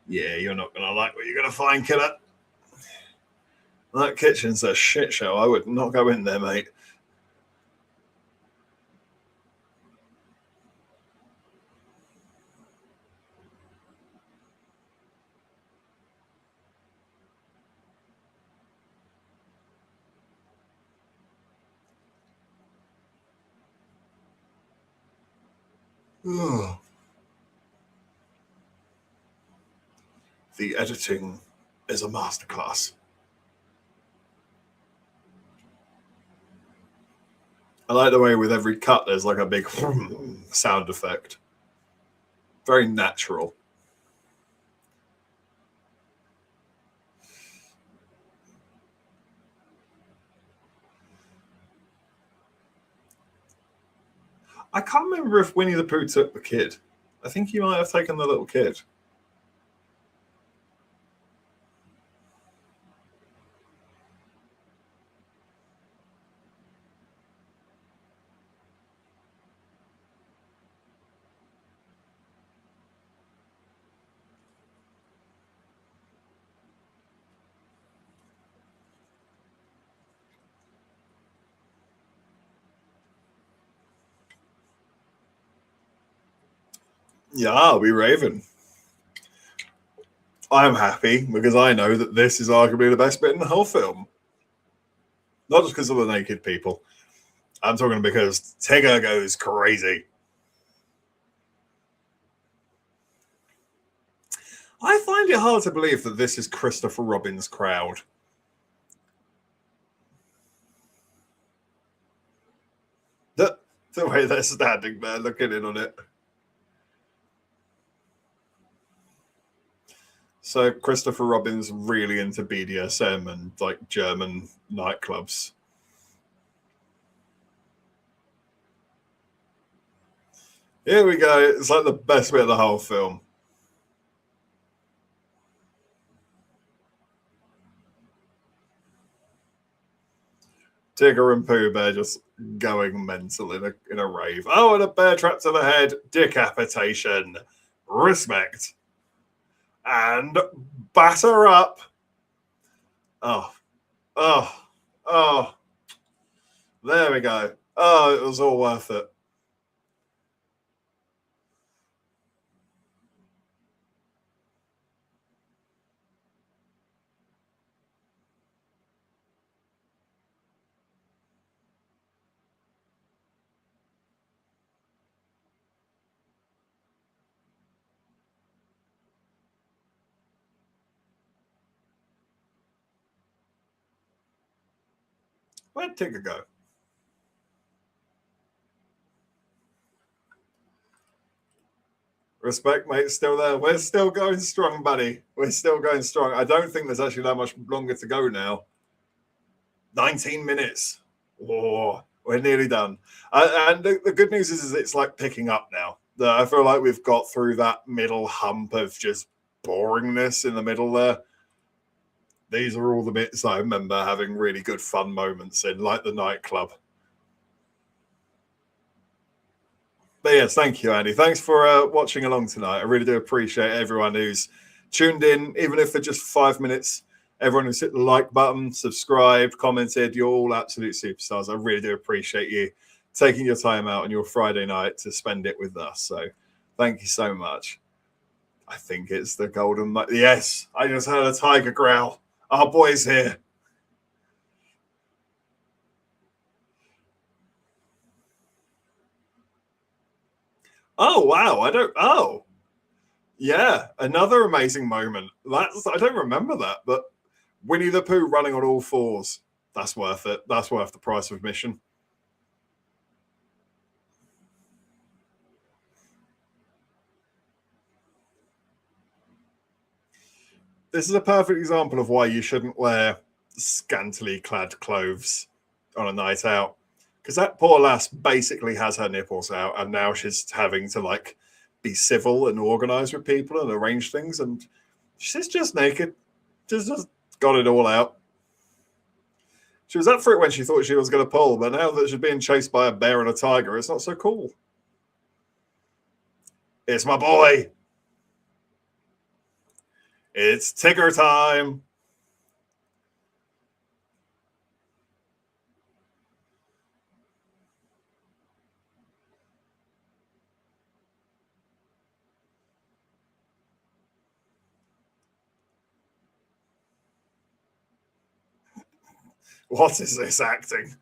Yeah, you're not going to like what you're going to find, killer. That kitchen's a shit show. I would not go in there, mate. Ugh. The editing is a masterclass. I like the way with every cut there's like a big sound effect. Very natural. I can't remember if Winnie the Pooh took the kid. I think he might have taken the little kid. Yeah, I'll be raving. I'm happy because I know that this is arguably the best bit in the whole film. Not just because of the naked people. I'm talking because Tigger goes crazy. I find it hard to believe that this is Christopher Robin's crowd. The way they're standing there looking in on it. So Christopher Robin's really into BDSM and like German nightclubs. Here we go. It's like the best bit of the whole film. Tigger and Pooh Bear just going mental in a rave. Oh, and a bear trap to the head. Decapitation. Respect. And batter up. Oh. Oh. Oh. There we go. Oh, it was all worth it. Where'd Tigger go? Respect, mate. Still there. We're still going strong, buddy. We're still going strong. I don't think there's actually that much longer to go now. 19 minutes. Oh, we're nearly done. And the good news is it's like picking up now. I feel like we've got through that middle hump of just boringness in the middle there. These are all the bits I remember having really good fun moments in, like the nightclub. But yes, thank you, Andy. Thanks for watching along tonight. I really do appreciate everyone who's tuned in, even if they're just 5 minutes. Everyone who's hit the like button, subscribed, commented, you're all absolute superstars. I really do appreciate you taking your time out on your Friday night to spend it with us. So thank you so much. I think it's the golden... Yes, I just heard a tiger growl. Our boy's here. Oh, wow. Oh, yeah. Another amazing moment. I don't remember that, but Winnie the Pooh running on all fours. That's worth it. That's worth the price of admission. This is a perfect example of why you shouldn't wear scantily clad clothes on a night out. Because that poor lass basically has her nipples out, and now she's having to like be civil and organized with people and arrange things, and she's just naked. She's just got it all out. She was up for it when she thought she was going to pull, but now that she's being chased by a bear and a tiger, it's not so cool. It's my boy. It's Tigger time. What is this acting?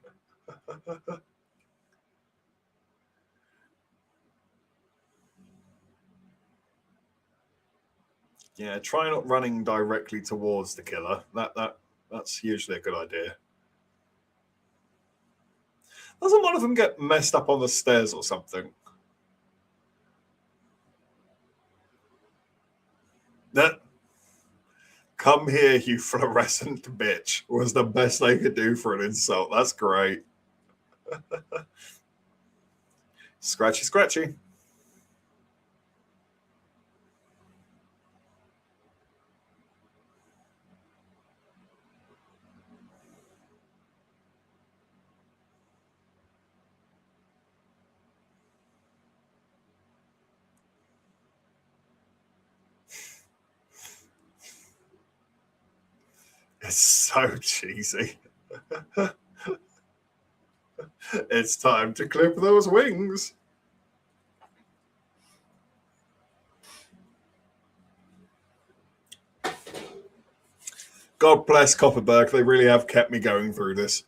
Yeah, try not running directly towards the killer. That's usually a good idea. Doesn't one of them get messed up on the stairs or something? That "come here, you fluorescent bitch" was the best they could do for an insult. That's great. Scratchy, scratchy. It's so cheesy. It's time to clip those wings. God bless Copperberg. They really have kept me going through this.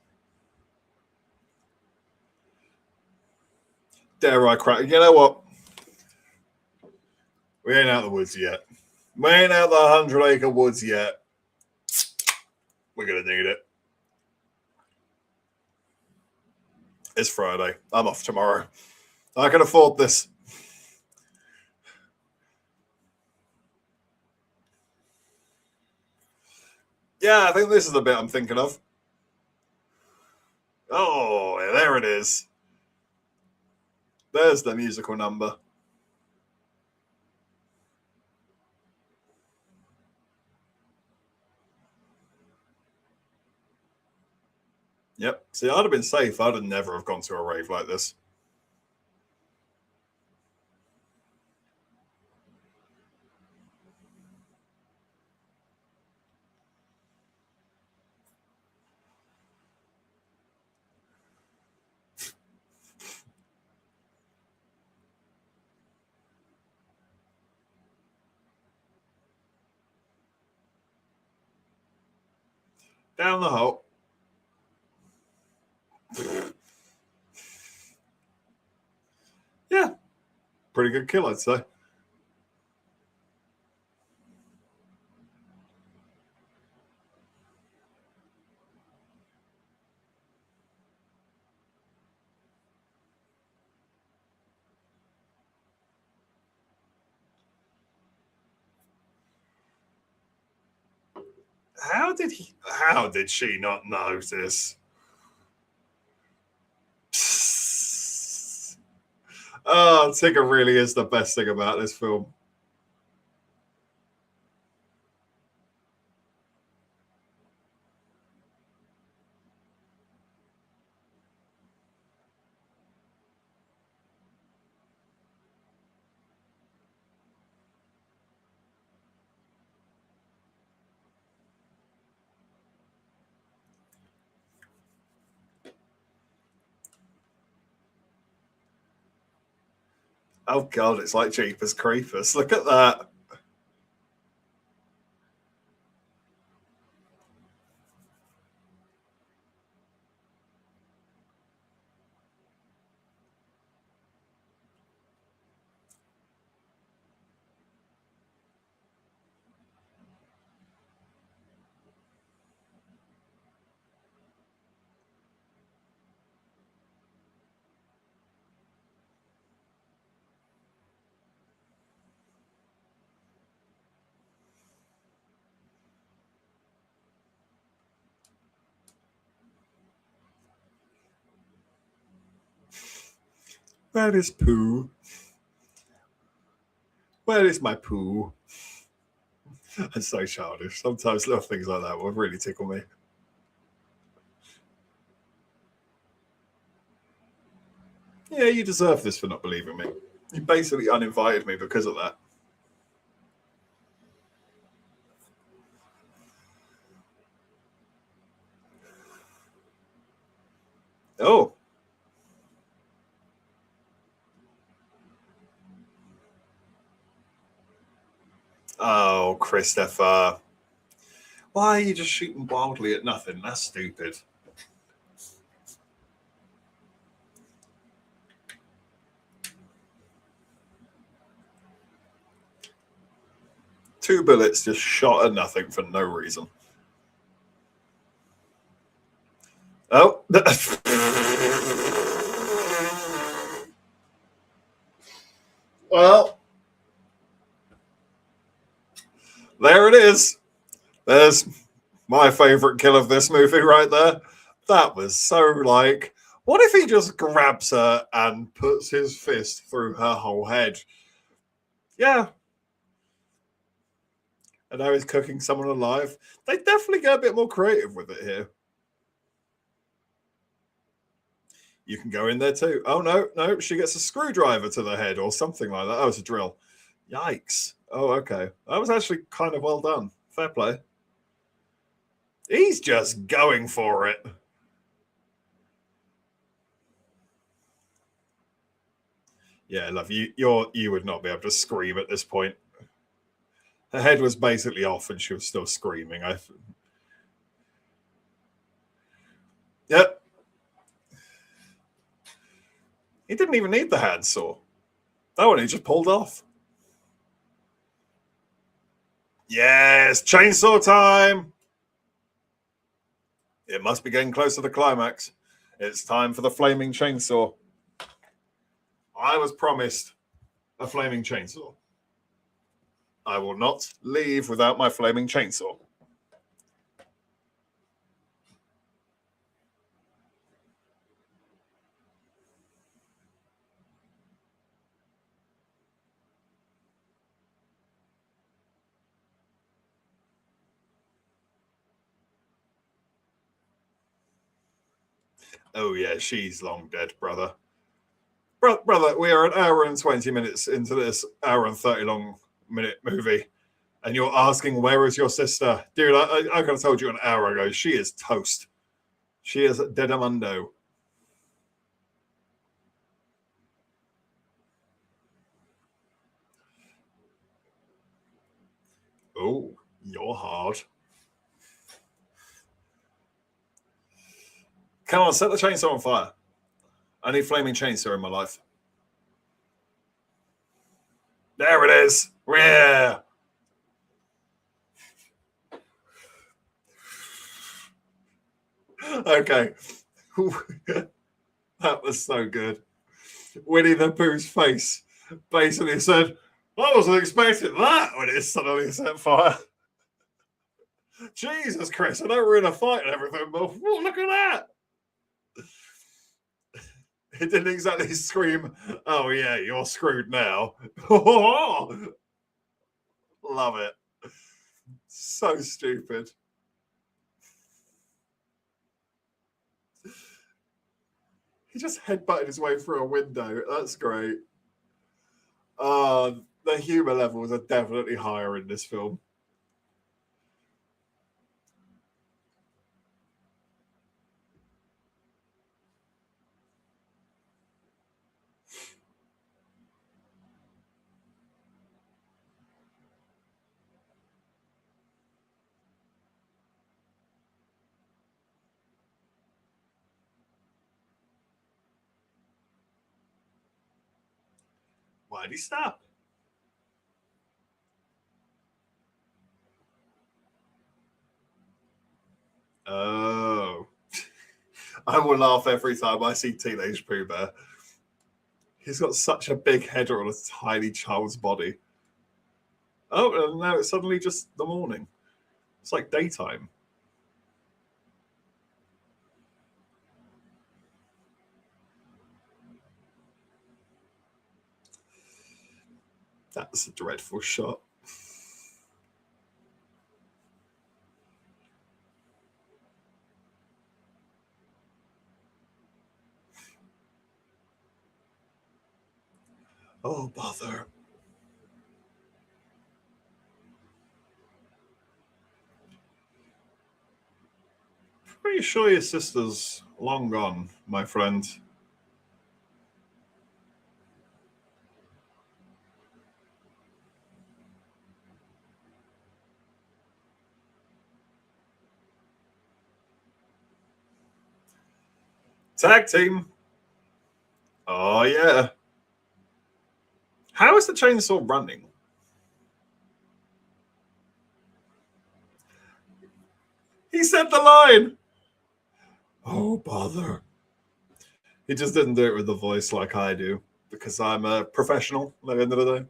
Dare I crack? You know what? We ain't out of the woods yet. We ain't out the 100-acre woods yet. We're going to need it. It's Friday. I'm off tomorrow. I can afford this. Yeah, I think this is the bit I'm thinking of. Oh, there it is. There's the musical number. Yep. See, I'd have been safe. I'd have never have gone to a rave like this. Down the hole. Yeah. Pretty good kill, I'd say. How did she not notice? Oh, Tigger really is the best thing about this film. Oh God, it's like Jeepers Creepers. Look at that. Where is Pooh? Where is my Pooh? It's so childish. Sometimes little things like that will really tickle me. Yeah, you deserve this for not believing me. You basically uninvited me because of that. Oh. Oh, Christopher. Why are you just shooting wildly at nothing? That's stupid. 2 bullets just shot at nothing for no reason. Oh. Well, there it is. There's my favorite kill of this movie right there. That was so like, what if he just grabs her and puts his fist through her whole head? Yeah. And now he's cooking someone alive. They definitely get a bit more creative with it here. You can go in there too. Oh, no, she gets a screwdriver to the head or something like that. Oh, it's a drill. Yikes. Oh, okay. That was actually kind of well done. Fair play. He's just going for it. Yeah, love you. You would not be able to scream at this point. Her head was basically off and she was still screaming. Yep. He didn't even need the handsaw. That one he just pulled off. Yes, chainsaw time. It must be getting close to the climax. It's time for the flaming chainsaw. I was promised a flaming chainsaw. I will not leave without my flaming chainsaw. Oh yeah, she's long dead, brother. Brother, we are an hour and 20 minutes into this hour and 30 long minute movie, and you're asking, where is your sister? Dude, I could have told you an hour ago. She is toast. She is deadamundo. Oh, you're hard. Come on, set the chainsaw on fire. I need flaming chainsaw in my life. There it is. Yeah. Okay. That was so good. Winnie the Pooh's face basically said, I wasn't expecting that when it suddenly set fire. Jesus Christ, I know we're in a fight and everything, but look at that. It didn't exactly scream, oh yeah, you're screwed now. Love it. So stupid. He just headbutted his way through a window. That's great. The humor levels are definitely higher in this film. Why did he stop? Oh. I will laugh every time I see Teenage Pooh Bear. He's got such a big head on a tiny child's body. Oh, and now it's suddenly just the morning. It's like daytime. That's a dreadful shot. Oh, bother. Pretty sure your sister's long gone, my friend. Tag team. Oh, yeah. How is the chainsaw running? He said the line. Oh, bother. He just didn't do it with the voice like I do, because I'm a professional at the end of the day.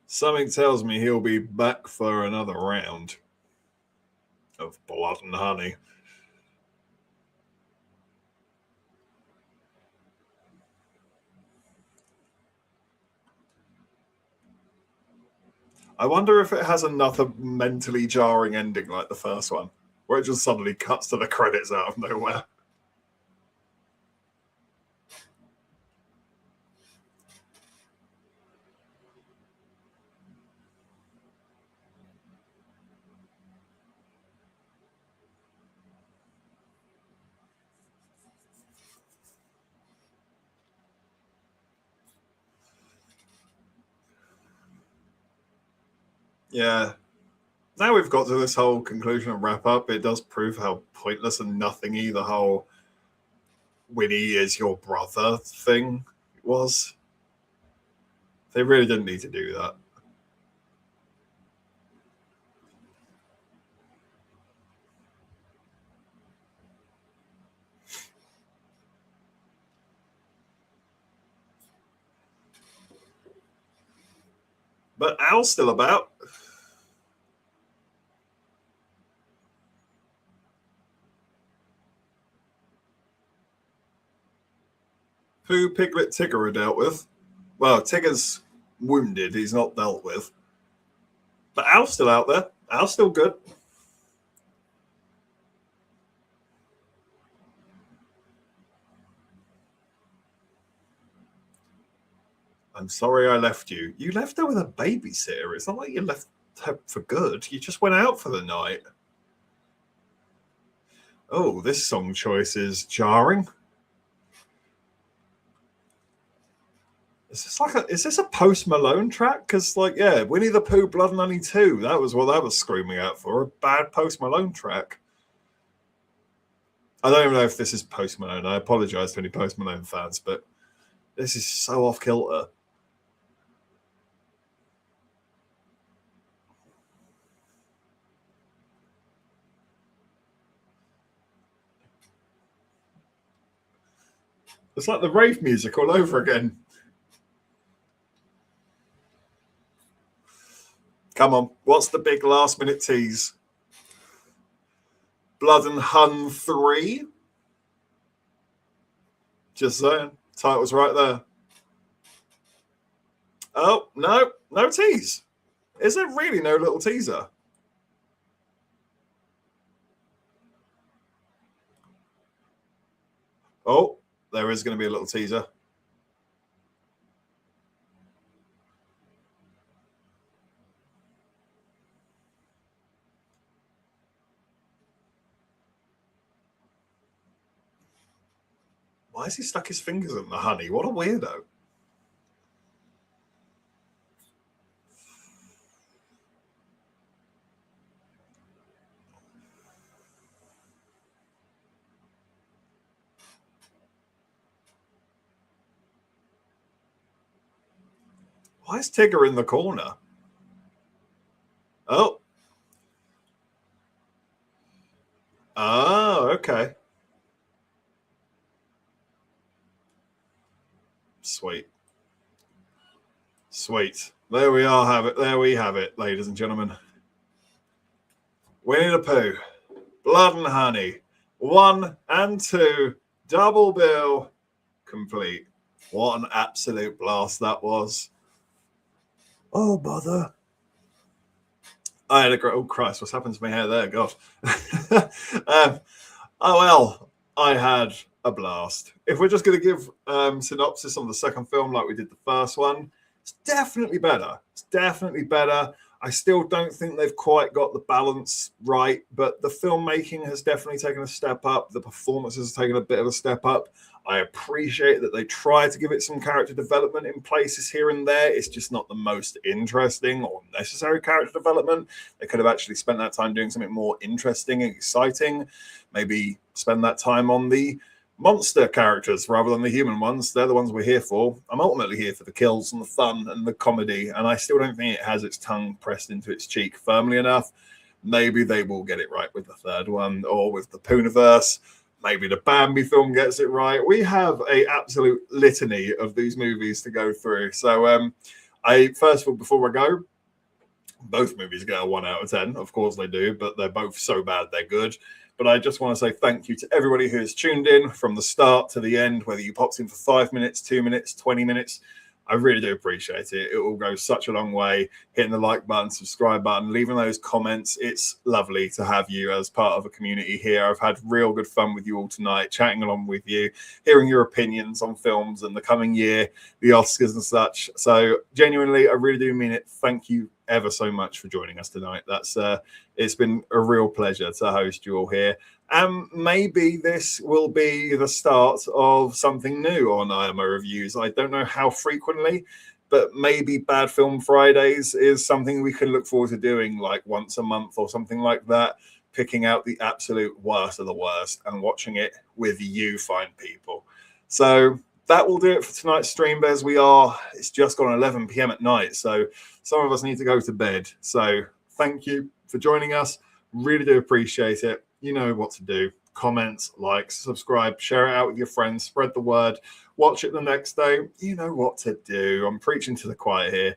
Something tells me he'll be back for another round of blood and honey. I wonder if it has another mentally jarring ending like the first one, where it just suddenly cuts to the credits out of nowhere. Yeah. Now we've got to this whole conclusion and wrap up. It does prove how pointless and nothing-y the whole Winnie is your brother thing was. They really didn't need to do that. But Al's still about. Who Piglet Tigger are dealt with? Well, Tigger's wounded. He's not dealt with. But Al's still out there. Al's still good. I'm sorry I left you. You left her with a babysitter. It's not like you left her for good. You just went out for the night. Oh, this song choice is jarring. Is this a Post Malone track? Because, like, yeah, Winnie the Pooh, Blood and Honey 2. That was what I was screaming out for. A bad Post Malone track. I don't even know if this is Post Malone. I apologize to any Post Malone fans, but this is so off kilter. It's like the rave music all over again. Come on, what's the big last minute tease? Blood and Hun 3? Just saying. Title's right there. Oh, no tease. Is there really no little teaser? Oh, there is going to be a little teaser. Why has he stuck his fingers in the honey? What a weirdo. Why is Tigger in the corner? Oh. Oh, okay. Sweet. Sweet. There we are, have it. There we have it, ladies and gentlemen. Winnie the Pooh, Blood and Honey, 1 and 2, double bill, complete. What an absolute blast that was. Oh, bother. I had a great... Oh, Christ, what's happened to my hair there? God. Oh, well, I had a blast. If we're just going to give synopsis on the second film like we did the first one, it's definitely better. It's definitely better. I still don't think they've quite got the balance right, but the filmmaking has definitely taken a step up. The performances have taken a bit of a step up. I appreciate that they try to give it some character development in places here and there. It's just not the most interesting or necessary character development. They could have actually spent that time doing something more interesting and exciting. Maybe spend that time on the monster characters rather than the human ones. They're the ones we're here for. I'm ultimately here for the kills and the fun and the comedy, and I still don't think it has its tongue pressed into its cheek firmly enough. Maybe they will get it right with the third one, or with the Poohniverse. Maybe the Bambi film gets it right. We have a absolute litany of these movies to go through. So I first of all, before I go, both movies get a 1 out of 10. Of course they do, but they're both so bad they're good. But I just want to say thank you to everybody who has tuned in from the start to the end, whether you popped in for 5 minutes, 2 minutes, 20 minutes. I really do appreciate it. It will go such a long way. Hitting the like button, subscribe button, leaving those comments. It's lovely to have you as part of a community here. I've had real good fun with you all tonight, chatting along with you, hearing your opinions on films and the coming year, the Oscars and such. So genuinely, I really do mean it. Thank you ever so much for joining us tonight. It's been a real pleasure to host you all here. And maybe this will be the start of something new on IMO Reviews. I don't know how frequently, but maybe Bad Film Fridays is something we can look forward to doing like once a month or something like that, picking out the absolute worst of the worst and watching it with you fine people. So that will do it for tonight's stream. As it's just gone 11 p.m. at night, so some of us need to go to bed. So thank you for joining us. Really do appreciate it. You know what to do. Comments, likes, subscribe, share it out with your friends, spread the word, watch it the next day. You know what to do. I'm preaching to the choir here.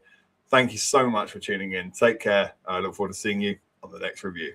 Thank you so much for tuning in. Take care. I look forward to seeing you on the next review.